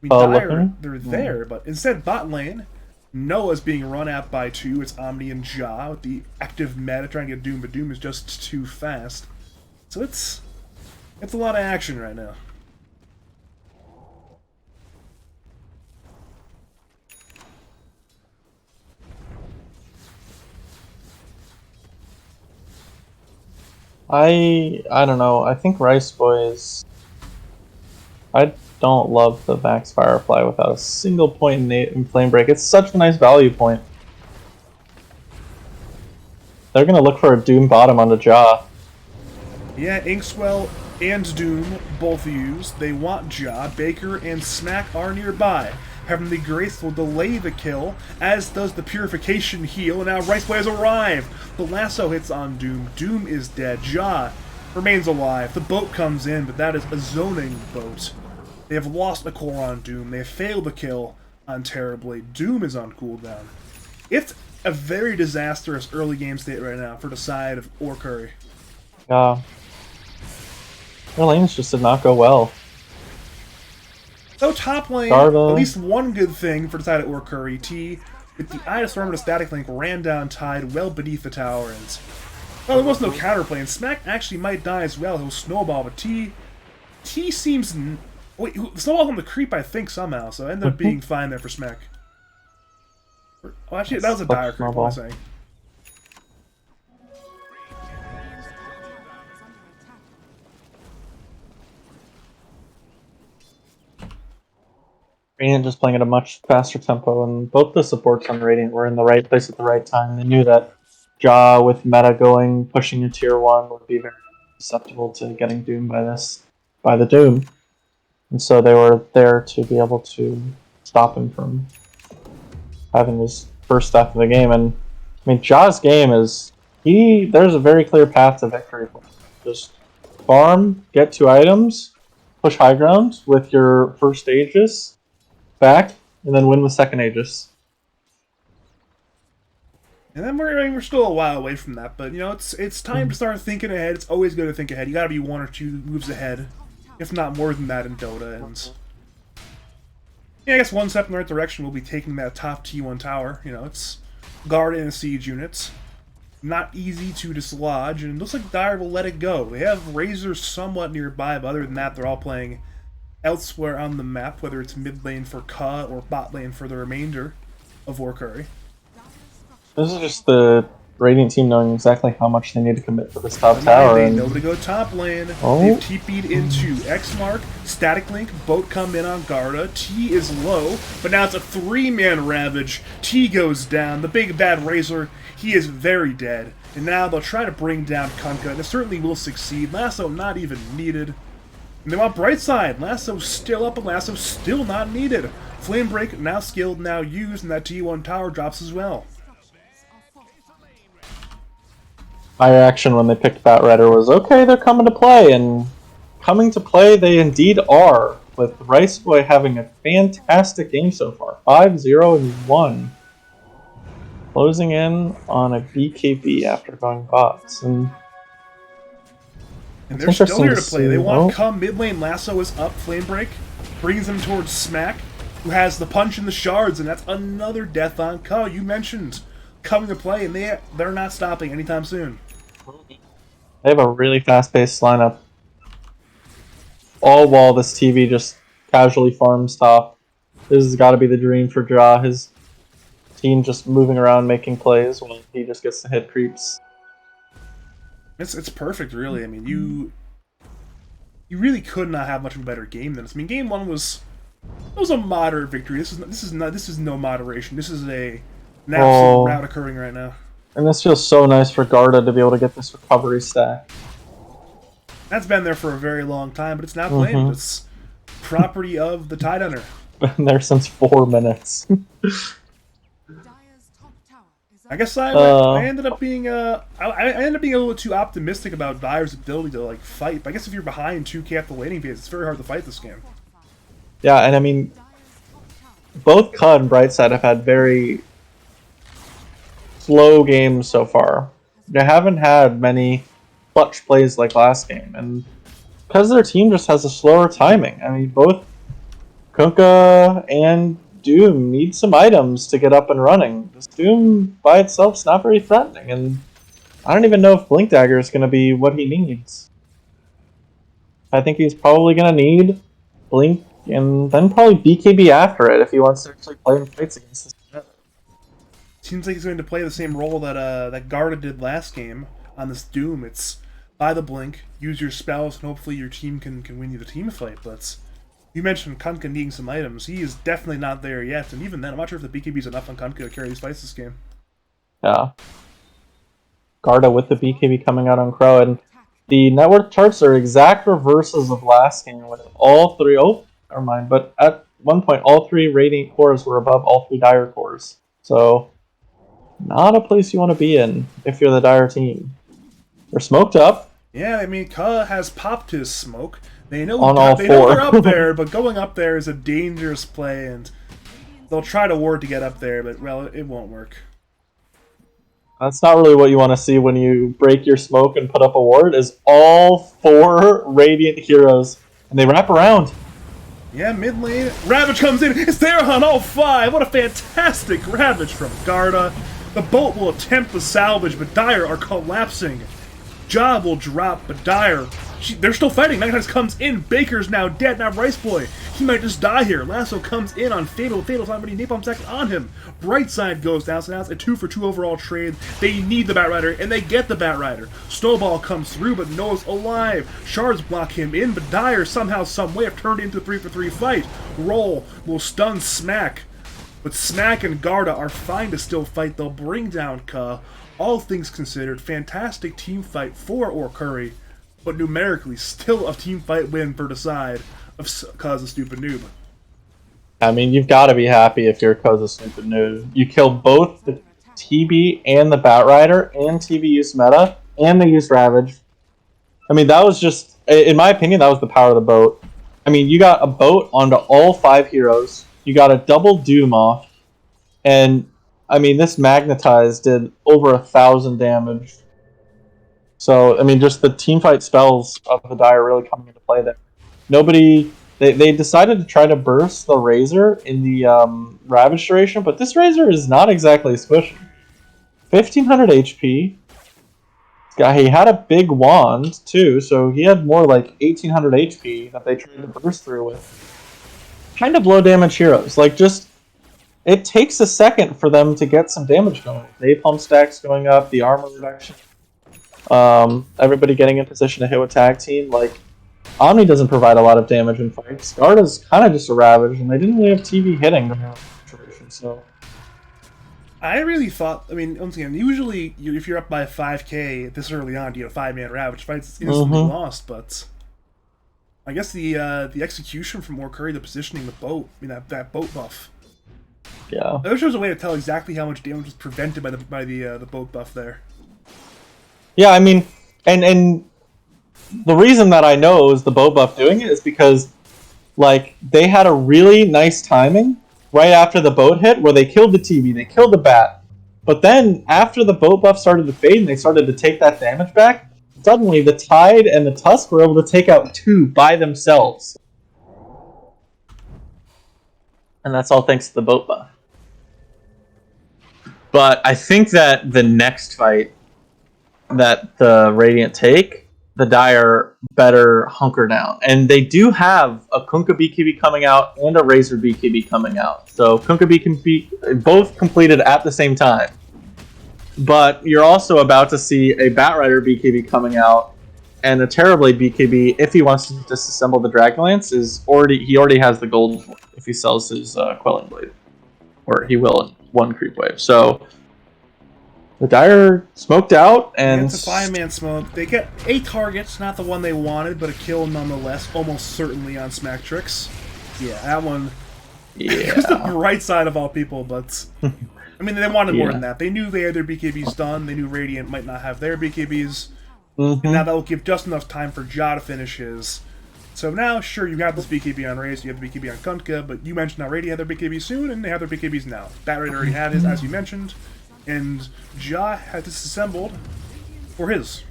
we Dire, they're there, but instead bot lane, Noah's being run at by 2. It's Omni and Ja with the active meta trying to get Doom, but Doom is just too fast. So it's a lot of action right now. I don't know. I think Riceboy is... I don't love the Max Firefly without a single point in Flame Break. It's such a nice value point. They're gonna look for a Doom bottom on the jaw. Yeah, Inkswell and Doom both used. They want Ja. Baker and Smack are nearby. Heavenly Grace will delay the kill, as does the Purification heal, and now Riceboy has arrived. The lasso hits on Doom. Doom is dead. Ja remains alive. The boat comes in, but that is a zoning boat. They have lost a core on Doom. They have failed the kill on Terrorblade. Doom is on cooldown. It's a very disastrous early game state right now for the side of Orcurry. Yeah. Their lanes just did not go well. So top lane, Garda. at least one good thing for the side of Orcurry. T, with the Eye of Storm and a Static Link, ran down Tide well beneath the tower, and well, there was no counterplay, and Smack actually might die as well. He'll snowball, but T seems... Wait, snowball on the creep, I think, somehow, so it ended up being fine there for Smack. Oh, actually, that was a dire creep, what was I saying? Radiant just playing at a much faster tempo, and both the supports on Radiant were in the right place at the right time. They knew that Ja, with meta going, pushing a tier 1 would be very susceptible to getting doomed by the Doom. And so they were there to be able to stop him from having his first death of the game. And I mean, Ja's game is there's a very clear path to victory for him. Just farm, get 2 items, push high ground with your first Aegis back, and then win with second Aegis. And then we're still a while away from that, but you know, it's time to start thinking ahead. It's always good to think ahead. You gotta be 1 or 2 moves ahead, if not more than that in Dota. And yeah, I guess one step in the right direction will be taking that top T1 tower. You know, it's guard and siege units. Not easy to dislodge, and it looks like Dire will let it go. They have Razors somewhat nearby, but other than that, they're all playing elsewhere on the map, whether it's mid lane for Ka or bot lane for the remainder of Orcurry. This is just the Radiant team knowing exactly how much they need to commit for this top tower. They know to go top lane. Oh. They've TP'd into X-Mark, Static Link, boat come in on Garda. T is low, but now it's a 3-man Ravage. T goes down. The big bad Razor, he is very dead. And now they'll try to bring down Kunkka, and it certainly will succeed. Lasso not even needed. And they want Brightside. Lasso still up, and Lasso still not needed. Flame Break now skilled, now used, and that T1 tower drops as well. My reaction when they picked Batrider was, okay, they're coming to play, and coming to play they indeed are, with Riceboy having a fantastic game so far. 5-0-1. Closing in on a BKB after going bots. And they're still here to play. They want to come mid lane. Lasso is up. Flame Break brings them towards Smack, who has the punch in the shards, and that's another death on Ka. You mentioned coming to play, and they're not stopping anytime soon. They have a really fast-paced lineup. All while this TV just casually farms top. This has got to be the dream for Ja. His team just moving around making plays while he just gets to hit creeps. It's perfect, really. I mean, you really could not have much of a better game than this. I mean, game one was a moderate victory. This is no moderation. This is an absolute rout occurring right now. And this feels so nice for Garda to be able to get this recovery stack. That's been there for a very long time, but it's not claimed. It's property of the Tide Hunter. Been there since 4 minutes. I guess I ended up being I ended up being a little too optimistic about Dire's ability to like fight. But I guess if you're behind 2K at the laning phase, it's very hard to fight this game. Yeah, and I mean, both Ka and Brightside have had very slow games so far. They haven't had many clutch plays like last game, and because their team just has a slower timing. I mean, both Kunkka and Doom need some items to get up and running. This Doom by itself is not very threatening, and I don't even know if Blink Dagger is going to be what he needs. I think he's probably going to need Blink and then probably BKB after it if he wants to actually play in fights against this shit. Seems like he's going to play the same role that Garda did last game on this Doom. It's buy the Blink, use your spells, and hopefully your team can win you the team fight. But you mentioned Kunkka needing some items. He is definitely not there yet, and even then, I'm not sure if the BKB is enough on Kunkka to carry these fights this game. Yeah. Garda with the BKB coming out on Crow, and the net worth charts are exact reverses of last game with all three. Oh, never mind. But at one point, all 3 Radiant cores were above all 3 Dire cores. So, not a place you want to be in if you're the Dire team. They're smoked up. Yeah, I mean, Ka has popped his smoke. They know On all they 4. know they're up there, but going up there is a dangerous play, and they'll try to ward to get up there, but well, it won't work. That's not really what you want to see when you break your smoke and put up a ward, is all 4 Radiant heroes, and they wrap around. Yeah, mid lane, Ravage comes in, it's there on all 5! What a fantastic Ravage from Garda! The boat will attempt the salvage, but Dire are collapsing. Job will drop, but Dire, they're still fighting. Magnetis comes in, Baker's now dead, now Rice Boy, he might just die here. Lasso comes in on Fatal, Fatal's not many napalm stacks on him. Brightside goes down, so now it's a 2-for-2 overall trade. They need the Batrider, and they get the Batrider. Snowball comes through, but Noah's alive. Shards block him in, but Dire somehow, someway have turned into a 3-for-3 fight. Roll will stun Smack, but Smack and Garda are fine to still fight. They'll bring down Ka. All things considered, fantastic team fight for Orcurry, but numerically still a team fight win for the side of Ka's a Stupidnoob. I mean, you've got to be happy if you're Ka's a Stupidnoob. You kill both the TB and the Batrider, and TB used meta, and they used Ravage. I mean, that was just, in my opinion, that was the power of the boat. I mean, you got a boat onto all 5 heroes, you got a double Doom off, and I mean, this Magnetize did over 1,000 damage. So, I mean, just the teamfight spells of the Dire really coming into play there. They decided to try to burst the Razor in the Ravage duration, but this Razor is not exactly squishy. 1,500 HP. He had a big wand, too, so he had more like 1,800 HP that they tried to burst through with. Kind of low damage heroes. Like, just... It takes a second for them to get some damage going. The napalm stacks going up, the armor reduction, everybody getting in position to hit with tag team. Like, Omni doesn't provide a lot of damage in fights. Garda's kind of just a Ravage, and they didn't really have TV hitting during the situation, so... I really thought, I mean, once again, usually if you're up by 5k this early on, you get a 5-man Ravage fights, it's instantly lost, but... I guess the execution from Orcurry, the positioning, the boat, I mean, that boat buff. Yeah. I wish there was a way to tell exactly how much damage was prevented by the boat buff there. Yeah, I mean, and the reason that I know is the boat buff doing it is because, like, they had a really nice timing right after the boat hit where they killed the TV, they killed the bat. But then, after the boat buff started to fade and they started to take that damage back, suddenly the Tide and the Tusk were able to take out 2 by themselves. And that's all thanks to the boat buff. But I think that the next fight that the Radiant take, the Dire better hunker down. And they do have a Kunkka BKB coming out and a Razor BKB coming out. So Kunkka BKB both completed at the same time. but you're also about to see a Batrider BKB coming out, and a Terrorblade BKB, if he wants to disassemble the Dragonlance, he already has the gold if he sells his Quelling Blade. Or he will in one creep wave. So the Dire smoked out, and it's a 5-man smoke. They get a target, not the one they wanted, but a kill nonetheless, almost certainly on Smack Tricks. Yeah, that one. yeah, It was the right side of all people, but I mean, they wanted more than that. They knew they had their BKBs done. They knew Radiant might not have their BKBs. And now that will give just enough time for Ja to finish his. So now, sure, you got this BKB on Raze, you have the BKB on Kunkka, but you mentioned how Radiant had their BKB soon, and they have their BKBs now. Batrider already had his, as you mentioned, and Ja had disassembled for his.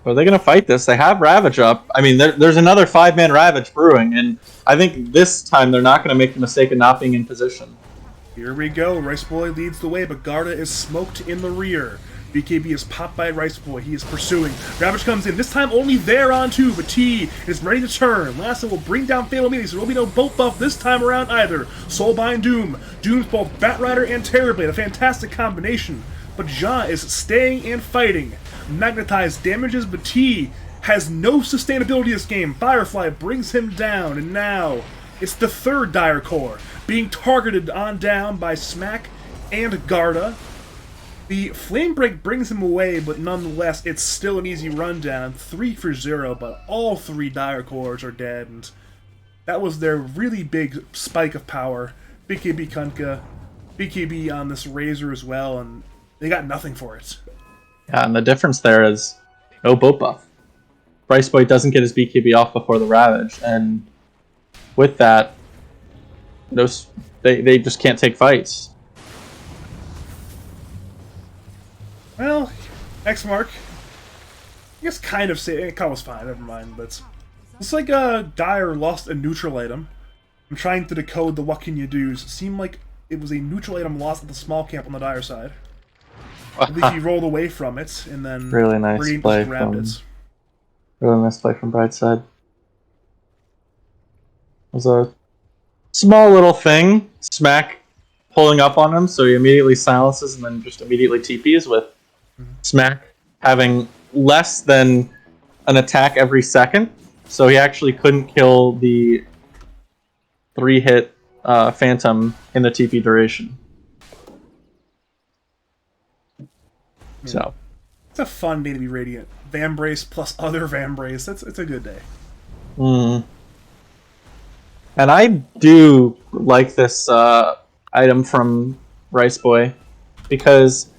Are they going to fight this? They have Ravage up. I mean, there's another 5-man Ravage brewing, and I think this time they're not going to make the mistake of not being in position. Here we go. Rice Boy leads the way, but Garda is smoked in the rear. BKB is popped by Rice Boy. He is pursuing. Ravage comes in. This time only there on 2, but T is ready to turn. Lasso will bring down Fatal Melee, so there will be no bolt buff this time around either. Soulbind Doom. Doom's both Batrider and Terrorblade. A fantastic combination. But Ja is staying and fighting. Magnetized damages, but T has no sustainability this game. Firefly brings him down, and now it's the third Dire Core being targeted on down by Smack and Garda. The Flame Break brings him away, but nonetheless, it's still an easy rundown. 3 for 0, but all 3 Dire Cores are dead, and that was their really big spike of power. BKB Kunkka, BKB on this Razor as well, and they got nothing for it. Yeah, and the difference there is no boat buff. Rice Boy doesn't get his BKB off before the Ravage, and with that, they just can't take fights. Well, X Mark, I guess kind of say it was fine, never mind, but it's like Dire lost a neutral item. I'm trying to decode the what can you do's. It seemed like it was a neutral item lost at the small camp on the Dire side. At least he rolled away from it, and then really nice Radiant play just grabbed from, it. Really nice play from Brightside. It was a small little thing. Smack pulling up on him, so he immediately silences and then just immediately TPs with Smack having less than an attack every second. So he actually couldn't kill the 3-hit Phantom in the TP duration. So It's a fun day to be Radiant. Vambrace plus other Vambrace. It's a good day. And I do like this item from Rice Boy because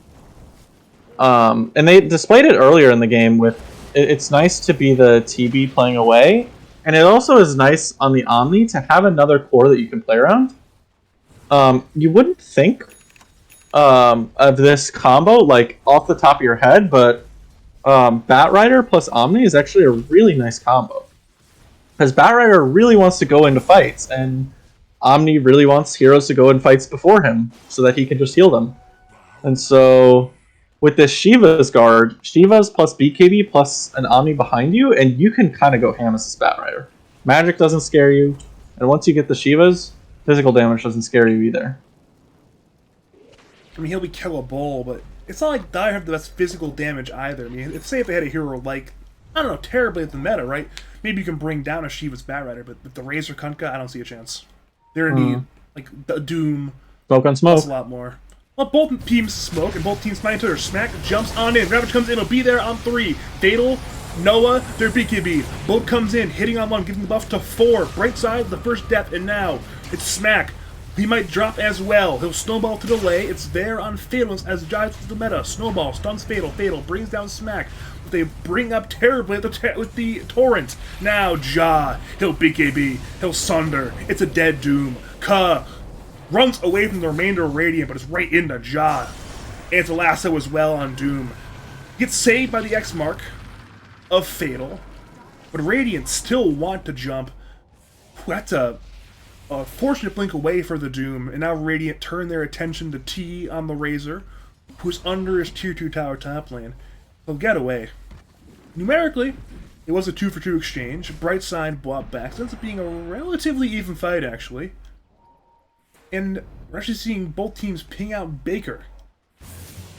and they displayed it earlier in the game with it's nice to be the TB playing away, and it also is nice on the Omni to have another core that you can play around. You wouldn't think of this combo like off the top of your head, but Batrider plus Omni is actually a really nice combo. Because Batrider really wants to go into fights, and Omni really wants heroes to go in fights before him, so that he can just heal them. And so, with this Shiva's guard, Shiva's plus BKB plus an Omni behind you, and you can kind of go ham as this Batrider. Magic doesn't scare you, and once you get the Shivas, physical damage doesn't scare you either. I mean, he'll be killable, but it's not like Dire have the best physical damage either. I mean, if they had a hero like, I don't know, terribly at the meta, right? Maybe you can bring down a Shiva's Batrider, but with the Razor Kunkka, I don't see a chance. They're in need, like, Doom. Smoke on smoke. That's a lot more. Well, both teams smoke, and both teams find each other. Smack jumps on in. Ravage comes in, he'll be there on 3. Fatal, Noah, their BKB. Boat comes in, hitting on 1, giving the buff to 4. Bright side, the first death, and now it's Smack. He might drop as well. He'll snowball to delay. It's there on Fatal as drives to the meta. Snowball, stuns Fatal. Fatal brings down Smack. They bring up terribly with the Torrent. Now Ja, he'll BKB. He'll Sunder. It's a dead Doom. Ka runs away from the remainder of Radiant, but it's right into Ja. And it's a lasso as well on Doom. Gets saved by the X mark of Fatal. But Radiant still want to jump. That's a fortunate blink away for the Doom, and now Radiant turn their attention to T on the Razor, who's under his tier 2 tower top lane. They'll get away. Numerically, it was a 2-for-2 exchange. Brightside bought back. So it ends up being a relatively even fight, actually. And we're actually seeing both teams ping out Baker.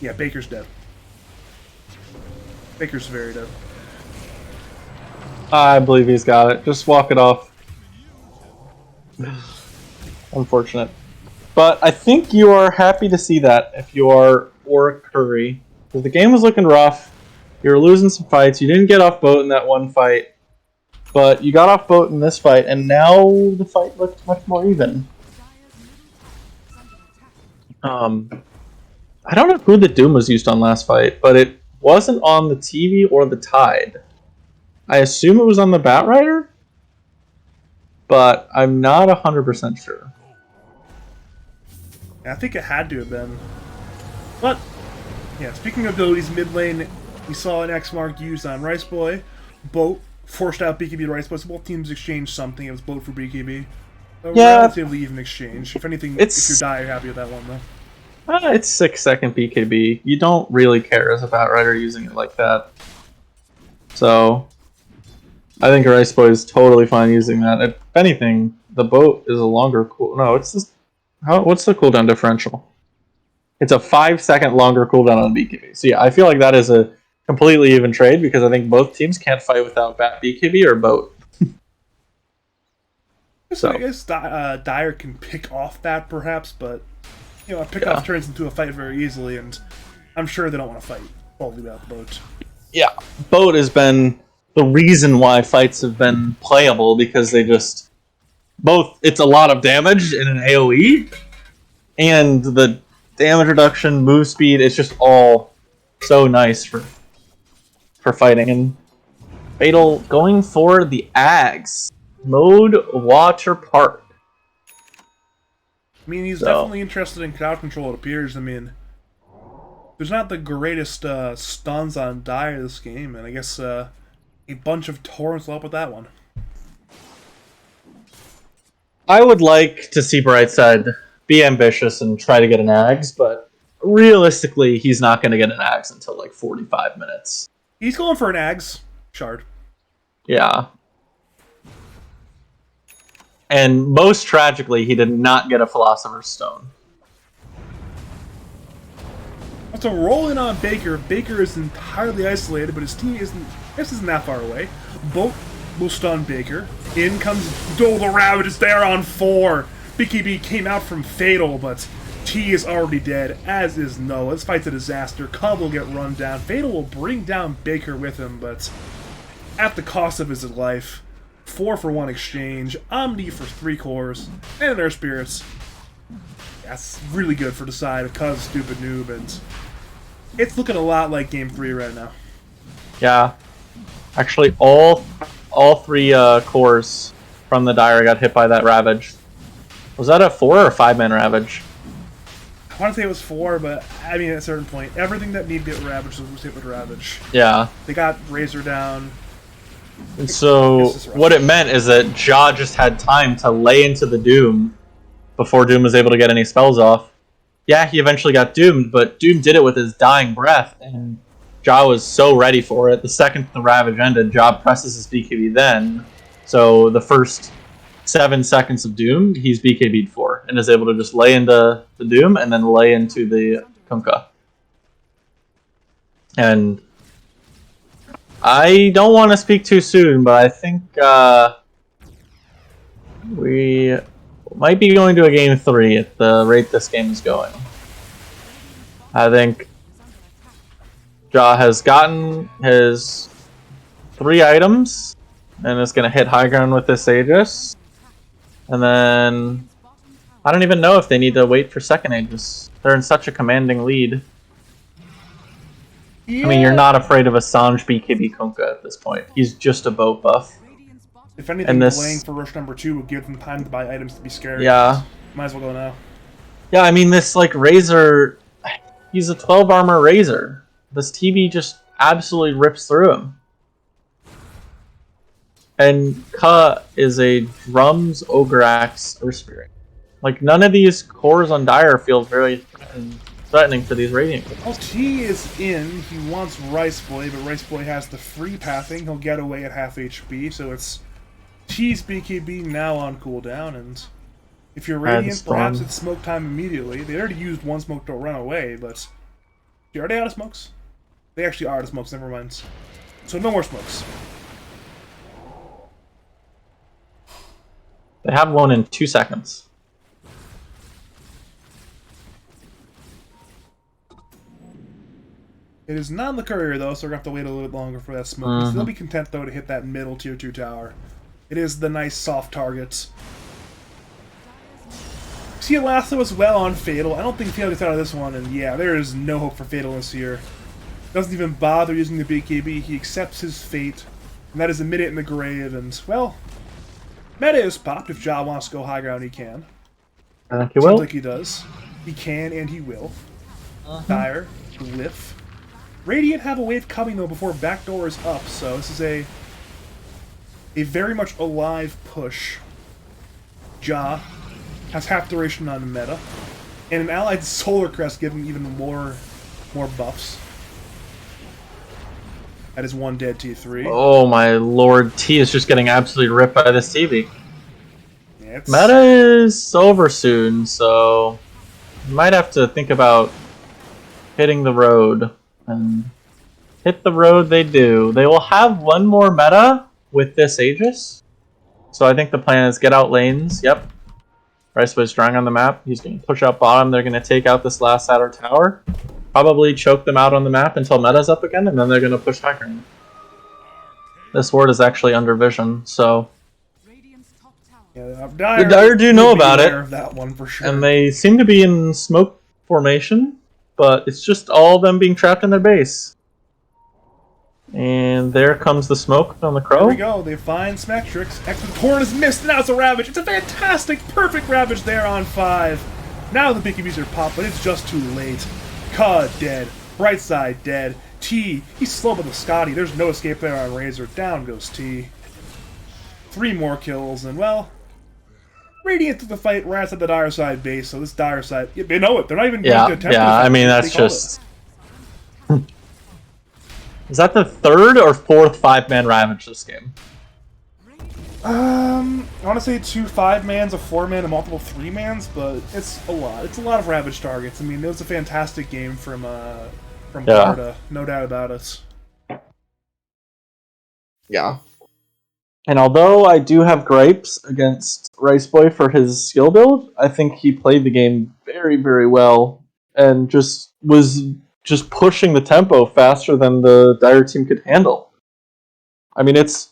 Yeah, Baker's dead. Baker's very dead. I believe he's got it. Just walk it off. Unfortunate. But I think you are happy to see that if you are Aura Curry. Because the game was looking rough. You were losing some fights. You didn't get off boat in that one fight. But you got off boat in this fight, and now the fight looks much more even. I don't know who the Doom was used on last fight, but it wasn't on the TV or the Tide. I assume it was on the Batrider? But I'm not 100% sure. I think it had to have been. But, yeah, speaking of abilities, mid lane, we saw an X mark used on Rice Boy. Boat forced out BKB to Rice Boy, so both teams exchanged something. It was Boat for BKB. A relatively even exchange. If anything, if you die, you're happy with that one, though. It's 6-second BKB. You don't really care as a Batrider using it like that. So, I think Rice Boy is totally fine using that. If anything, the boat is a longer cool. No, it's just what's the cooldown differential? It's a 5-second longer cooldown on BKB. So yeah, I feel like that is a completely even trade because I think both teams can't fight without Bat BKB or boat. So I guess Dire can pick off that perhaps, but a pick-off turns into a fight very easily, and I'm sure they don't want to fight boldly without the boat. Yeah, boat has been the reason why fights have been playable because they just it's a lot of damage in an AoE, and the damage reduction, move speed, it's just all so nice for fighting. And Fatal going for the Ags. Mode Water Park. I mean, he's definitely interested in crowd control, it appears. I mean, there's not the greatest stuns on Dire this game, and I guess a bunch of torrents will help with that one. I would like to see Brightside be ambitious and try to get an Ags, but realistically, he's not going to get an Ags until like 45 minutes. He's going for an Ags shard. Yeah. And most tragically, he did not get a Philosopher's Stone. So rolling on Baker. Baker is entirely isolated, but his team isn't that far away. Boat will stun Baker. In comes Dole the Ravage. It's there on 4. BKB came out from Fatal, but T is already dead, as is Noah. This fight's a disaster. Cub will get run down. Fatal will bring down Baker with him, but at the cost of his life. 4-for-1 exchange, Omni for 3 cores, and their spirits. That's really good for the side of Cuz, Stupidnoob, and it's looking a lot like Game 3 right now. Yeah. Actually, all 3 cores from the Dire got hit by that Ravage. Was that a 4 or 5-man Ravage? I want to say it was 4, but I mean, at a certain point, everything that needed to get Ravage was hit with Ravage. Yeah. They got Razor down. And so, what it meant is that Ja just had time to lay into the Doom before Doom was able to get any spells off. Yeah, he eventually got doomed, but Doom did it with his dying breath, and Ja was so ready for it. The second the Ravage ended, Ja presses his BKB then. So the first 7 seconds of Doom, he's BKB'd for, and is able to just lay into the Doom and then lay into the Kunkka. And I don't want to speak too soon, but I think we might be going to a Game 3 at the rate this game is going. I think Ja has gotten his 3 items, and is going to hit high ground with this Aegis. And then I don't even know if they need to wait for second Aegis. They're in such a commanding lead. Yeah. I mean, you're not afraid of a Sanj BKB Kunkka at this point. He's just a boat buff. If anything, playing for rush number 2 would give them time to buy items to be scared. Yeah. Might as well go now. Yeah, I mean, this, like, Razor, he's a 12 armor Razor. This TV just absolutely rips through him. And Ka is a Drums, Ogre Axe, Earth Spirit. Like, none of these cores on Dire feel very threatening for these Radiant. Well, T is in. He wants Rice Boy, but Rice Boy has the free pathing. He'll get away at half HP, so it's T's BKB now on cooldown, and if you're Radiant, perhaps it's smoke time immediately. They already used one smoke to run away, but Are they out of smokes? They actually are out of smokes, never mind. So no more smokes. They have one in 2 seconds. It is not in the courier though, so we're gonna have to wait a little bit longer for that smoke. Mm-hmm. Still be content though to hit that middle tier 2 tower. It is the nice soft target. See, Lasso as well on Fatal. I don't think Fatal gets out of this one, and yeah, there is no hope for Fatal this year. Doesn't even bother using the BKB. He accepts his fate, and that is a minute in the grave. And well, meta is popped. If Ja wants to go high ground, he can. He will. Seems like he does. He can and he will. Dire, Glyph. Radiant have a wave coming though before backdoor is up, so this is a very much alive push. Ja has half duration on meta, and an allied Solar Crest giving even more buffs. That is one dead T3. Oh my lord, T is just getting absolutely ripped by this TV. Yeah, meta is over soon, so you might have to think about hitting the road. And hit the road they do. They will have one more meta with this Aegis. So I think the plan is get out lanes. Yep. Riceway's drawing on the map. He's going to push out bottom. They're going to take out this last outer tower. Probably choke them out on the map until meta's up again, and then they're going to push high ground. This ward is actually under vision, so... Yeah, the Dire do know about it. Of that one for sure. And they seem to be in smoke formation. But it's just all them being trapped in their base. And there comes the smoke on the Crow. There we go. They find Smactrix. Exit Torn is missed, and now it's a Ravage. It's a fantastic, perfect Ravage there on 5. Now the BKBs are popped, but it's just too late. Ka dead. Brightside dead. T, he's slow with the Scotty. There's no escape there on Razor. Down goes T. 3 more kills, and well... Radiant took the fight right outside the Dire side base, so this Dire side... They know it. They're not even going to attempt Yeah, I mean, that's just... Is that the 3rd or 4th 5-man Ravage this game? I want to say 2 5-mans, a 4-man, and multiple 3-mans, but it's a lot. It's a lot of Ravage targets. I mean, it was a fantastic game from Florida. No doubt about it. Yeah. And although I do have gripes against Riceboy for his skill build, I think he played the game very, very well and just was just pushing the tempo faster than the Dire team could handle. I mean, it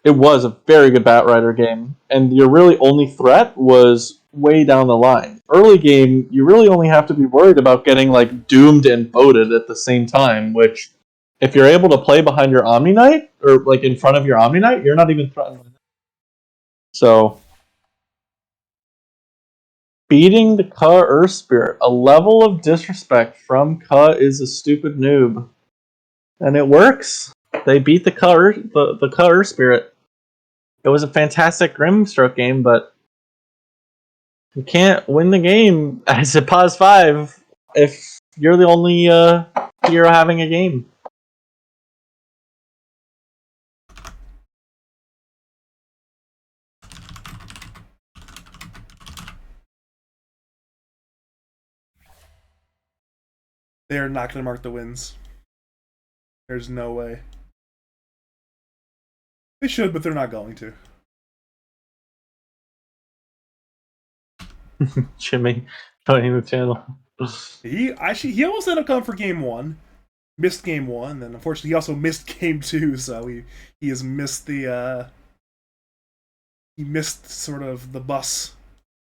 was a very good Batrider game, and your really only threat was way down the line. Early game, you really only have to be worried about getting like doomed and boated at the same time, which... If you're able to play behind your Omni Knight, or like in front of your Omni Knight, you're not even threatened with it. So, beating the Ka Earth Spirit, a level of disrespect from Ka is a stupid noob. And it works. They beat the Ka Earth Spirit. It was a fantastic Grimstroke game, but you can't win the game as a Pos 5 if you're the only hero having a game. They're not going to mark the wins. There's no way. They should, but they're not going to. Jimmy joining the channel. He almost ended up coming for game 1. Missed game 1, and unfortunately he also missed game 2, so he has missed the he missed sort of the bus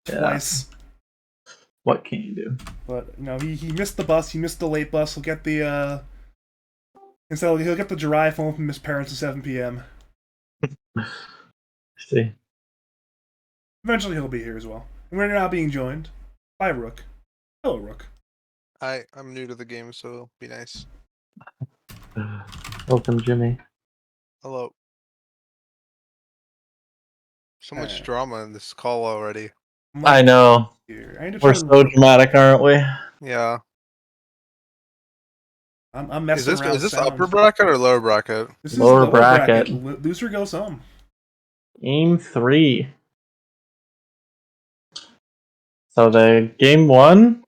twice. What can you do? But you know, he missed the bus, he missed the late bus, he'll get the instead he'll get the Jiraiya phone from his parents at 7 PM. See. Eventually he'll be here as well. And we're now being joined by Rook. Hello, Rook. Hi, I'm new to the game, so be nice. Welcome, Jimmy. Hello. So much drama in this call already. I know. We're so dramatic, aren't we? Yeah. I'm messing around. Is this upper bracket or lower bracket? This is lower bracket. Loser goes home. Game 3. So the game 1,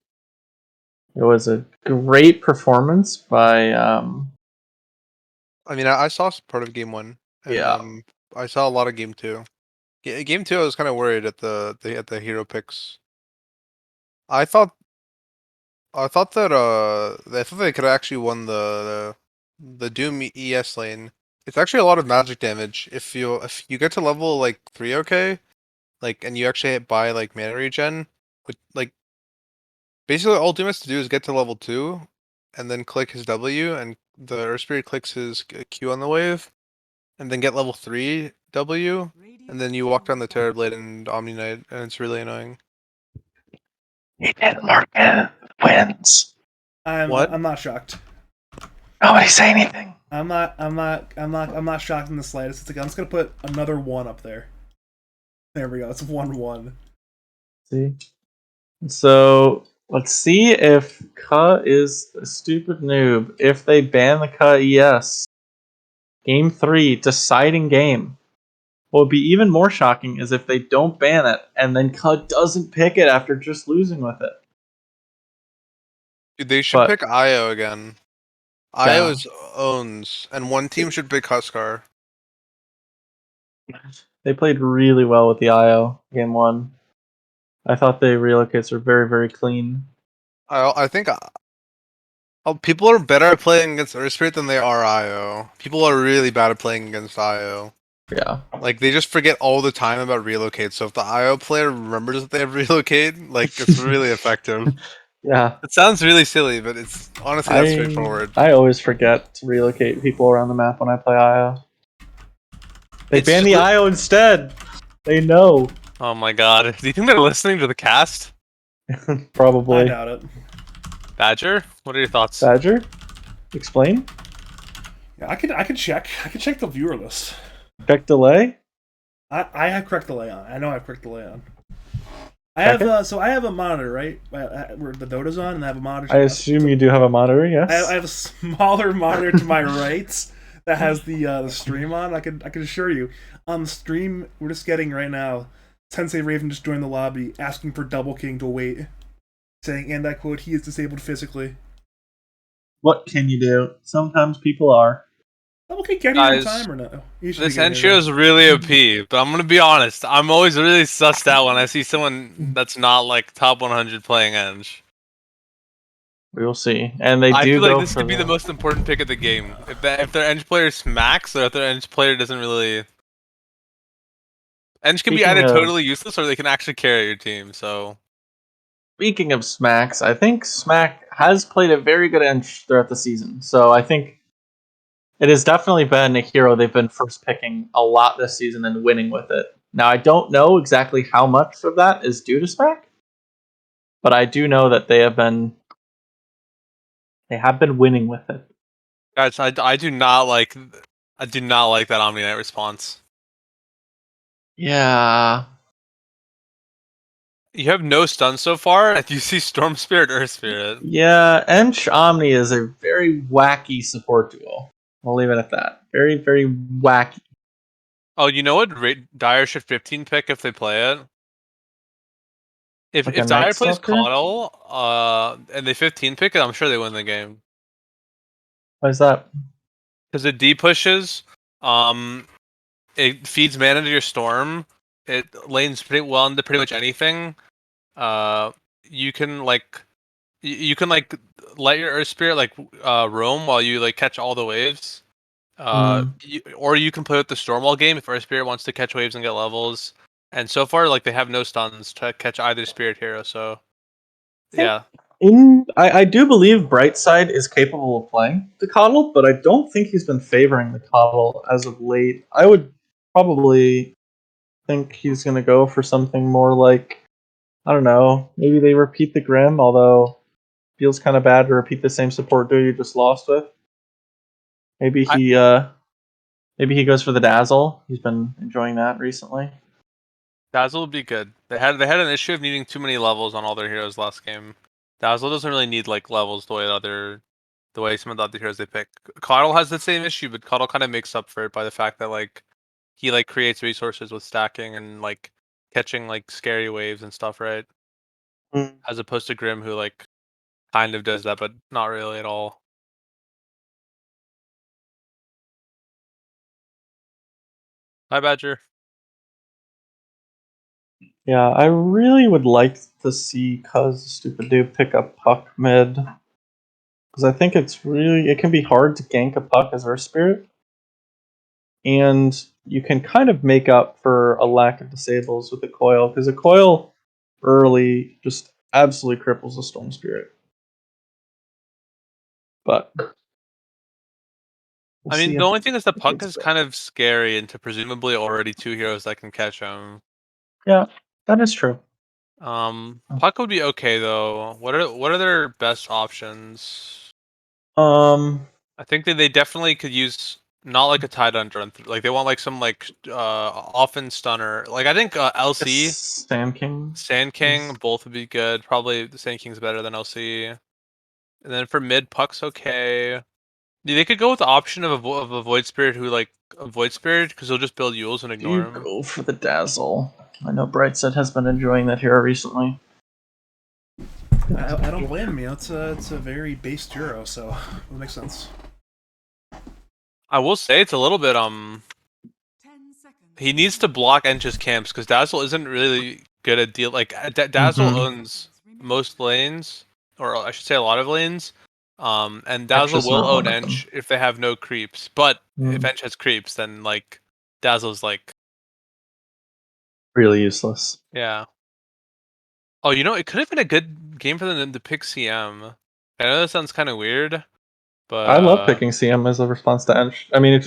it was a great performance by I mean, I saw part of game one, and yeah. I saw a lot of game two. Game two, I was kind of worried at the hero picks. I thought I thought that I thought they could have actually won the Doom ES lane. It's actually a lot of magic damage if you get to level like 3, okay, like, and you actually buy like mana regen, like basically all Doom has to do is get to level 2, and then click his W, and the Earth Spirit clicks his Q on the wave, and then get level 3 W, and then you walk down the Terrorblade and Omni Knight, and it's really annoying. He didn't mark it. Wins. What? I'm not shocked. Nobody say anything. I'm not shocked in the slightest. It's like I'm just gonna put another one up there. There we go. It's 1-1. See? So let's see if Ka is a stupid noob. If they ban the Ka ES. Game 3, deciding game. What would be even more shocking is if they don't ban it and then Ka doesn't pick it after just losing with it. Dude, they should But pick Io again. Io yeah. is owns, and one team should pick Huskar. They played really well with the IO game 1. I thought the relocates were very, very clean. I think people are better at playing against Earth Spirit than they are Io. People are really bad at playing against Io. Yeah. Like, they just forget all the time about relocate. So if the Io player remembers that they have relocate, like, it's really effective. Yeah. It sounds really silly, but it's honestly that straightforward. I always forget to relocate people around the map when I play IO. They It's ban just the IO instead. They know. Oh my god. Do you think they're listening to the cast? I Probably. doubt it. Badger? What are your thoughts? Badger? Explain? Yeah, I could check. I could check the viewer list. Check delay? I have correct delay on. I know I have correct delay on. I Check have so I have a monitor, right? Where the Dota's on, and I have a monitor. I assume you do have a monitor, yes? I have a smaller monitor to my right that has the stream on. I can assure you, on the stream we're just getting right now, Tensei Raven just joined the lobby asking for Double King to wait, saying, and I quote, he is disabled physically. What can you do? Sometimes people are. Double King get here in Guys, time or no? This Enshiro is really OP, but I'm gonna be honest. I'm always really sussed out when I see someone that's not like top 100 playing Enj. We will see. And they I do feel like go this for could be the most important pick of the game. If their Enj player smacks, or if their Enj player doesn't really, Enj can be Speaking either of- totally useless or they can actually carry your team. So Speaking of Smacks, I think Smack has played a very good edge throughout the season. So I think it has definitely been a hero they've been first picking a lot this season and winning with it. Now, I don't know exactly how much of that is due to Smack, but I do know that they have been winning with it. guys, I do not like that Omni Knight response. Yeah. You have no stun so far, and you see Storm Spirit, Earth Spirit. Yeah, Ench Omni is a very wacky support duo. I'll leave it at that. Very, very wacky. Oh, you know what? Dire should 15 pick if they play it. If Like a Dire Night plays Stalker? Colonel, and they 15 pick it, I'm sure they win the game. Why is that? Because it D pushes, it feeds mana to your storm. It lanes pretty well into pretty much anything. Uh, you can like, you can like let your Earth Spirit like roam while you like catch all the waves. Or you can play with the Stormwall game if Earth Spirit wants to catch waves and get levels. And so far, like they have no stuns to catch either Spirit Hero. So yeah. I do believe Brightside is capable of playing the Coddle, but I don't think he's been favoring the Coddle as of late. I would probably think he's going to go for something more like, I don't know, maybe they repeat the Grim, although feels kind of bad to repeat the same support duo you just lost with. Maybe he goes for the Dazzle. He's been enjoying that recently. Dazzle would be good. They had an issue of needing too many levels on all their heroes last game. Dazzle doesn't really need like levels the way some of the other heroes they pick. Coddle has the same issue, but Coddle kind of makes up for it by the fact that like he like creates resources with stacking and like catching like scary waves and stuff, right? Mm. As opposed to Grim, who like kind of does that, but not really at all. Hi, Badger. Yeah, I really would like to see Stupidnoob pick up puck mid. Because I think it can be hard to gank a puck as Earth Spirit. And you can kind of make up for a lack of disables with a coil, because a coil early just absolutely cripples the Storm Spirit. But I mean, the only thing is the puck is kind of scary into presumably already 2 heroes that can catch him. Yeah, that is true. Puck would be okay though. What are their best options? I think that they definitely could use not like a Tide Under, like they want like some like often stunner. Like I think LC, Sand King. Sand King, both would be good. Probably the Sand King's better than LC. And then for mid, Puck's okay. They could go with the option of a Void Spirit who like a Void Spirit because he'll just build Yules and Do ignore you him. go for the Dazzle? I know Brightside has been enjoying that hero recently. I don't blame him. You know, it's a very based hero, so it makes sense. I will say it's a little bit 10 seconds. he needs to block Ench's camps because Dazzle isn't really good at deal. Like Dazzle owns most lanes, or I should say a lot of lanes. And Dazzle Ench is will not own one of them. Ench if they have no creeps. But if Ench has creeps, then like Dazzle's like really useless. yeah. Oh, you know, it could have been a good game for them to pick CM. I know that sounds kind of weird, but I love picking CM as a response to Ench. I mean,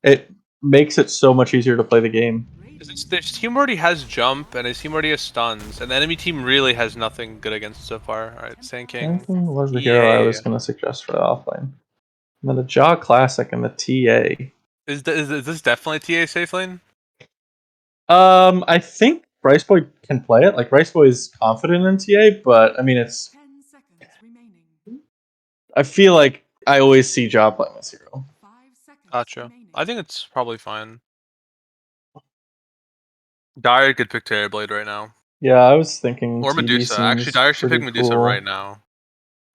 it makes it so much easier to play the game. His team already has jump and his team already has stuns, and the enemy team really has nothing good against so far. All right, Sand King. Sand was the hero I was going to suggest for the offlane. And then the Jaw Classic and the TA. Is this definitely TA safe lane? I think Rice Boy can play it. Like Rice Boy is confident in TA, but I mean, 10 seconds remaining. I feel like I always see Jaw playing this hero. 5 seconds Gotcha. remaining. I think it's probably fine. Dire could pick Terrorblade right now. Yeah, I was thinking Or TB Medusa. Actually, seems Dire should pick pretty Medusa cool. right now.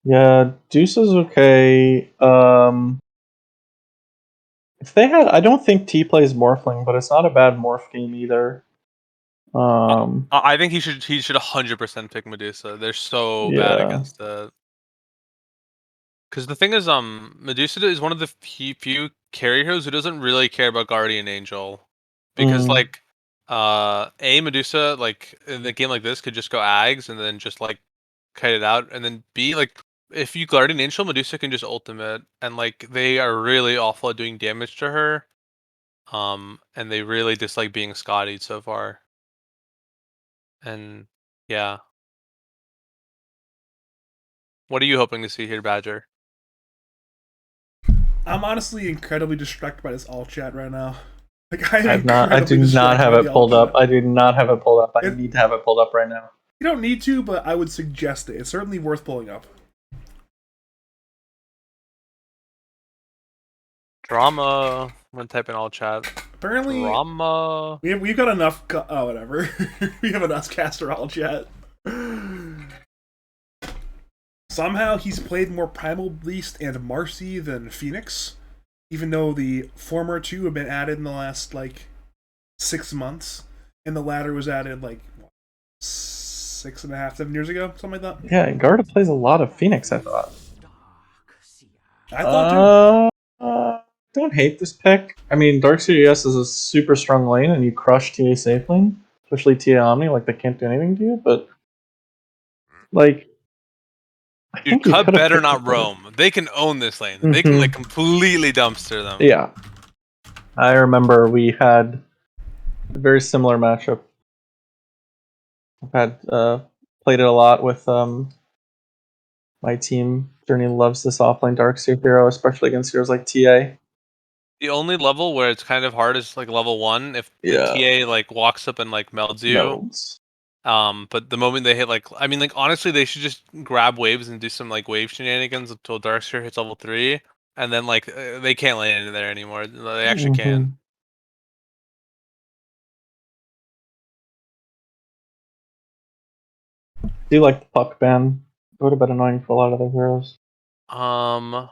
Yeah, Deuce is okay. If they had, I don't think T plays Morphling, but it's not a bad Morph game either. I think he should 100% pick Medusa. They're so bad Yeah. against it. Because the thing is, Medusa is one of the few carry heroes who doesn't really care about Guardian Angel, because like, Medusa like in a game like this could just go Ags and then just like kite it out, and then B like if you Guardian Angel, Medusa can just ultimate, and like they are really awful at doing damage to her, and they really dislike being Scottied so far, and yeah. What are you hoping to see here, Badger? I'm honestly incredibly distracted by this all chat right now. Like I do not have it pulled up. I do not have it pulled up. I need to have it pulled up right now. You don't need to, but I would suggest it. It's certainly worth pulling up. Drama. I'm gonna type in all chat. Apparently, Drama. we've got enough. Oh, whatever. We have enough caster all chat. Somehow he's played more Primal Beast and Marcy than Phoenix, even though the former two have been added in the last like 6 months, and the latter was added like 6.5, 7 years ago, something like that. Yeah, Garda plays a lot of Phoenix, I thought. I thought Don't hate this pick. I mean, Darkseer ES is a super strong lane, and you crush TA safe lane, especially TA Omni. Like they can't do anything to you, but like, I Dude, think you Cub could have better picked not it better. roam. They can own this lane. They can like completely dumpster them. Yeah, I remember we had a very similar matchup. I've had played it a lot with my team. Journey loves this offlane Darkseer hero, especially against heroes like TA. The only level where it's kind of hard is like level 1 if the TA like walks up and like melds you. Melds. But the moment they hit like, I mean, like honestly, they should just grab waves and do some like wave shenanigans until Darkseer hits level 3, and then like they can't land in there anymore. They actually can't. Do you like the puck ban? would have been annoying for a lot of their heroes. Let's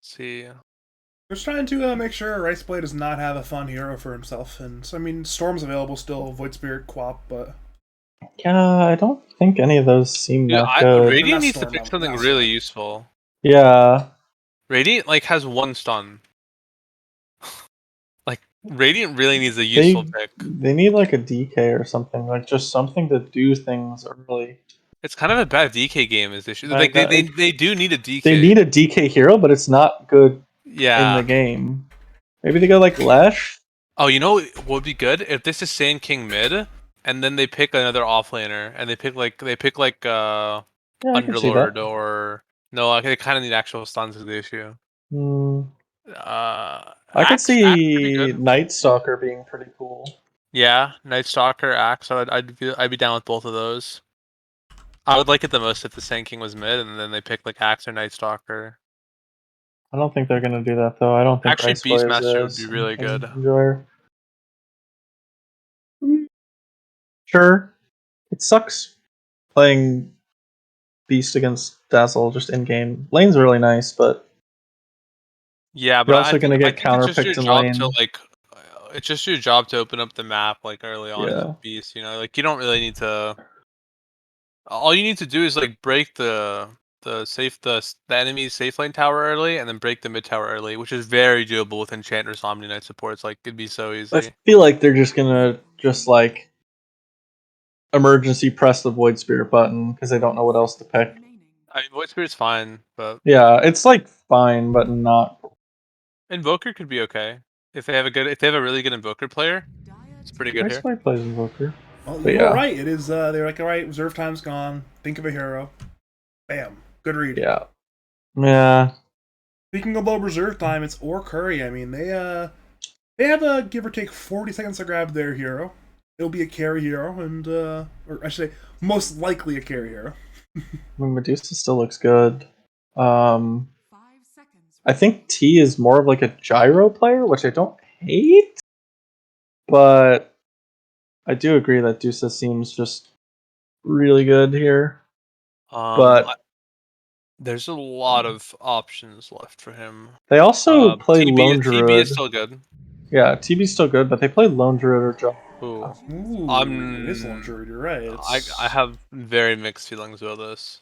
see. We're just trying to make sure Riceblade does not have a fun hero for himself, and so I mean, Storm's available still, Void Spirit, Quap, but Yeah, I don't think any of those seem Dude, that good. Radiant Not needs to Storm, pick not something Storm. really useful. Yeah, Radiant like has 1 stun. Like Radiant really needs a they useful pick. they need like a DK or something, like just something to do things early. It's kind of a bad DK game is the issue. Like, Like they do need a DK. They need a DK hero, but it's not good in the Yeah. game. Maybe they go like Lesh. Oh, you know what would be good if this is Sand King mid, and then they pick another offlaner, and they pick like Yeah, I can see Underlord that. or no, like, they kind of need actual stuns is the issue. Hmm. I could Axe could be see good. Night Stalker being pretty cool. Yeah, Night Stalker, Axe. I'd be down with both of those. I would like it the most if the Sand King was mid, and then they pick like Axe or Night Stalker. I don't think they're gonna do that though. I don't think Actually, Riceboy is Beastmaster would be really good. enjoyer. Sure, it sucks playing Beast against Dazzle just in game. Lane's really nice, but Yeah, but you're I also think gonna I get think it's just your counterpicked in job lane. to like. It's just your job to open up the map like early on as Yeah. a beast. You know, like you don't really need to. All you need to do is like break the enemy's safe lane tower early, and then break the mid tower early, which is very doable with Enchantress Omni Knight supports. Like it'd be so I easy. feel like they're just gonna like emergency press the Void Spirit button because they don't know what else to pick. Remaining. I mean, Void Spirit's fine, but Yeah, it's like fine, but not. Invoker could be okay if they have a really good Invoker player. It's pretty good here. Riceboy plays Invoker. well, But you were yeah, right. It is. They're like, all right, reserve time's gone. Think of a hero. Bam, good read. yeah. Speaking of low reserve time, it's Or Curry. I mean, they have a give or take 40 seconds to grab their hero. It'll be a carry hero, and or I should say, most likely a carry hero. I mean, Medusa still looks good. 5 seconds. I think T is more of like a gyro player, which I don't hate, but I do agree that Dusa seems just really good here. But There's a lot of options left for him. they also play Lone TB Druid. is still good. Yeah, TB's still good, but they play Lone Druid or Jump. Ooh. Ooh, it is Lone Druid. You're right. I have very mixed feelings about this.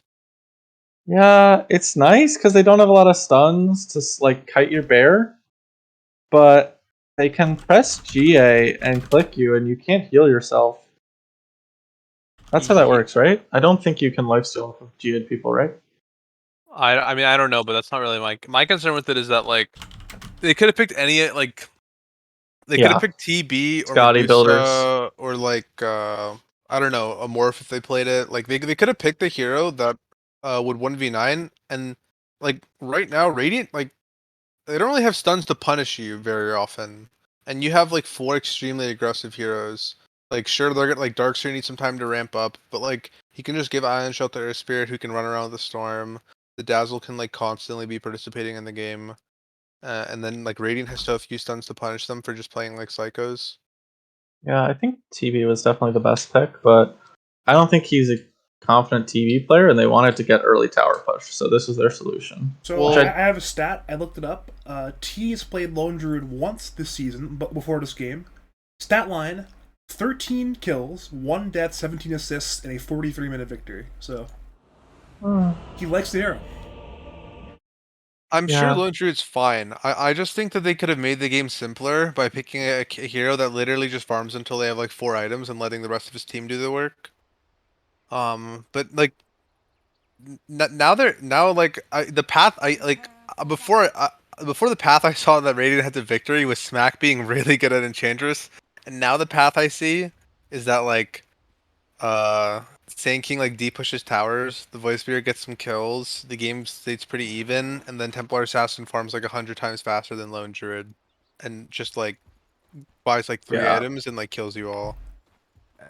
Yeah, it's nice because they don't have a lot of stuns to like kite your bear, but they can press GA and click you, and you can't heal yourself. That's how that Ye- works, right? I don't think you can lifesteal with GA'd people, right? I mean I don't know, but that's not really my concern with it is that like they could have picked any like they could Yeah. have picked TB or Scotty Medusa builders. or like I don't know, a Morph if they played it. Like they could have picked a hero that would 1v9 and like right now Radiant like they don't really have stuns to punish you very often. And you have like 4 extremely aggressive heroes. Like sure they're gonna like Darkseer needs some time to ramp up, but like he can just give Ion Shell to Earth Spirit who can run around with the storm. The Dazzle can like constantly be participating in the game. And then like Radiant has a few stuns to punish them for just playing like psychos. Yeah, I think TB was definitely the best pick, but I don't think he's a confident TB player, and they wanted to get early tower push, so this was their solution. So Well- I have a stat. I looked it up. T's played Lone Druid once this season, but before this game. Stat line: 13 kills, 1 death, 17 assists, and a 43-minute victory. So he likes the hero. I'm Yeah. sure Lone Druid's fine. I just think that they could have made the game simpler by picking a hero that literally just farms until they have like 4 items and letting the rest of his team do the work. But like now like the path I like before before the path I saw that Radiant had to victory was Smack being really good at Enchantress, and now the path I see is that like Sand King like D pushes towers, the Voice Spirit gets some kills, the game stays pretty even, and then Templar Assassin farms like 100 times faster than Lone Druid, and just like buys like 3 Yeah. items and like kills you all.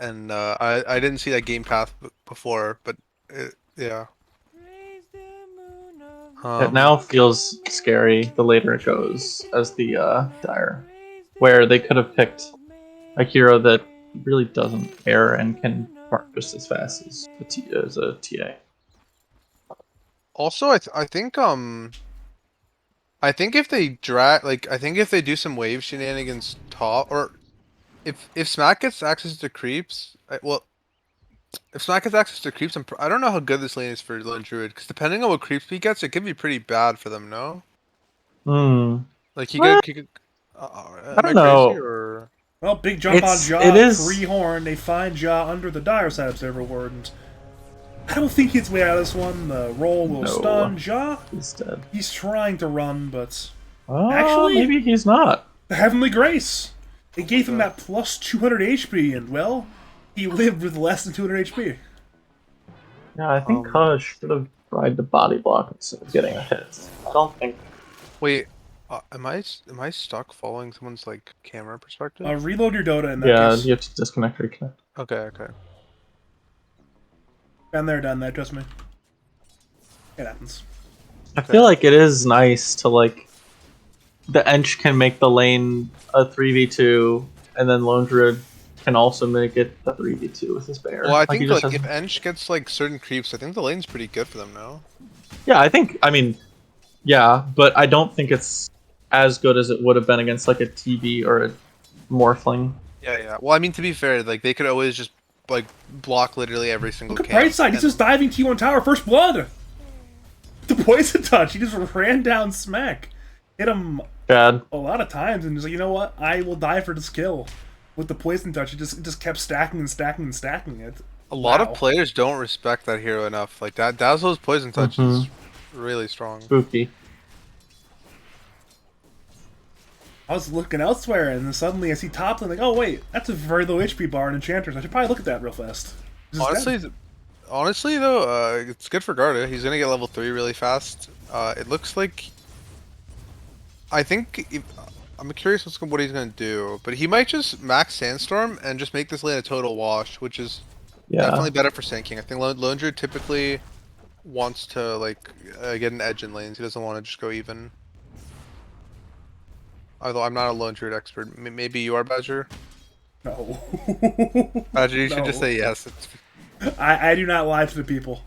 And I didn't see that game path before, but yeah. It now feels scary the later it goes as the Dire, where they could have picked a hero that really doesn't care and can aren't just as fast as a TA. Also, I think if they drag, like, I think if they do some wave shenanigans top, or if Smack gets access to creeps, well, if Smack gets access to creeps, I don't know how good this lane is for Lone Druid, because depending on what creeps he gets, it could be pretty bad for them, no? Hmm. Like, Well, he could, I am I don't crazy, know. or? Well, big jump on It Jaw, is. pre-horn. They find Jaw under the dire side observer ward, and I don't think he's way out of this one. The roll will No. stun Jaw. He's dead. He's trying to run, but actually, Maybe he's not. the Heavenly Grace. It gave him God. that plus 200 HP, and well, he lived with less than 200 HP. Yeah, I think Kaj should have tried the body block instead of getting a hit. I don't think. Wait, am I stuck following someone's, like, camera perspective? Reload your Dota in that Yeah, case. you have to disconnect, reconnect. Okay. Done there, trust me. It happens. I feel like it is nice to like. The Ench can make the lane a 3v2, and then Lone Druid can also make it a 3v2 with his bear. Well, I he think, just like, has- if Ench gets, like, certain creeps, I think the lane's pretty good for them now. Yeah, I mean, yeah, but I don't think it's as good as it would have been against like a TB or a Morphling. Yeah. Well, I mean, to be fair, like, they could always just, like, block literally every single Look at camp, Brightside, he's and- just diving T1 tower, first blood! The poison touch, he just ran down Smack. Hit him Bad. a lot of times, and he's like, you know what? I will die for this kill. With the poison touch, it just kept stacking and stacking and stacking it. A lot Wow. of players don't respect that hero enough. Like, that Dazzle's poison touch is really strong. Spooky. I was looking elsewhere, and then suddenly I see top lane, like, oh wait, that's a very low HP bar in Enchanters. I should probably look at that real fast. This is dead. Honestly though, it's good for Garda. He's gonna get level 3 really fast. It looks like... I'm curious what he's gonna do, but he might just max Sandstorm and just make this lane a total wash, which is definitely better for sinking. I think Lone Druid typically wants to, like, get an edge in lanes. He doesn't want to just go even. Although I'm not a Lone Druid expert. Maybe you are, Badger? No. Badger, you should just No. say yes. I do not lie to the people.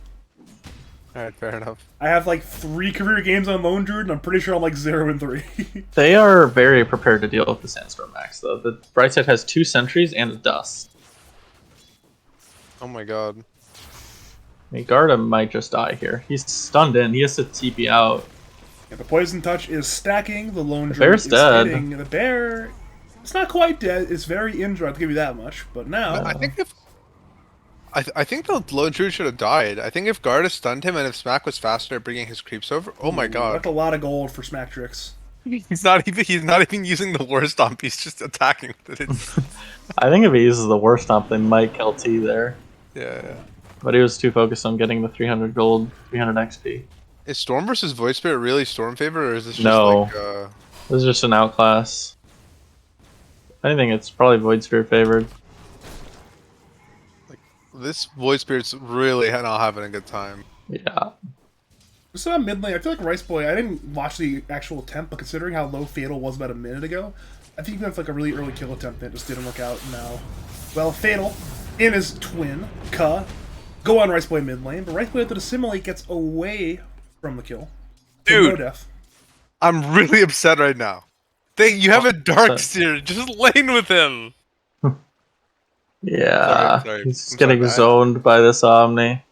Alright, fair enough. I have like 3 career games on Lone Druid, and I'm pretty sure I'm like 0-3. They are very prepared to deal with the Sandstorm Max, though. The Brightside has 2 sentries and a dust. Oh my god. I mean, Garda might just die here. He's stunned in. He has to TP out. Yeah, the poison touch is stacking. The Lone Druid bear's is dead. hitting. The bear, it's not quite dead. It's very injured. I'll give you that much. But now, I think if I think the Lone Druid should have died. I think if Garda stunned him and if Smack was faster at bringing his creeps over, oh my that's god. a lot of gold for Smack Tricks. He's not even using the worst stomp, he's just attacking with it. I think if he uses the worst stomp, they might kill T there. Yeah. But he was too focused on getting the 300 gold, 300 XP. Is Storm versus Void Spirit really Storm favor, or is this just No. like This is just an outclass. I think it's probably Void Spirit favored. this Void Spirit's really not having a good time. Yeah. Just on mid lane, I feel like Rice Boy, I didn't watch the actual attempt, but considering how low Fatal was about a minute ago, I think that's like a really early kill attempt that just didn't work out now. Well, Fatal and his twin, Ka, go on Rice Boy mid lane, but Rice Boy after the Simulate gets away from the kill. So Dude. no death. I'm really upset right now. You have a Darkseer, just lane with him! Yeah. Sorry. He's I'm getting sorry, zoned by this Omni.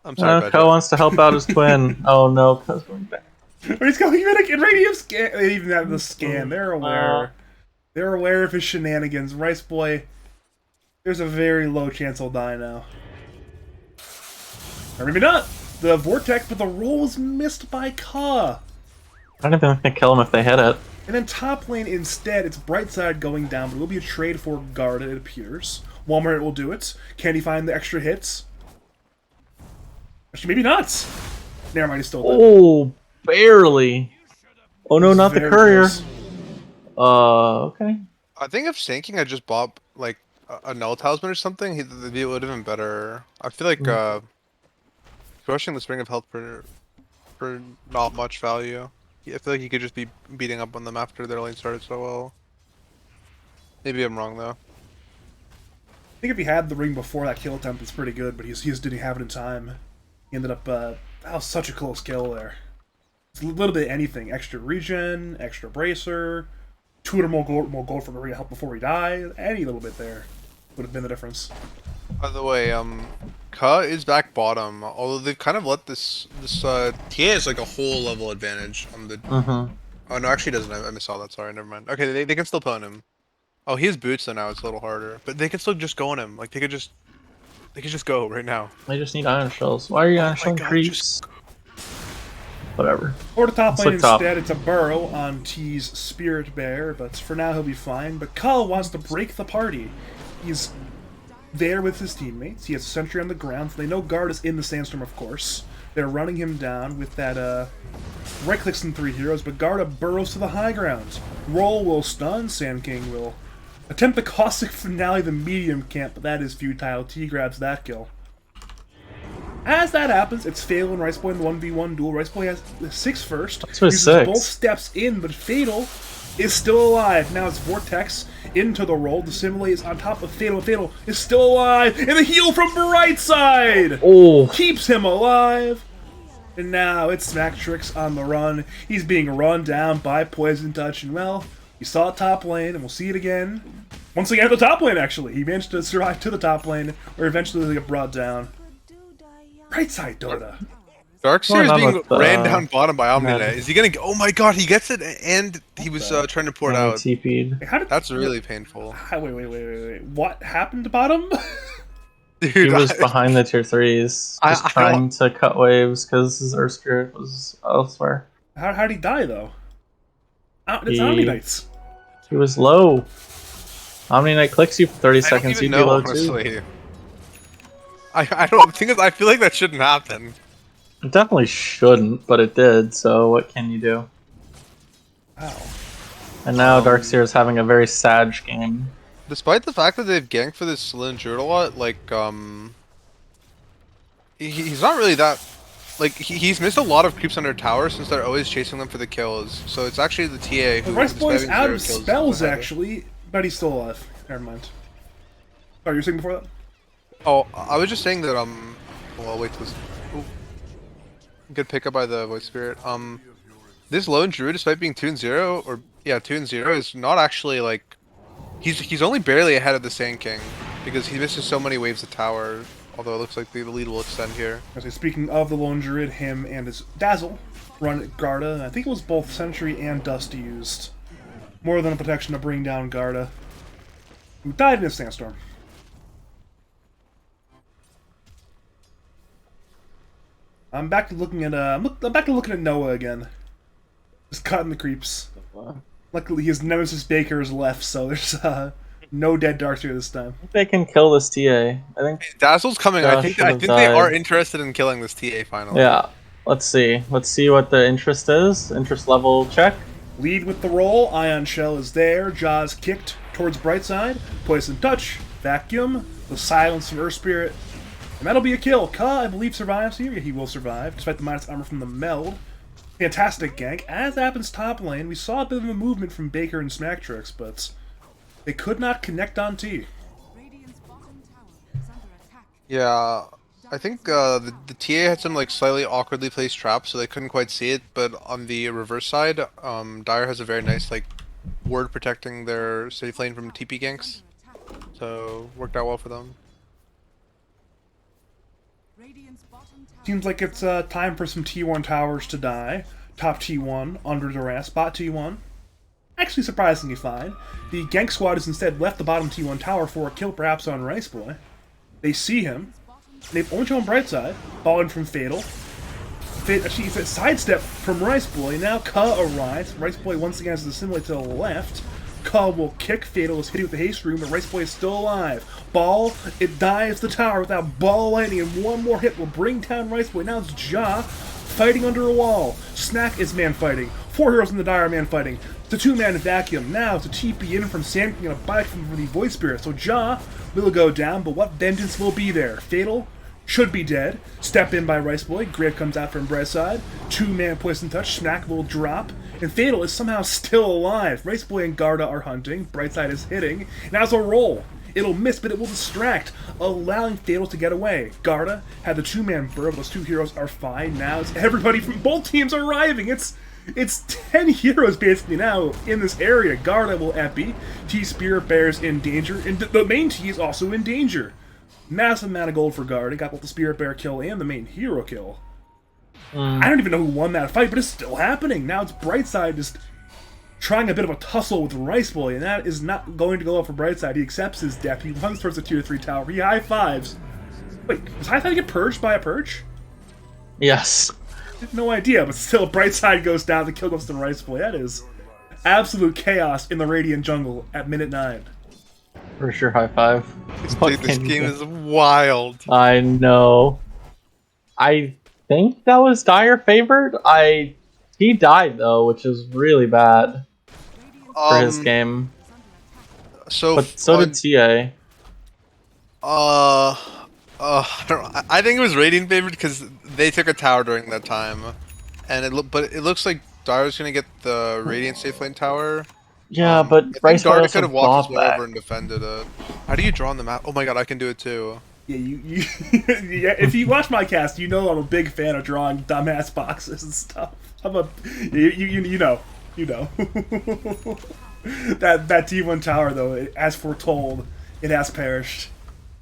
I'm sorry, No, Badger. Ko wants to help out his twin. Oh no, Ko's going back. Or he's going in Radium Scan. They even have the scan. They're aware. They're aware of his shenanigans. Rice Boy, there's a very low chance he'll die now. Or maybe not. The Vortex, but the roll was missed by Ka. I don't even think they kill him if they hit it. And then top lane instead, it's Brightside going down, but it will be a trade for Garda, it appears. Walmart will do it. Can he find the extra hits? Actually, maybe not. Never mind, he's still dead. Oh, barely. Oh no, not the Very courier. close. Okay. I think if Sinking had just bought like a Null Talisman or something, it would have been better. I feel like crushing the Spring of Health for not much value. I feel like he could just be beating up on them after their lane started so well. Maybe I'm wrong though. think if he had the ring before that kill attempt, it's pretty good, but he just didn't have it in time. He ended up, that was such a close kill there. It's a little bit of anything. Extra regen, extra bracer, 200 more gold for Maria help before he dies. Any little bit there would have been the difference. By the way, Ka is back bottom, although they've kind of let this TA is like a whole level advantage on the... Oh, no, actually doesn't. I missed all that. Sorry, never mind. Okay, they can still pwn him. Oh, he has boots, so now it's a little harder. But they can still just go on him. Like, they could just go right now. They just need iron shells. Why are you iron shelling God, creeps? Whatever. Or the top Let's lane look top. instead, it's a burrow on T's Spirit Bear, but for now he'll be fine. But Kull wants to break the party. He's there with his teammates. He has a sentry on the ground, so they know Guard is in the Sandstorm, of course. They're running him down with that, right-clicks in 3 heroes, but Garda burrows to the high ground. Roll will stun, Sand King will attempt the caustic finale, the medium camp, but that is futile. T grabs that kill. As that happens, it's Fatal and Riceboy in the 1v1 duel. Riceboy has the 6 first. That's with Uses 6. both steps in, but Fatal is still alive. Now it's Vortex into the roll. The Simile is on top of Fatal. Fatal is still alive. And the heal from Brightside keeps him alive. And now it's Smack Tricks on the run. He's being run down by Poison Touch. And well, you saw it top lane, and we'll see it again. Once again at the top lane, actually. He managed to survive to the top lane, where eventually they get brought down. Brightside Dota. Darkseer is Well, being not with, ran down bottom by Omninet. Mad. Is he gonna go? Oh my god, he gets it, and he was trying to pour it out. TP'd. Hey, how did, That's really painful. wait. What happened to bottom? Dude, He was behind the tier 3s, I just trying to cut waves because his Earth Spirit was elsewhere. How did he die, though? It's He- Omni Knights. He was low. Omni Knight clicks you for 30 I don't seconds, even you'd be know, low too. honestly. I don't think I feel like that shouldn't happen. It definitely shouldn't, but it did, so what can you do? Wow. And now Darkseer is having a very sad game. Despite the fact that they've ganked for this Lin Druid a lot, like, he's not really that... Like, he's missed a lot of creeps under tower since they're always chasing them for the kills. So it's actually the TA who... Rice Boy's despite out having of 0 kills, spells, doesn't have it. actually, but he's still alive. Never mind. Sorry, you were saying before that? Oh, I was just saying that, well, I'll wait till this... Ooh. Good pickup by the Void Spirit. This Lone Druid, despite being 2-0, or, yeah, 2-0, is not actually, like... He's only barely ahead of the Sand King, because he misses so many waves of tower, although it looks like the lead will extend here. Okay, speaking of the Lone Druid, him and his Dazzle run at Garda. I think it was both Sentry and Dust used. More than a protection to bring down Garda, who died in a sandstorm. I'm back to looking at I'm back to looking at Noah again. Just cutting the creeps. Luckily, his nemesis Baker is left, so there's no dead Darkseer this time. I think they can kill this TA. I think. Dazzle's coming. I Josh think should've they died. are interested in killing this TA finally. Yeah. Let's see. Let's see what the interest is. Interest level check. Lead with the roll. Ion Shell is there. Jaws kicked towards Brightside. Poison Touch. Vacuum. The silence from Earth Spirit. And that'll be a kill. Ka, I believe, survives here. He will survive, despite the minus armor from the meld. Fantastic gank. As happens top lane, we saw a bit of a movement from Baker and Smacktrix, but they could not connect on T. Yeah, I think the TA had some like slightly awkwardly placed traps, so they couldn't quite see it. But on the reverse side, Dire has a very nice like ward protecting their safe lane from TP ganks, so worked out well for them. Seems like it's time for some T1 towers to die. Top T1 under duress. Bot T1 actually surprisingly fine. The gank squad has instead left the bottom T1 tower for a kill perhaps on Rice Boy. They see him. They've only shown Brightside. Ball in from Fatal. Actually, it's a sidestep from Rice Boy. Now Ka arrives. Rice Boy once again has the simulate to the left. Ka will kick. Fatal is hitting with the haste room, but Rice Boy is still alive. Ball, it dives the tower without Ball landing, and one more hit will bring down Rice Boy. Now it's Ja fighting under a wall. Snack is man fighting. 4 heroes in the Dire man fighting. It's a 2-man vacuum. Now it's a TP in from Sand King and a bite from the Void Spirit. So Ja will go down, but what vengeance will be there? Fatal should be dead. Step in by Rice Boy. Grave comes out from Brightside. 2-man Poison Touch. Smack will drop. And Fatal is somehow still alive. Rice Boy and Garda are hunting. Brightside is hitting. Now it's a roll. It'll miss, but it will distract, allowing Fatal to get away. Garda had the two-man burrow. Those two heroes are fine. Now it's everybody from both teams arriving. It's 10 heroes basically now in this area. Garda will epi. T-Spirit Bear's in danger, and the main T is also in danger. Massive amount of gold for Garda. Got both the Spirit Bear kill and the main hero kill. I don't even know who won that fight, but it's still happening. Now it's Brightside just trying a bit of a tussle with Rice Boy, and that is not going to go up for Brightside. He accepts his death. He runs towards the tier 3 tower. He high fives. Wait, does high five get purged by a purge? Yes. No idea, but still, Brightside goes down. The kill goes to Rice Boy. That is absolute chaos in the Radiant jungle at minute 9. For sure, high five. Dude, this game is wild. I know. I think that was Dire favored. He died though, which is really bad for his game. So, but so did TA. I think it was Radiant favored because they took a tower during that time, and but it looks like Dire's gonna get the Radiant safe lane tower. Yeah, but I think Garda could have walked his way over and defended it. How do you draw on the map? Oh my god, I can do it too. Yeah, yeah, if you watch my cast, you know I'm a big fan of drawing dumbass boxes and stuff. You know. that T1 tower though, as foretold, it has perished.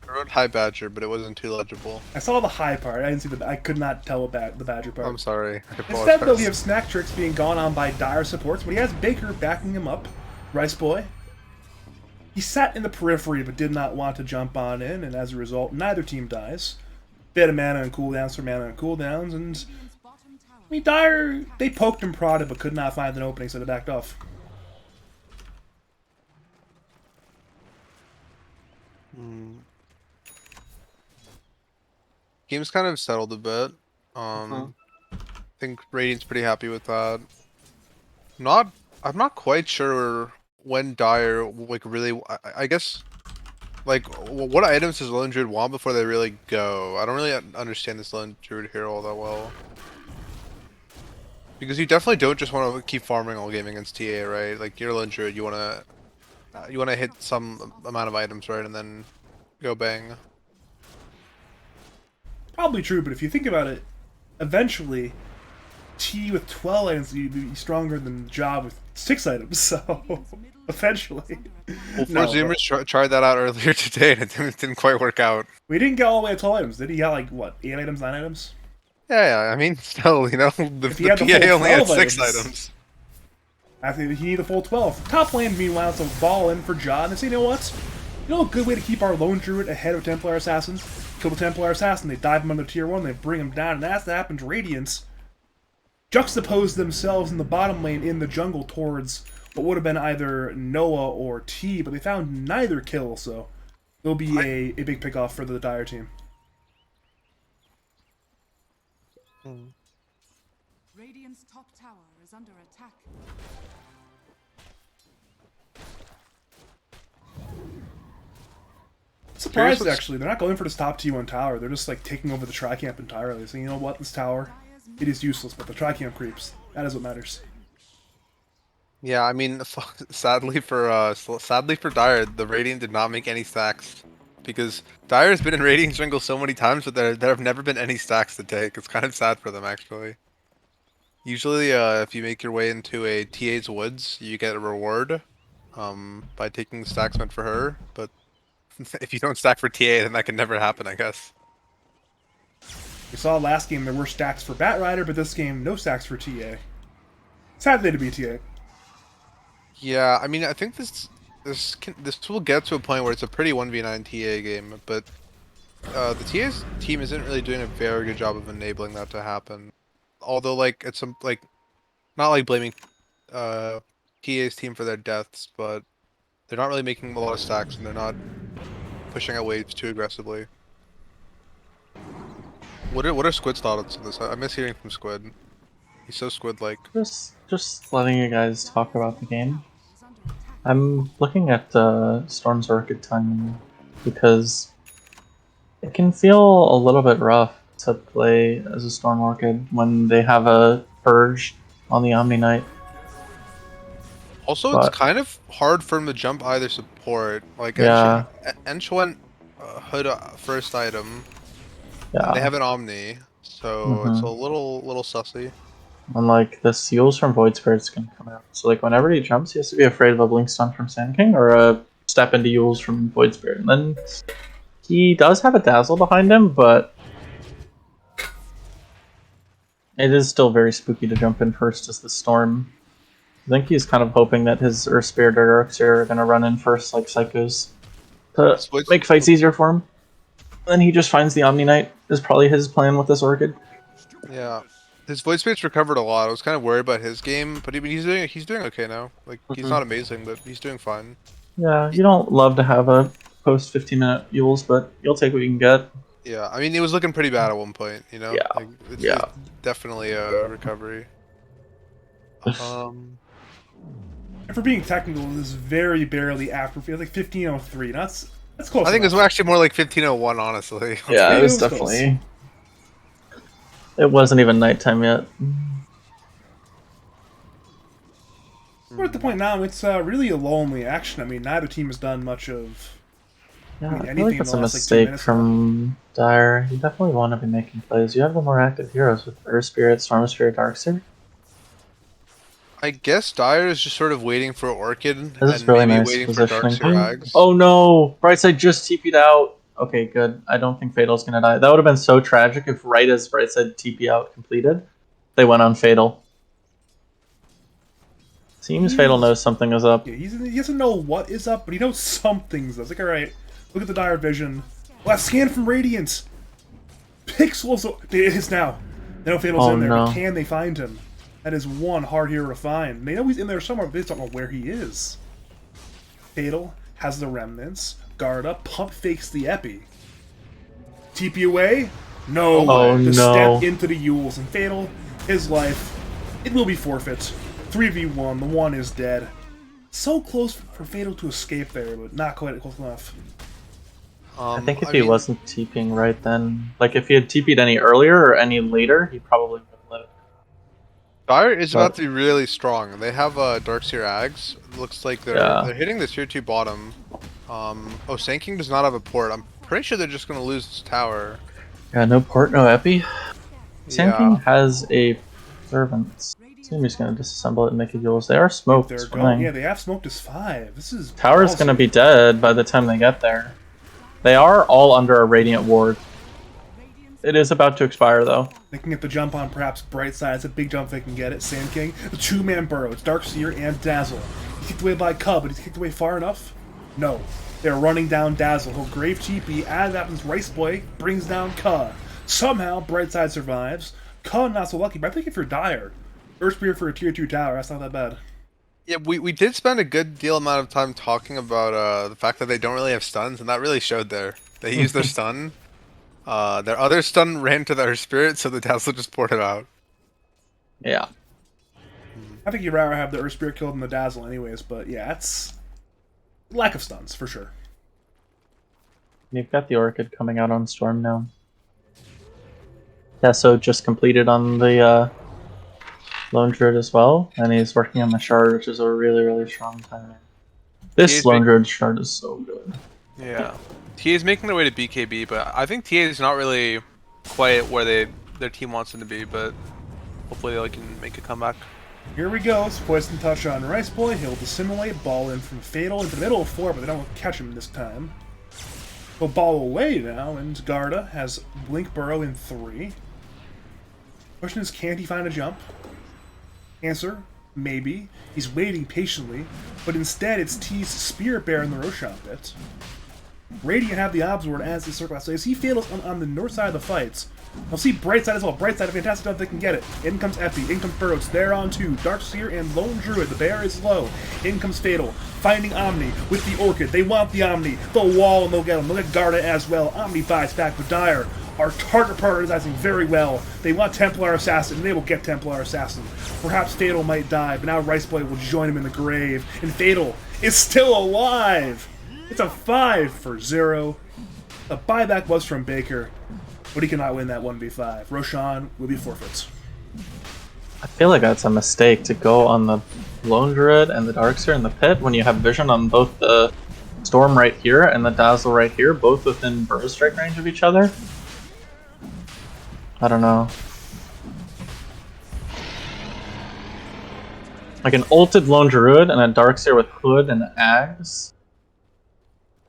I wrote High Badger, but it wasn't too legible. I saw the high part. I didn't see I could not tell the Badger part. I'm sorry. Instead, though, we have Snack Tricks being gone on by Dire supports, but he has Baker backing him up. Rice Boy. He sat in the periphery, but did not want to jump on in, and as a result, neither team dies. Bit of mana and cooldowns for mana and cooldowns, and I mean, Dire, they poked and prodded, but could not find an opening, so they backed off. Game's kind of settled a bit. I think Radiant's pretty happy with that. I'm not quite sure when Dire like really. I guess like what items does Lone Druid want before they really go? I don't really understand this Lone Druid hero all that well. Because you definitely don't just want to keep farming all game against TA, right? Like you're Lone Druid, you wanna hit some amount of items, right, and then go bang. Probably true, but if you think about it, eventually, T with 12 items would be stronger than Job with 6 items, so eventually. Well, Zoomers tried that out earlier today, and it didn't quite work out. We didn't get all the way to 12 items, did he? He got like, what, 8 items, 9 items? Yeah, I mean, still, you know, the PA only had 6 items. I think he needed the full 12. Top lane, meanwhile, it's a ball in for Ja, and they say, you know what? You know a good way to keep our Lone Druid ahead of Templar Assassins? Kill the Templar Assassin, they dive him under tier 1, they bring him down, and as that happens, Radiance juxtapose themselves in the bottom lane in the jungle towards what would have been either Noah or T, but they found neither kill, so it'll be a big pickoff for the Dire team. Radiant's top tower is under attack. Surprised, actually. They're not going for this top T1 tower. They're just like taking over the Tri-Camp entirely. So you know what? This tower, it is useless, but the Tri-Camp creeps. That is what matters. Yeah, I mean, sadly for Dire, the Radiant did not make any stacks. Because Dire has been in Radiant jungle so many times, but there have never been any stacks to take. It's kind of sad for them, actually. Usually, if you make your way into a TA's woods, you get a reward by taking the stacks meant for her, but if you don't stack for TA, then that can never happen, I guess. We saw last game there were stacks for Batrider, but this game, no stacks for TA. Sadly to be TA. Yeah, I mean, I think this will get to a point where it's a pretty 1v9 TA game, but the TA's team isn't really doing a very good job of enabling that to happen. Although, like, it's not like blaming TA's team for their deaths, but they're not really making a lot of stacks, and they're not pushing out waves too aggressively. What are Squid's thoughts on this? I miss hearing from Squid. He's so Squid-like. Just letting you guys talk about the game. I'm looking at Storm's Orchid timing because it can feel a little bit rough to play as a Storm Orchid when they have a Purge on the Omni Knight. Also, But- it's kind of hard for him to jump either support. Like, Yeah. Ench went Hood first item, and they Yeah. have an Omni, so it's a little sussy. And like the seals from Void Spirits can come out. So like whenever he jumps, he has to be afraid of a Blink Stun from Sand King or a step into Yules from Void Spirit. And then he does have a Dazzle behind him, but it is still very spooky to jump in first as the Storm. I think he's kind of hoping that his Earth Spirit or Darkseer are going to run in first like Psychos to make fights easier for him. Then he just finds the Omni Knight is probably his plan with this Orchid. Yeah. His Void Spirit's recovered a lot. I was kind of worried about his game, but he's doing okay now. Like, he's not amazing, but he's doing fine. Yeah, you don't love to have a post 15-minute Yules, but you'll take what you can get. Yeah, I mean, he was looking pretty bad at one point, you know? Yeah, Like, it's definitely a recovery. And for being technical, it is very barely after. It's like 15:03. That's close. I think enough. it's actually more like 15:01, honestly. Yeah, it was It was definitely... It wasn't even nighttime yet. We're at the point now. It's really a lonely action. I mean, neither team has done much of. Yeah, I mean, I feel anything like in that's the a last, like, 2 mistake minutes from Dire. You definitely want to be making plays. You have the more active heroes with Earth Spirit, Storm Spirit, Darkseer. I guess Dire is just sort of waiting for Orchid This is and really maybe nice waiting positioning. for Darkseer Rags. Oh no! Brightside just TP'd out. Okay, good. I don't think Fatal's gonna die. That would have been so tragic if right as Brightside TP out completed, they went on Fatal. Seems Fatal knows something is up. Yeah, he doesn't know what is up, but he knows something's up. It's like, all right, look at the Dire vision. Last scan from Radiance. Pixels. It is now. They know Fatal's in there, but can they find him? That is one hard hero to find. They know he's in there somewhere, but they just don't know where he is. Fatal has the remnants. Garda pump fakes the epi. TP away? No. Oh, Just no. step into the Yules, and Fatal, his life, it will be forfeit. 3v1, the one is dead. So close for Fatal to escape there, but not quite close enough. I think if he wasn't TPing right then, like if he had TP'd any earlier or any later, he probably would have let it. Dire is about to be really strong. They have Darkseer Ags. Looks like they're hitting the tier 2 bottom. Oh, Sand King does not have a port. I'm pretty sure they're just gonna lose this tower. Yeah, no port, no epi. Sand King Yeah. has a servant. I'm just gonna disassemble it and make it Yules. They are smoked. They're going. Yeah, they have smoked as 5. This is Tower's gonna be dead by the time they get there. They are all under a Radiant Ward. It is about to expire though. They can get the jump on perhaps Brightside. It's a big jump they can get it. Sand King, the 2-man burrow. It's Darkseer and Dazzle. He's kicked away by Cub, but he's kicked away far enough? No. They're running down Dazzle. He'll Grave TP. As happens, Rice Boy brings down Ka. Somehow, Brightside survives. Ka not so lucky, but I think if you're Dire, Earth Spear for a tier 2 tower, that's not that bad. Yeah, we did spend a good deal amount of time talking about the fact that they don't really have stuns, and that really showed there. They used their stun. Their other stun ran to their spirit, so the Dazzle just poured it out. Yeah. I think you'd rather have the Earth Spear killed than the Dazzle anyways, but yeah, it's lack of stuns, for sure. You've got the Orchid coming out on Storm now. Yeah, so just completed on the Lone Druid as well, and he's working on the Shard, which is a really, really strong timing. This Lone Druid Shard is so good. Yeah. TA is making their way to BKB, but I think TA is not really quite where their team wants them to be, but hopefully they can make a comeback. Here we go. It's Poison Touch on Rice Boy. He'll dissimulate, ball in from Fatal into the middle of 4, but they don't catch him this time. He'll ball away now, and Garda has Blink Burrow in 3. Question is, can he find a jump? Answer, maybe. He's waiting patiently, but instead it's T's Spirit Bear in the Roshan pit. Radiant have the Obsword as the circle. So as he fails on the north side of the fights, I'll see Brightside as well. Brightside, a fantastic job if they can get it. In comes Epi, in comes Burrows, they're on 2. Darkseer and Lone Druid, the bear is low. In comes Fatal, finding Omni with the Orchid. They want the Omni, the wall, and they'll get him. They'll get Garda as well. Omni buys back with Dire. Our target prioritizing very well. They want Templar Assassin, and they will get Templar Assassin. Perhaps Fatal might die, but now Rice Boy will join him in the grave. And Fatal is still alive! It's a 5-0. The buyback was from Baker, but he cannot win that 1v5. Roshan will be forfeits. I feel like that's a mistake to go on the Lone Druid and the Darkseer in the pit when you have vision on both the Storm right here and the Dazzle right here, both within Burrow Strike range of each other. I don't know. Like an ulted Lone Druid and a Darkseer with Hood and Ags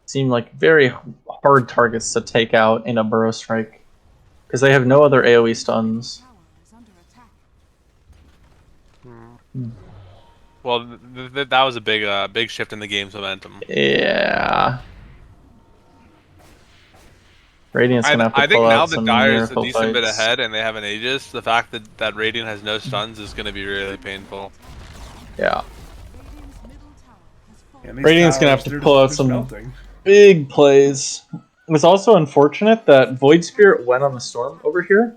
seem like very hard targets to take out in a Burrow Strike because they have no other AoE stuns. Tower is under attack. Well, that was a big shift in the game's momentum. Yeah. Radiant's gonna have to I think pull now out that some Dire is a miracle decent bit fights. ahead and they have an Aegis, the fact that Radiant has no stuns is going to be really painful. Yeah. Radiant's middle tower has fallen. And these Radiant's gonna have towers, to they're pull out just some melting. big plays. It was also unfortunate that Void Spirit went on the Storm over here,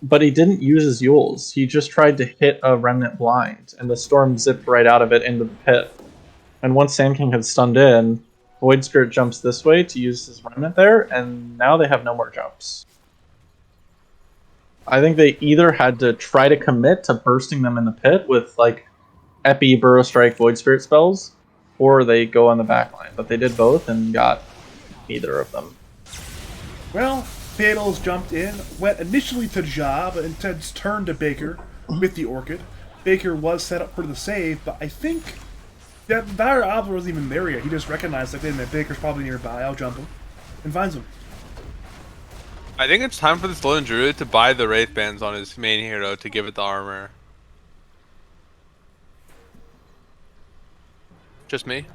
but he didn't use his Yules. He just tried to hit a Remnant blind, and the Storm zipped right out of it into the pit. And once Sand King had stunned in, Void Spirit jumps this way to use his Remnant there, and now they have no more jumps. I think they either had to try to commit to bursting them in the pit with, like, Epi, Burrow Strike, Void Spirit spells, or they go on the backline. But they did both and got neither of them. Well, Fatal's jumped in, went initially to Ja, but instead turned to Baker with the Orchid. Baker was set up for the save, but I think that Dire Obler wasn't even there yet. He just recognized, like, wait a minute, Baker's probably nearby, I'll jump him, and finds him. I think it's time for this Lone Druid to buy the Wraith Bands on his main hero to give it the armor. Just me.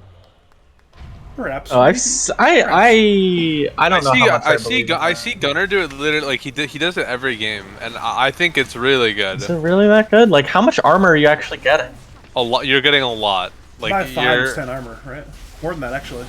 Perhaps. Oh, I don't know how much I believe in I that. see Gunnar do it literally like he does it every game, and I think it's really good. Is it really that good? Like, how much armor are you actually getting? A lot. You're getting a lot. Like By 5 you're, is 10 armor, right? More than that, actually.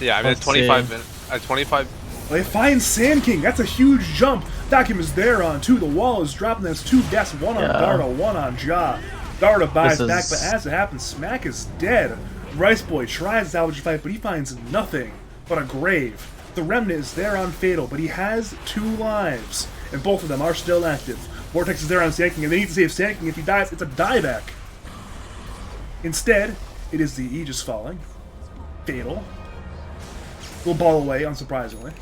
yeah. I mean, at Let's 25 see. minutes. At 25. Well, they find Sand King. That's a huge jump. Dakim is there on 2. The wall is dropping. There's 2 deaths. 1 on Yeah. Darda, 1 on Ja. Darda buys This back, is- but as it happens, Smack is dead. Rice Boy tries to salvage the fight, but he finds nothing but a grave. The Remnant is there on Fatal, but he has 2 lives, and both of them are still active. Vortex is there on Sand King, and they need to save Sand King. If he dies, it's a dieback. Instead, it is the Aegis falling. Fatal. Will ball away, unsurprisingly.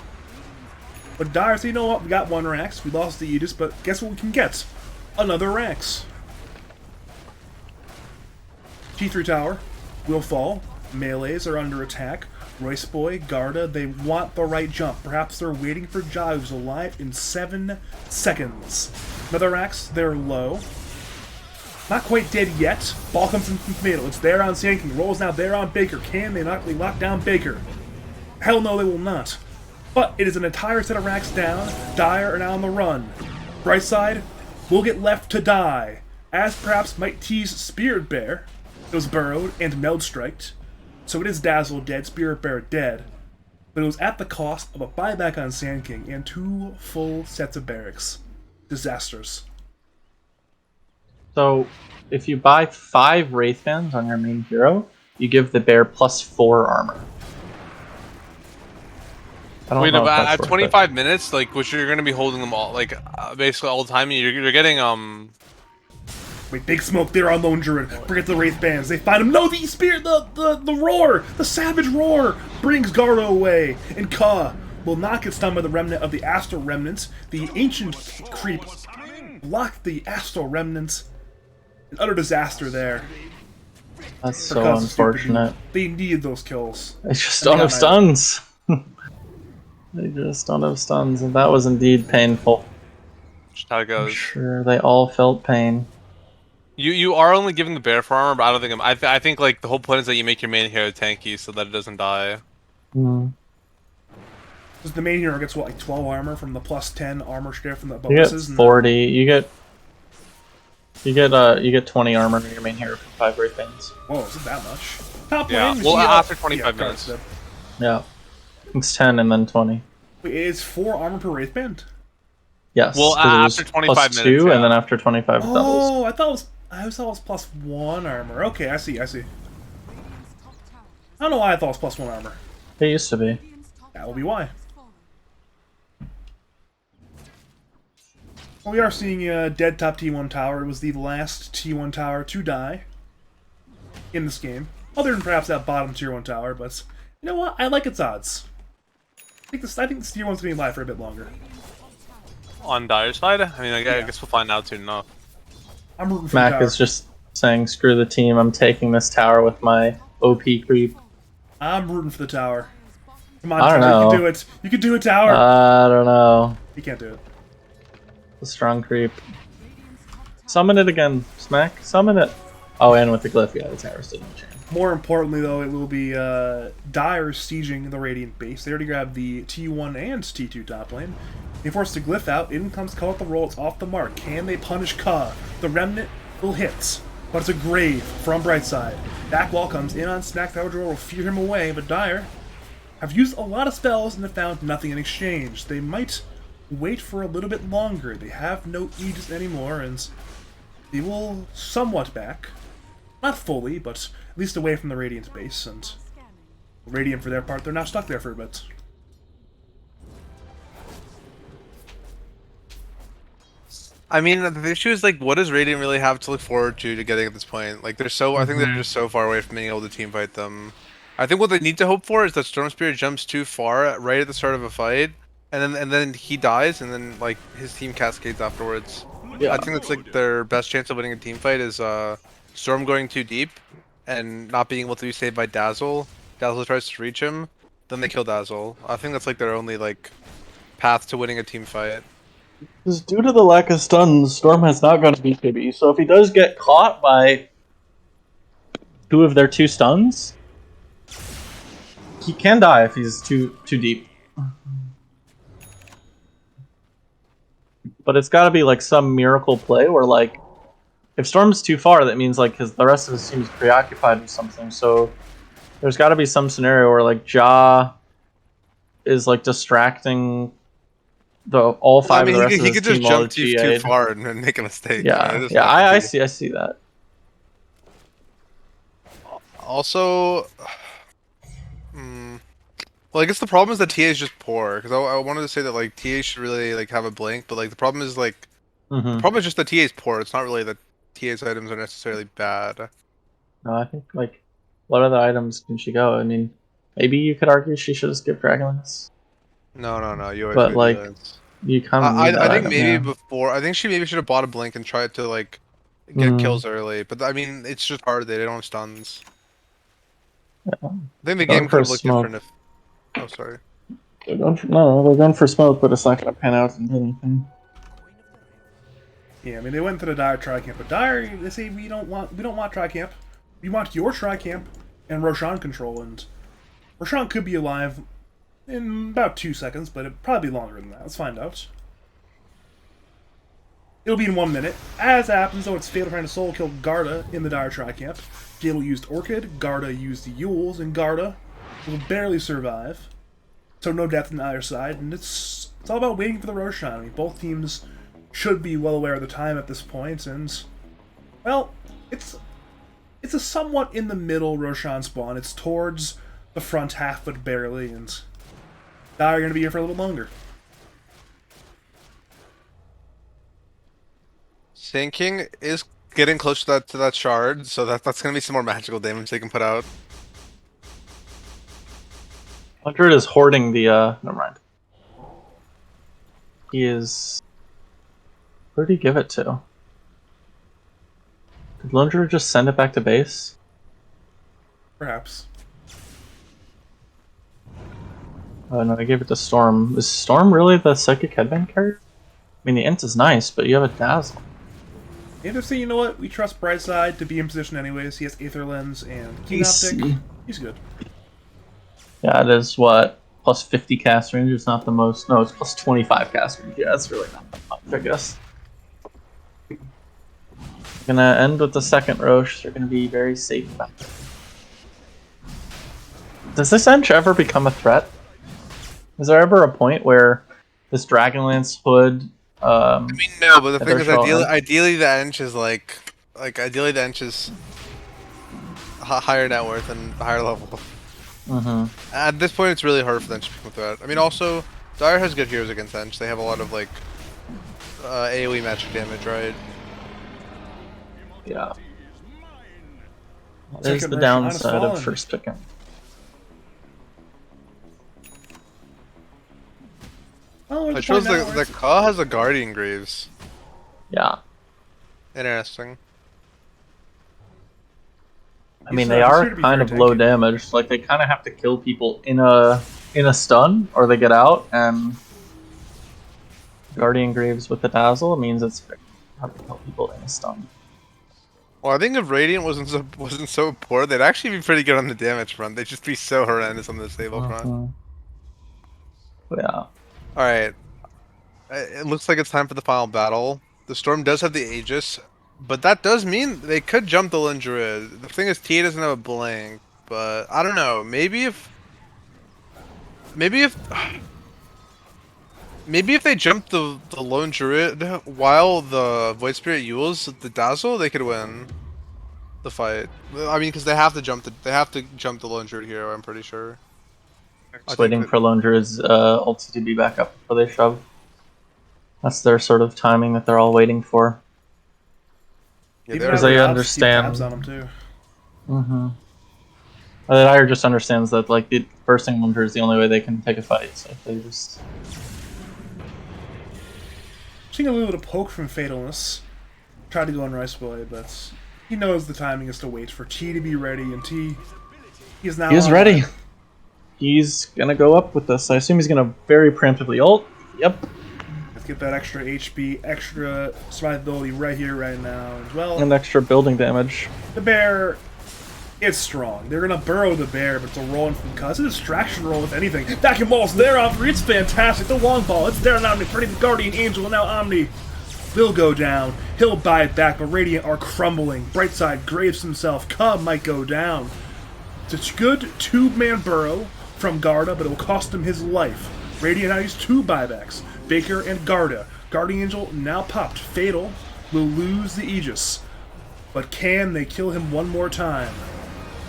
But Dire said, you know what, we got 1 Rax, we lost the Aegis, but guess what we can get? Another Rax. T3 tower will fall. Melees are under attack. Royce Boy, Garda, they want the right jump. Perhaps they're waiting for Ja, who's alive in 7 seconds. Another Rax, they're low. Not quite dead yet. Ball comes in from Fatal. It's there on Sand King. Rolls now there on Baker. Can they lock down Baker? Hell no, they will not. But it is an entire set of racks down. Dire are now on the run. Bright side will get left to die, as perhaps might tease Spirit Bear. It was burrowed and meld striked. So it is Dazzle dead, Spirit Bear dead. But it was at the cost of a buyback on Sand King and 2 full sets of barracks. Disasters. So, if you buy 5 Wraith Bands on your main hero, you give the bear +4 armor. I don't Wait, know if but that's at worth 25 minutes, like, which you're gonna be holding them all, like, basically all the time. You're getting Wait, big smoke there on Lone Druid. Forget the Wraith Bands. They find him. No, the Spirit, the roar! The Savage Roar brings Gardo away. And Ka will not get stunned by the Remnant of the Astral Remnants. The Ancient Creep blocked the Astral Remnants. An utter disaster there. That's for so Ka's unfortunate. Stupidnoob. They need those kills. They just And don't they have got stuns. They just don't have stuns, and that was indeed painful. just how it I'm goes. sure they all felt pain. You are only giving the bear for armor, but I don't think I think like the whole point is that you make your main hero tanky so that it doesn't die. Hmm. Because the main hero gets, what, like 12 armor from the +10 armor share from the You get bonuses? 40. You get 20 armor in your main hero from 5 Wraith Bands. Whoa, is it that much? Top Yeah, lane, well, CL after 25 yeah, minutes. Karthus. Yeah. It's 10 and then 20. Wait, it's 4 armor per Wraith Band? Yes. Well, 'cause it was after 25 +2, minutes, yeah. and then after 25 it doubles. Oh, I always thought it was +1 armor. Okay, I see. I Radiant's top tower don't know why I thought it was +1 armor. It used to be. Radiant's top That will be why. has fallen. Well, we are seeing a dead top T1 tower. It was the last T1 tower to die in this game. Other than perhaps that bottom tier 1 tower, but you know what? I like its odds. I think this tier 1's gonna be alive for a bit longer. On Dire's side, I mean, I Yeah. guess we'll find out soon enough. I'm rooting for the Mac tower. is just saying, screw the team, I'm taking this tower with my OP creep. I'm rooting for the tower. Come on, I don't tower, you know. can do it. You can do it, tower. I don't know. You can't do it. The strong creep. Summon it again, Smack. Summon it. Oh, and with the glyph, yeah, the tower's still in the chain. More importantly, though, it will be Dire sieging the Radiant base. They already grabbed the T1 and T2 top lane. They force the glyph out. In comes Ka with the roll. It's off the mark. Can they punish Ka? The remnant will hit, but it's a grave from Brightside. Backwall comes in on Smack. Power Draw will fear him away, but Dire have used a lot of spells and have found nothing in exchange. They might wait for a little bit longer. They have no Aegis anymore, and they will somewhat back. Not fully, but at least away from the Radiant base, and Radiant, for their part, they're now stuck there for a bit. I mean, the issue is like, what does Radiant really have to look forward to getting at this point? Like, they're so, I think they're just so far away from being able to team fight them. I think what they need to hope for is that Storm Spirit jumps too far right at the start of a fight, and then he dies, and then like his team cascades afterwards. Yeah. I think that's like their best chance of winning a team fight is Storm going too deep and not being able to be saved by Dazzle. Dazzle tries to reach him, then they kill Dazzle. I think that's like their only like path to winning a team fight. Because due to the lack of stuns, Storm has not gone to BKB, so if he does get caught by 2 of their 2 stuns, he can die if he's too deep. But it's got to be like some miracle play where like, if Storm's too far, that means like the rest of his team is preoccupied with something. So there's got to be some scenario where like Ja is like distracting all 5 of the rest of he his could team just while jump too GA'd. far and make a mistake. Yeah, It is yeah, not I the key. see that. Also, well, I guess the problem is that TA is just poor. Because I wanted to say that like TA should really like have a blink, but like the problem is like the problem is just that TA is poor. It's not really that TA's items are necessarily bad. No, I think like, what other items can she go? I mean, maybe you could argue she should have skipped Dragonlance, No, you always but go like, Lance. you kind of need that I think item, maybe yeah. before. I think she maybe should have bought a blink and tried to like get kills early. But I mean, it's just hard. They don't have stuns. Yeah. I think the Going game for could a have looked smoke. different if. Oh, sorry. They're going for smoke, but it's not going to pan out into anything. Yeah, I mean they went to the Dire Tri-Camp, but Dire, they say we don't want Tri-Camp. We want your Tri-Camp and Roshan control, and Roshan could be alive in about 2 seconds, but it'd probably be longer than that. Let's find out. It'll be in 1 minute. As happens, though, it's Fatal trying to solo kill Garda in the Dire Tri-Camp. Gable used Orchid, Garda used the Yules, and Garda will barely survive. So no death on either side, and it's all about waiting for the Roshan. I mean, both teams should be well aware of the time at this point, and well, it's a somewhat in the middle Roshan spawn. It's towards the front half, but barely, and Dire are going to be here for a little longer. Sinking is getting close to that shard, so that's gonna be some more magical damage they can put out. 100 is hoarding the, never mind. He is... Who did he give it to? Did Lundra just send it back to base? Perhaps. Oh no, I gave it to Storm. Is Storm really the Psychic Headband carrier? I mean, the Int is nice, but you have a Dazzle. And if say, you know what, we trust Brightside to be in position anyways. He has Aether Lens and Keen AC. Optic. He's good. Yeah, it is what? Plus 50 cast range? It's not the most... No, it's plus 25 cast range. Yeah, it's really not that much, I guess. Gonna end with the second Roche. They're gonna be very safe about it. Does this Ench ever become a threat? Is there ever a point where this Dragonlance hood... I mean, no, but the thing is, Ench? ideally the Ench is like ideally the Ench is higher net worth and higher level. At this point, it's really hard for them to become a threat. I mean, also, Dire has good heroes against Ench. They have a lot of like AoE magic damage, right? Yeah. There's Second the Roshan has downside of fallen. first picking. Oh, It shows the Ka has a Guardian Greaves. Yeah. Interesting. I mean, He's, they he's are here to be kind very of low tanky. damage. Like, they kind of have to kill people in a stun, or they get out, and Guardian Graves with the Dazzle means it's hard to kill people in a stun. Well, I think if Radiant wasn't so poor, they'd actually be pretty good on the damage front. They'd just be so horrendous on the stable front. Mhm. Yeah. Alright. It looks like it's time for the final battle. The Storm does have the Aegis, but that does mean they could jump the Lin Druid. The thing is, Tia doesn't have a blank, but I don't know. Maybe if they jump the Lone Druid while the Void Spirit Yules the Dazzle, they could win the fight. I mean, because they have to jump the Lone Druid hero. I'm pretty sure. Just waiting for Lone Druid's ulti to be back up before they shove. That's their sort of timing that they're all waiting for. Yeah, Even they're out of they the really- ops, keep understand. tabs on him too. Mm-hmm. Ire just understands that, like, the bursting Lone Druid is the only way they can take a fight, so if they just... Seeing a little bit of poke from Fatalness. Tried to go on Rice Boy, but he knows the timing is to wait for T to be ready, and T is now. He is on. ready. He's gonna go up with this. I assume he's gonna very preemptively ult. Yep. Let's get that extra HP, extra survivability right here, right now as well. And extra building damage. The bear is strong. They're gonna burrow the bear, but it's a rolling from cuss. It's a distraction roll, if anything. Vacuum ball's there, Omni. It's fantastic. The long ball, it's there on Omni. Pretty the Guardian Angel, and now Omni will go down. He'll buy it back, but Radiant are crumbling. Brightside Graves himself. Cub might go down. It's a good two-man burrow from Garda, but it will cost him his life. Radiant now use two buybacks. Baker and Garda. Guardian Angel now popped. Fatal will lose the Aegis. But can they kill him one more time?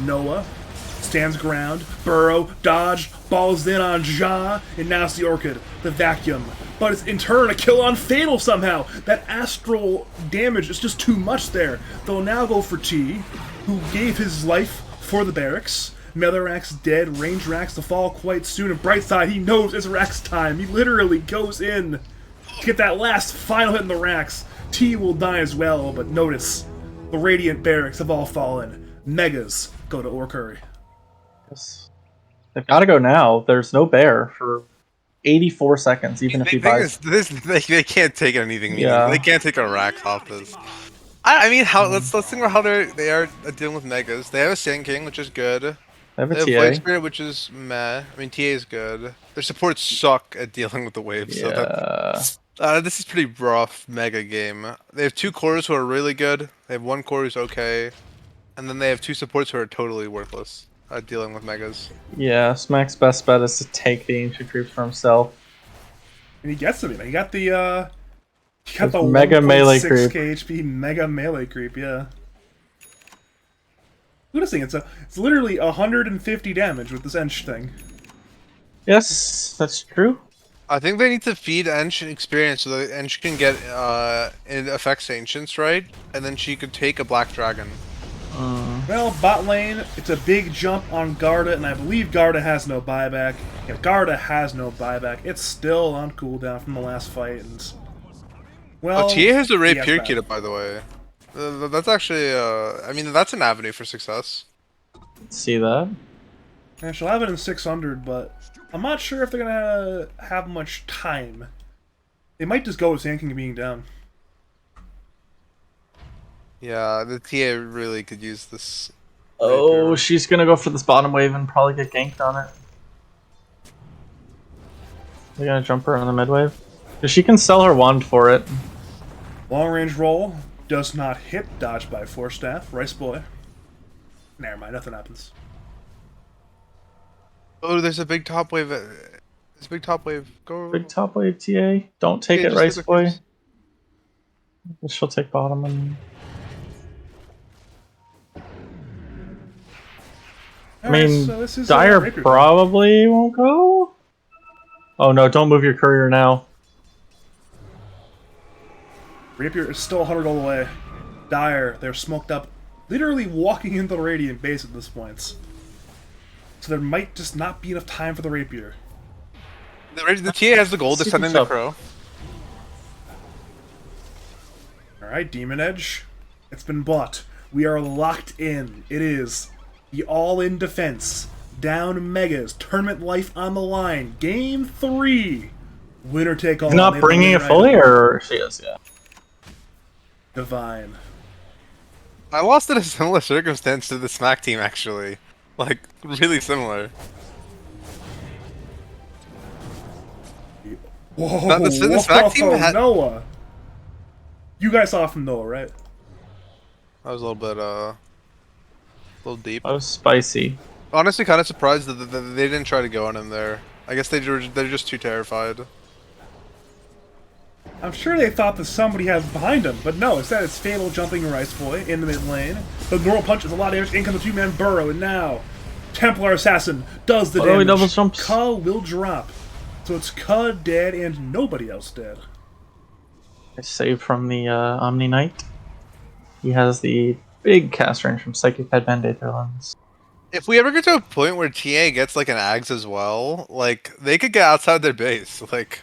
Noah stands ground. Burrow, dodge, balls in on Ja, and now it's the Orchid, the vacuum. But it's in turn a kill on Fatal somehow. That astral damage is just too much there. They'll now go for T, who gave his life for the barracks. Metherax dead, range Rax to fall quite soon, and Brightside, he knows it's Rax time. He literally goes in to get that last final hit in the Rax. T will die as well, but notice, the Radiant barracks have all fallen. Megas go to Orcurry. Yes. They've got to go now. There's no bear for 84 seconds, even if he buys. They can't take anything. Yeah. They can't take a Rax off this. I mean, let's think about how they are dealing with Megas. They have a Sand King, which is good. They have a They have Void TA. Spirit, which is meh. I mean, TA is good. Their supports suck at dealing with the waves. So Yeah. this is pretty rough Mega game. They have two cores who are really good. They have one core who's okay, and then they have two supports who are totally worthless at dealing with Megas. Yeah, Smack's best bet is to take the ancient creeps for himself. And he gets them, you know. He got the His mega melee 1.6 creep. KHP mega melee creep, yeah. Look at this thing, it's literally 150 damage with this Ench thing. Yes, that's true. I think they need to feed Ench experience so that Ench can get it affects Ancients, right? And then she could take a Black Dragon. Well, bot lane, it's a big jump on Garda, and I believe Garda has no buyback. Yeah, Garda has no buyback. It's still on cooldown from the last fight, and... Well, Oh, TA has a Ray he has Pyrkit, bad. by the way. That's actually, I mean, that's an avenue for success. See that? And she'll have it in 600, but I'm not sure if they're gonna have much time. They might just go with Sand King being down. Yeah, the TA really could use this. Oh, Rapier. she's gonna go for this bottom wave and probably get ganked on it. They're gonna jump her on the mid wave. Because she can sell her wand for it. Long range roll does not hit. Dodged by Force Staff. Rice Boy. Never mind, nothing happens. Oh, there's a big top wave. There's a big top wave. Go. Big top wave TA. Don't take Yeah, it, just Rice hit the Boy. creeps. She'll take bottom and... I Alright, mean, so this is, Dire Rapier. probably won't go. Oh no, don't move your courier now. Rapier is still 100 gold away. Dire, they're smoked up, literally walking into the Radiant base at this point. So there might just not be enough time for the Rapier. The TA has the gold to send in the crow. Alright, Demon Edge. It's been bought. We are locked in. It is the all-in defense. Down Megas. Tournament life on the line. Game 3. Winner take all. He's not bringing it fully, or she is, yeah. Divine. I lost in a similar circumstance to the Smack team, actually. Like, really similar. Whoa, The Smack team had... Noah. You guys saw from Noah, right? That was a little bit, a little deep. That was spicy. Honestly, kind of surprised that they didn't try to go on him there. I guess they're just too terrified. I'm sure they thought that somebody has behind him, but no, instead it's Fatal jumping Rice Boy in the mid lane. The normal punch is a lot of damage, in comes the two-man burrow, and now Templar Assassin does the damage. He double jumps. Ka will drop. So it's Ka dead and nobody else dead. Save from the Omni Knight. He has the big cast range from Psychic Headband Aether Lens. If we ever get to a point where TA gets like an Ags as well, like they could get outside their base. Like,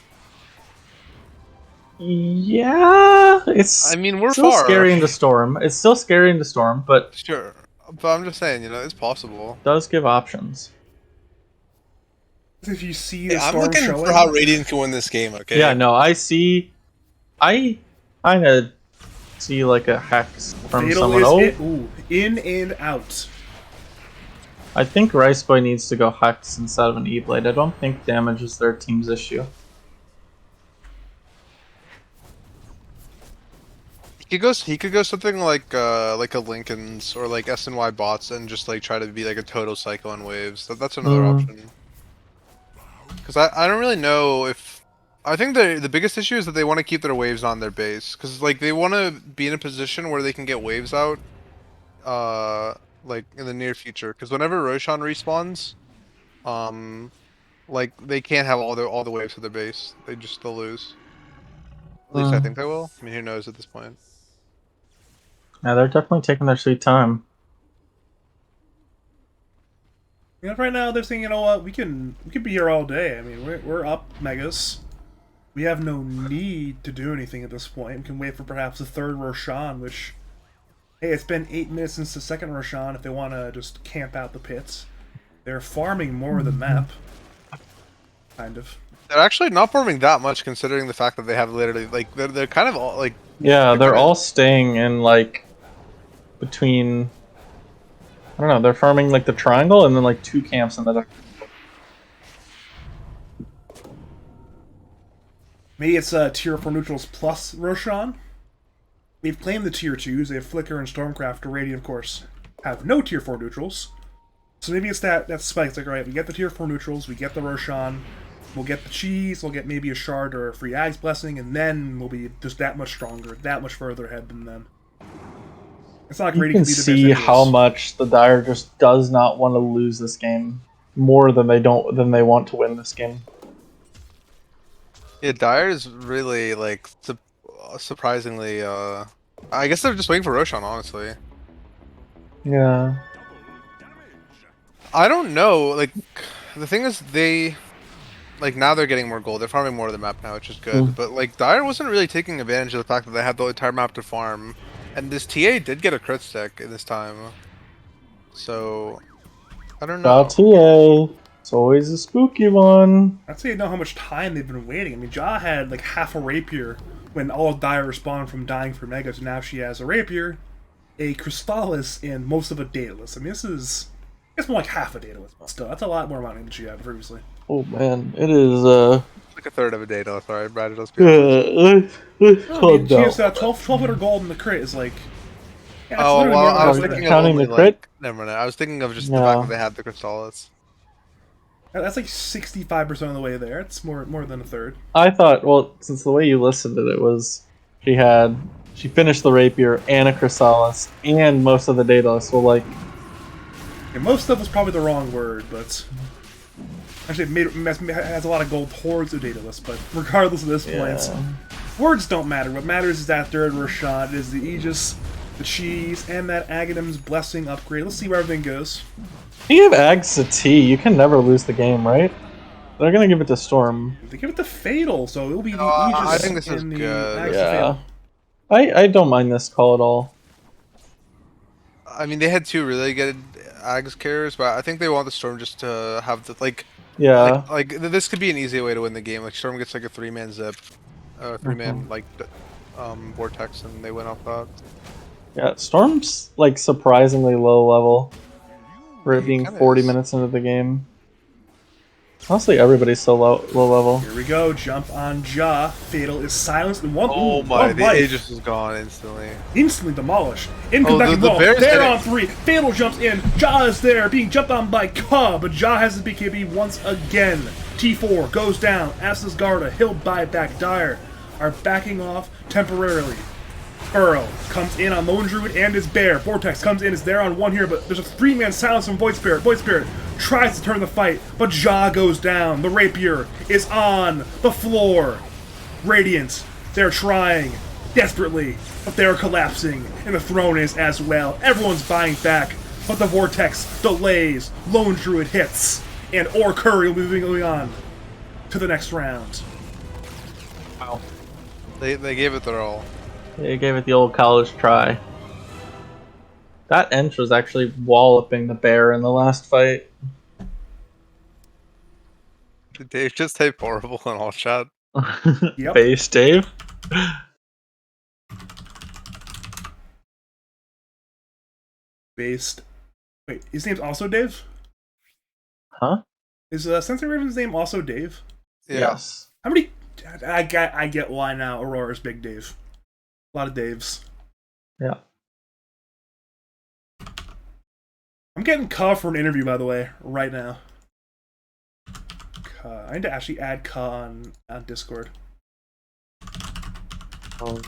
yeah, it's. I mean, we're still far. scary in the storm. It's still scary in the storm, but Sure, but I'm just saying, you know, it's possible. does give options. If you see the I'm storm looking showing, for how Radiant can win this game. Okay. Yeah, no, I see. I kind of see like a hex from Fatal someone. is in and out. I think Rice Boy needs to go Hex instead of an E-Blade. I don't think damage is their team's issue. He could go something like a Lincoln's or like SNY bots and just like try to be like a total psycho on waves. That's another option. Because I don't really know if I think the biggest issue is that they want to keep their waves on their base because like they want to be in a position where they can get waves out, like in the near future. Because whenever Roshan respawns, like they can't have all the waves to their base. They'll lose. At least I think they will. I mean, who knows at this point. Yeah, they're definitely taking their sweet time. You know, right now they're saying, you know what, we can be here all day. I mean, we're up Megas. We have no need to do anything at this point. We can wait for perhaps the third Roshan, which, hey, it's been 8 minutes since the second Roshan. If they want to just camp out the pits, they're farming more of the map, kind of. They're actually not farming that much considering the fact that they have literally like they're kind of all like Yeah, they're all staying in like between. I don't know. They're farming like the triangle and then like 2 camps in the. Maybe it's tier 4 neutrals plus Roshan. They've claimed the tier 2s. They have Flicker and Stormcraft. Radiant, of course, have no tier 4 neutrals. So maybe it's that spike. It's like, alright, we get the tier 4 neutrals, we get the Roshan, we'll get the cheese, we'll get maybe a shard or a free Ag's blessing, and then we'll be just that much stronger, that much further ahead than them. It's not like You Radiant can can be the see best how anyways. much the Dire just does not want to lose this game more than they want to win this game. Yeah, Dire is really like surprisingly. I guess they're just waiting for Roshan, honestly. Yeah. I don't know. Like, the thing is, like now they're getting more gold. They're farming more of the map now, which is good. But like, Dire wasn't really taking advantage of the fact that they had the entire map to farm, and this TA did get a crit stick in this time. So, I don't know. TA. It's always a spooky one. I'd say you know how much time they've been waiting. I mean, Ja had like half a rapier when all of Dire respawned from dying for Megas, and now she has a rapier, a Crystallis, and most of a Daedalus. I mean, it's more like half a Daedalus, but still, that's a lot more money than she had previously. Oh man, it is Like a third of a data. Sorry, Brad. Let's I mean, She has 1,200 gold in the crit is like. Yeah, it's Oh literally well, more than I was like thinking that. of Counting only, the crit? like, never mind. I was thinking of just the No. fact that they had the Crystallis. That's like 65% of the way there. It's more than a third. I thought, well, since the way you listed it, it was she finished the rapier and a chrysalis and most of the data. So like, Yeah, most stuff was probably the wrong word, but actually it has a lot of gold towards the Daedalus. But regardless of this point, Words don't matter. What matters is that third rush shot. It is the Aegis, the cheese, and that Aghanim's blessing upgrade. Let's see where everything goes. You give Ags a T, you can never lose the game, right? They're gonna give it to Storm. They give it the Fatal, so it'll be the I Aegis think this is and the good. Axe Yeah. Fatal. I don't mind this call at all. I mean, they had two really good Ags carriers, but I think they want the Storm just to have the Yeah. this could be an easy way to win the game. Like Storm gets like a 3-man zip, 3-man vortex, and they win off that. Yeah, Storm's like surprisingly low level for it He being kinda 40 is. minutes into the game. Honestly, everybody's so low level. Here we go. Jump on Ja. Fatal is silenced in one. Oh ooh, my! one The life. Aegis is gone instantly. Instantly demolished. In Oh, comes back the wall. Bears They're did it. on 3. Fatal jumps in. Ja is there, being jumped on by Ka, but Ja has his BKB once again. T4 goes down. Asses Garda, he'll buy back. Dire are backing off temporarily. Burrow comes in on Lone Druid and his bear. Vortex comes in, is there on one here, but there's a 3-man silence from Void Spirit. Void Spirit tries to turn the fight, but Ja goes down. The Rapier is on the floor. Radiant, they're trying desperately, but they're collapsing, and the throne is as well. Everyone's buying back, but the Vortex delays. Lone Druid hits, and Or Curry will be moving on to the next round. Wow. They gave it their all. They gave it the old college try. That Ench was actually walloping the bear in the last fight. Did Dave just type horrible in all chat? Yep. Base Dave. Based. Wait, his name's also Dave? Huh? Is Sensei Raven's name also Dave? Yeah. Yes. How many? I get why now. Aurora's Big Dave. A lot of Daves. Yeah. I'm getting Ka for an interview, by the way, right now. Ka. I need to actually add Ka on Discord. Oh,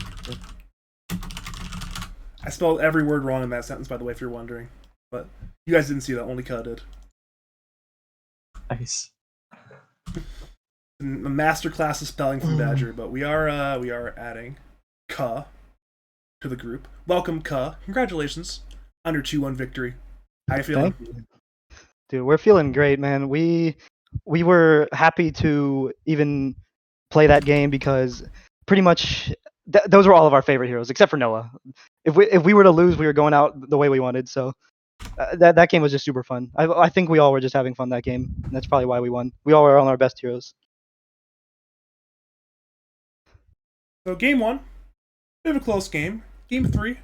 I spelled every word wrong in that sentence, by the way, if you're wondering. But you guys didn't see that. Only Ka did. nice. A masterclass of spelling from Badger, but we are adding Ka to the group. Welcome, Ka. Congratulations on your 2-1 victory. How you feeling? Thank you. Dude, we're feeling great, man. We were happy to even play that game because pretty much those were all of our favorite heroes except for Noah. If we were to lose, we were going out the way we wanted. So that game was just super fun. I think we all were just having fun that game. And that's probably why we won. We all were on our best heroes. So game 1, bit of a close game. Game 3,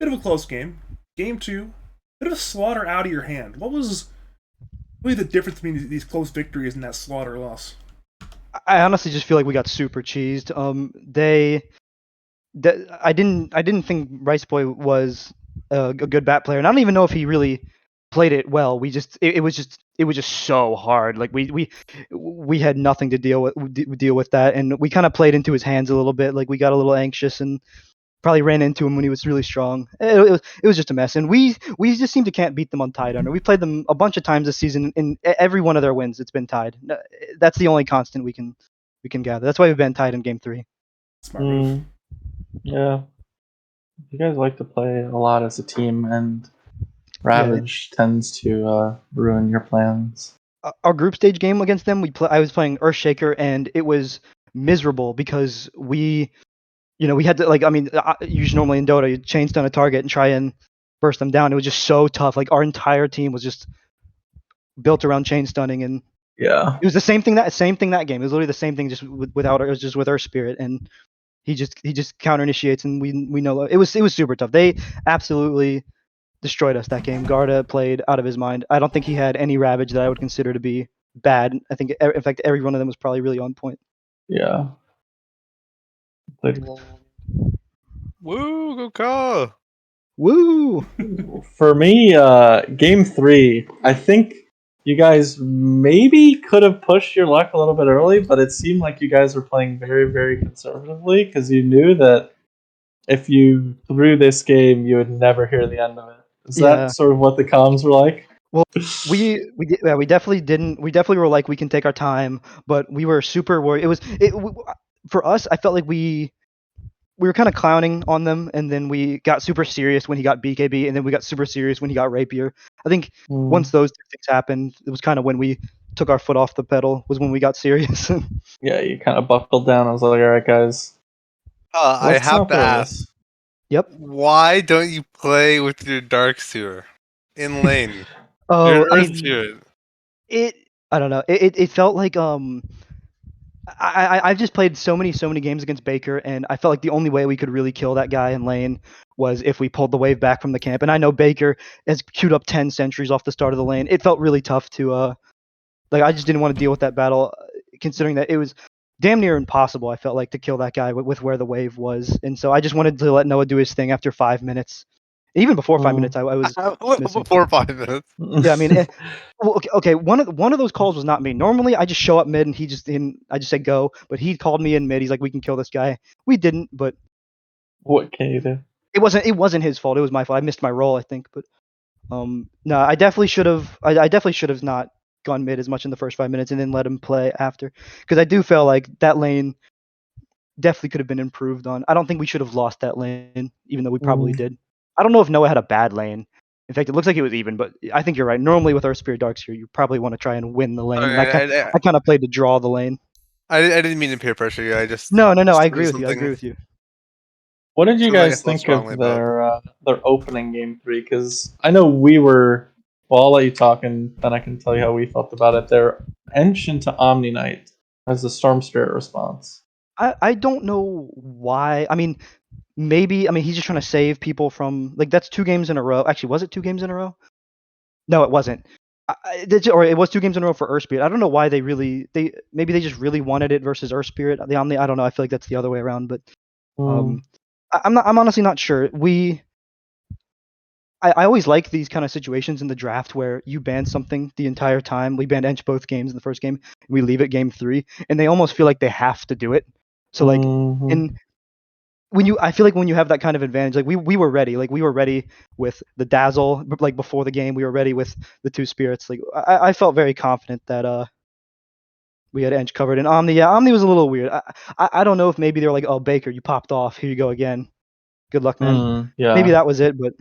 bit of a close game. Game 2, bit of a slaughter out of your hand. What was really the difference between these close victories and that slaughter loss? I honestly just feel like we got super cheesed. I didn't think Rice Boy was a good bat player, and I don't even know if he really played it well. It was just so hard. Like we had nothing to deal with that, and we kind of played into his hands a little bit. Like we got a little anxious and probably ran into him when he was really strong. It was just a mess, and we just seem to can't beat them on tied under. We played them a bunch of times this season, and every one of their wins it's been tied. That's the only constant we can gather. That's why we've been tied in game 3. Smart move. Yeah. You guys like to play a lot as a team, and Ravage tends to ruin your plans. Our group stage game against them, I was playing Earthshaker, and it was miserable because we had to usually normally in Dota you chain stun a target and try and burst them down. It was just so tough. Like our entire team was just built around chain stunning, and Yeah. it was the same thing that game. It was literally the same thing, just without it was just with Earth Spirit, and he just counter initiates, and we know it was super tough. They absolutely destroyed us that game. Garda played out of his mind. I don't think he had any Ravage that I would consider to be bad. I think, in fact, every one of them was probably really on point. Yeah. Played Woo, go Ka! Woo! For me, game 3, I think you guys maybe could have pushed your luck a little bit early, but it seemed like you guys were playing very, very conservatively because you knew that if you threw this game, you would never hear the end of it. Is that sort of what the comms were like? Well, we definitely didn't. We definitely were like, we can take our time, but we were super worried. for us, I felt like we were kind of clowning on them, and then we got super serious when he got BKB, and then we got super serious when he got Rapier. I think once those two things happened, it was kind of when we took our foot off the pedal. Was when we got serious. Yeah, you kind of buckled down. I was like, all right, guys, I let's have not to play ask, this. Yep. why don't you play with your Dark Seer in lane? Oh, You're I an Earth mean, Seer. I don't know. It felt like I've just played so many games against Baker, and I felt like the only way we could really kill that guy in lane was if we pulled the wave back from the camp. And I know Baker has queued up 10 sentries off the start of the lane. It felt really tough to like I just didn't want to deal with that battle, considering that it was damn near impossible. I felt like to kill that guy with where the wave was, and so I just wanted to let Noah do his thing after 5 minutes. Even before 5 minutes, I was missing. Before 5 minutes. Yeah, I mean, well, okay. One of those calls was not me. Normally, I just show up mid and I just say go, but he called me in mid. He's like, we can kill this guy. We didn't, but What can you do? it wasn't his fault. It was my fault. I missed my role, I think. But no, I definitely should have. I definitely should have not gone mid as much in the first 5 minutes and then let him play after, because I do feel like that lane definitely could have been improved on. I don't think we should have lost that lane, even though we probably did. I don't know if Noah had a bad lane. In fact, it looks like it was even, but I think you're right. Normally with our Spirit Darks here, you probably want to try and win the lane. And I kind of played to draw the lane. I didn't mean to peer pressure you. I just No. I just agree with you. I something- agree with you. What did you Something I guys feel think strongly of about. their opening game 3? Because I know we were. Well, I'll let you talk, and then I can tell you how we felt about it. Their Ench into Omni Knight as the Storm Spirit response. I don't know why. I mean, maybe. I mean, he's just trying to save people from like that's 2 games in a row. Actually, was it 2 games in a row? No, it wasn't. Or it was 2 games in a row for Earth Spirit. I don't know why maybe they just really wanted it versus Earth Spirit. The Omni. I don't know. I feel like that's the other way around. But I'm honestly not sure. I always like these kind of situations in the draft where you ban something the entire time. We banned Ench both games in the first game. We leave it game 3, and they almost feel like they have to do it. So like I feel like when you have that kind of advantage, like we were ready. Like we were ready with the Dazzle, like before the game, we were ready with the 2 spirits. Like I felt very confident that we had Ench covered. And Omni, yeah, Omni was a little weird. I don't know if maybe they're like, oh Baker, you popped off. Here you go again. Good luck, man. Yeah. Maybe that was it, but.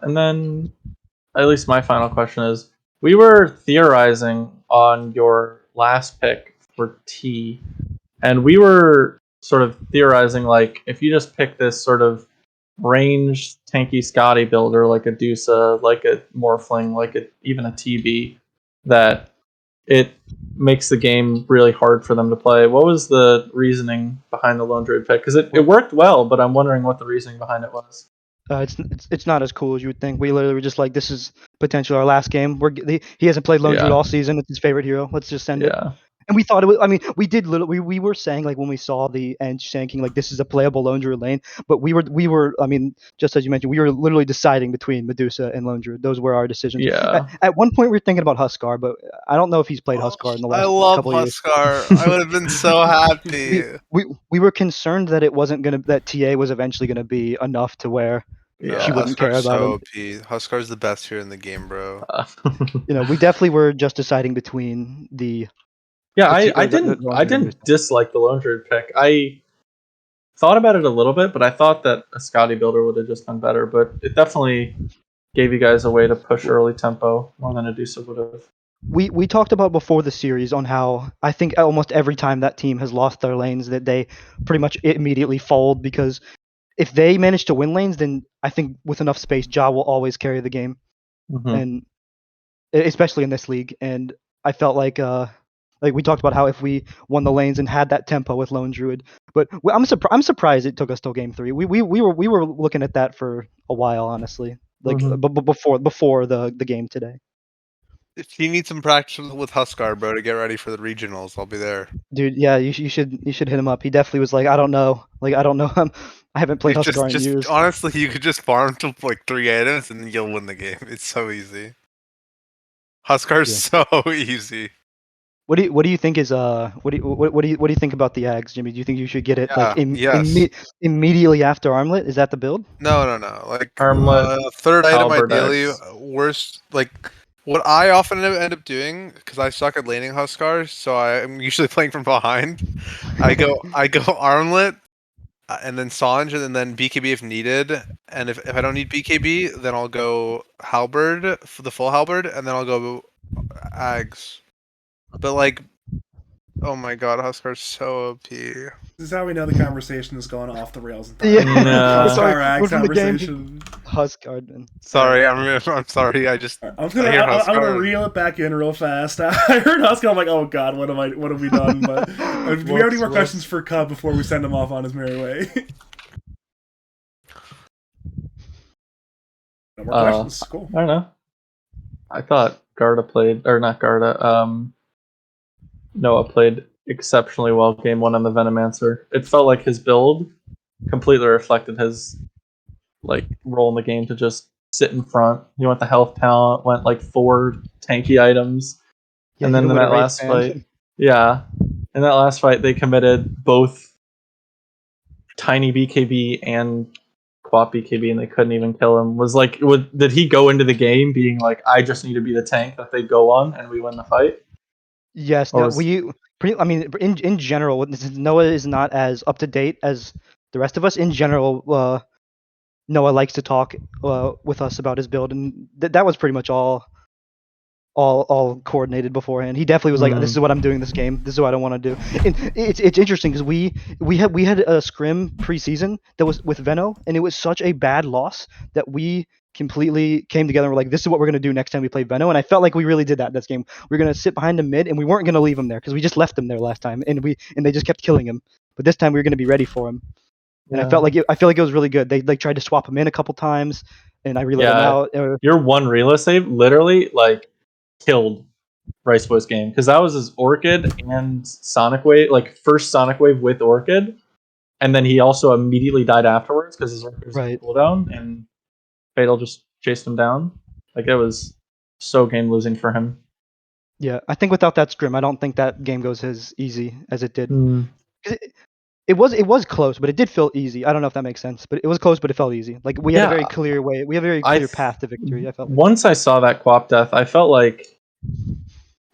And then, at least my final question is: we were theorizing on your last pick for T, and we were sort of theorizing like if you just pick this sort of ranged tanky Scotty builder like a Dusa, like a Morphling, even a TB, that it makes the game really hard for them to play. What was the reasoning behind the Lone Druid pick? Because it worked well, but I'm wondering what the reasoning behind it was. It's not as cool as you would think. We literally were just like, this is potentially our last game. He hasn't played Lone Druid all season. It's his favorite hero. Let's just send it. And we thought it was. I mean, we did. We were saying like when we saw the Ench Sand like this is a playable Lone Druid lane. But we were. I mean, just as you mentioned, we were literally deciding between Medusa and Lone Druid. Those were our decisions. Yeah. At one point, we were thinking about Huskar, but I don't know if he's played Huskar in the last couple of years. I love Huskar. I would have been so happy. We were concerned that it wasn't gonna that TA was eventually gonna be enough to where. She wouldn't care about him. Huskar's the best here in the game, bro. We definitely were just deciding between the. Yeah, I didn't dislike the Lone Druid pick. I thought about it a little bit, but I thought that a Scotty builder would have just been better. But it definitely gave you guys a way to push early tempo more than a Dusa would have. We talked about before the series on how I think almost every time that team has lost their lanes that they pretty much immediately fold, because if they manage to win lanes, then I think with enough space, Ja will always carry the game, and especially in this league. And I felt like we talked about how if we won the lanes and had that tempo with Lone Druid, but I'm surprised it took us till game 3. We were looking at that for a while, honestly, like before the game today. If you need some practice with Huskar, bro, to get ready for the regionals, I'll be there. Dude, yeah, you should hit him up. He definitely was like, I don't know. I haven't played Huskar in years. Honestly, you could just farm to like 3 items and you'll win the game. It's so easy. Huskar's so easy. What do you think is what do you think about the Ags, Jimmy? Do you think you should get it immediately after Armlet? Is that the build? No. Like Armlet, third item Halberd ideally. X. What I often end up doing, because I suck at laning Huskar, so I'm usually playing from behind. I go armlet, and then Sanj, and then BKB if needed. And if I don't need BKB, then I'll go Halberd for the full Halberd, and then I'll go Ags. But like, oh my god, Huskar's so OP. This is how we know the conversation is going off the rails Yeah. entirely. Nah. Sorry, Huskar Ag we're from the game. conversation. Huskard. And Sorry, I'm sorry. I just I'm gonna I hear I'm gonna Huskar. reel it back in real fast. I heard Huskar. I'm like, oh god, what have we done? But do we have any more Whoops. questions for Cub before we send him off on his merry way? No more questions. Cool. I don't know. I thought Garda played, or not Garda. Noah played exceptionally well game 1 on the Venomancer. It felt like his build completely reflected his role in the game to just sit in front. He went the health talent, went 4 tanky items, yeah, and then in that last fight, in that last fight they committed both tiny BKB and Quap BKB, and they couldn't even kill him. Did he go into the game being like, I just need to be the tank that they go on and we win the fight? Yes, Or no, was- I mean, in general, Noah is not as up to date as the rest of us. In general, Noah likes to talk with us about his build, and that was pretty much all coordinated beforehand. He definitely was like, "This is what I'm doing this game. This is what I want to do." And it's interesting because we had a scrim preseason that was with Veno, and it was such a bad loss that we completely came together and were like, "This is what we're gonna do next time we play Veno." And I felt like we really did that this game. We were gonna sit behind him mid, and we weren't gonna leave him there because we just left him there last time, and they just kept killing him. But this time we were gonna be ready for him. And I feel like it was really good. They tried to swap him in a couple times, and I relayed him out. Your one Rela save literally killed Rice Boy's game, because that was his Orchid and Sonic Wave, first Sonic Wave with Orchid, and then he also immediately died afterwards because his Orchid was on cooldown, and Fatal just chased him down. It was so game losing for him. Yeah, I think without that scrim, I don't think that game goes as easy as it did. Mm. It was close, but it did feel easy. I don't know if that makes sense, but it was close, but it felt easy. We had a very clear way. We have a very clear path to victory. I felt once I saw that Quap death, I felt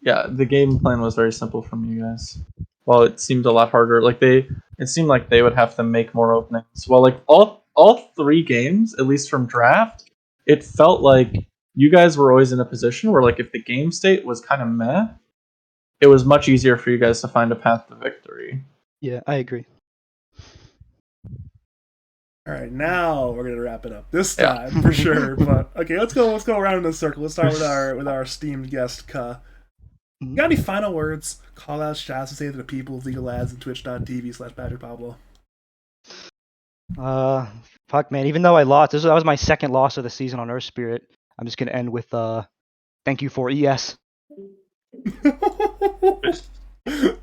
the game plan was very simple from you guys. Well, it seemed a lot harder. It seemed like they would have to make more openings. Well, all 3 games, at least from draft, it felt like you guys were always in a position where if the game state was kind of meh, it was much easier for you guys to find a path to victory. Yeah, I agree. All right, now we're gonna wrap it up this time for sure. But okay, let's go around in the circle. Let's start with our esteemed guest, Ka. You got any final words, call out, shouts to say to the people of League of Lads and twitch.tv/BadgerPablo? Fuck, man. Even though I lost, that was my second loss of the season on Earth Spirit. I'm just gonna end with thank you for ES.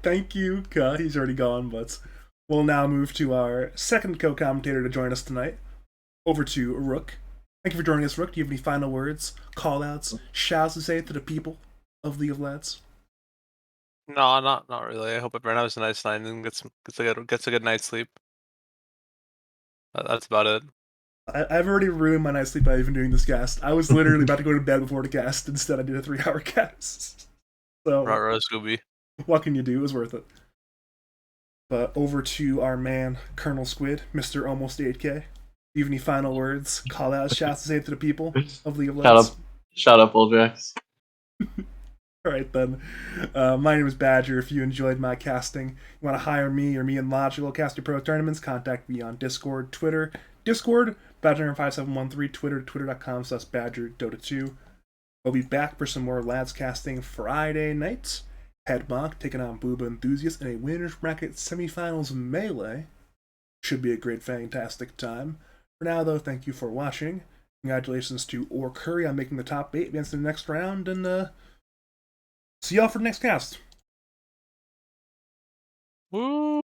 Thank you, Ka. He's already gone, but we'll now move to our second co-commentator to join us tonight. Over to Rook. Thank you for joining us, Rook. Do you have any final words, call-outs, shouts to say to the people of League of Lads? No, not really. I hope everyone has a nice night and gets a good night's sleep. That's about it. I've already ruined my night's sleep by even doing this cast. I was literally about to go to bed before the cast. Instead, I did a 3-hour cast. So, Scooby. What can you do? It was worth it. But over to our man, ColonelSquid, Mr. Almost 8K. Do you have any final words, call out, shouts to say to the people of League of Legends? Shout out, Bulljax. Alright then. My name is Badger. If you enjoyed my casting, you want to hire me or me and Logical cast your pro tournaments, contact me on Discord, Twitter. Discord, Badger5713, Twitter, twitter.com/BadgerDota2. We'll be back for some more Lads casting Friday nights. Headmonk taking on Booba Enthusiast in a winners bracket semifinals melee. Should be a great, fantastic time. For now, though, thank you for watching. Congratulations to Or Curry on making the top 8 against the next round, and see y'all for the next cast. Woo!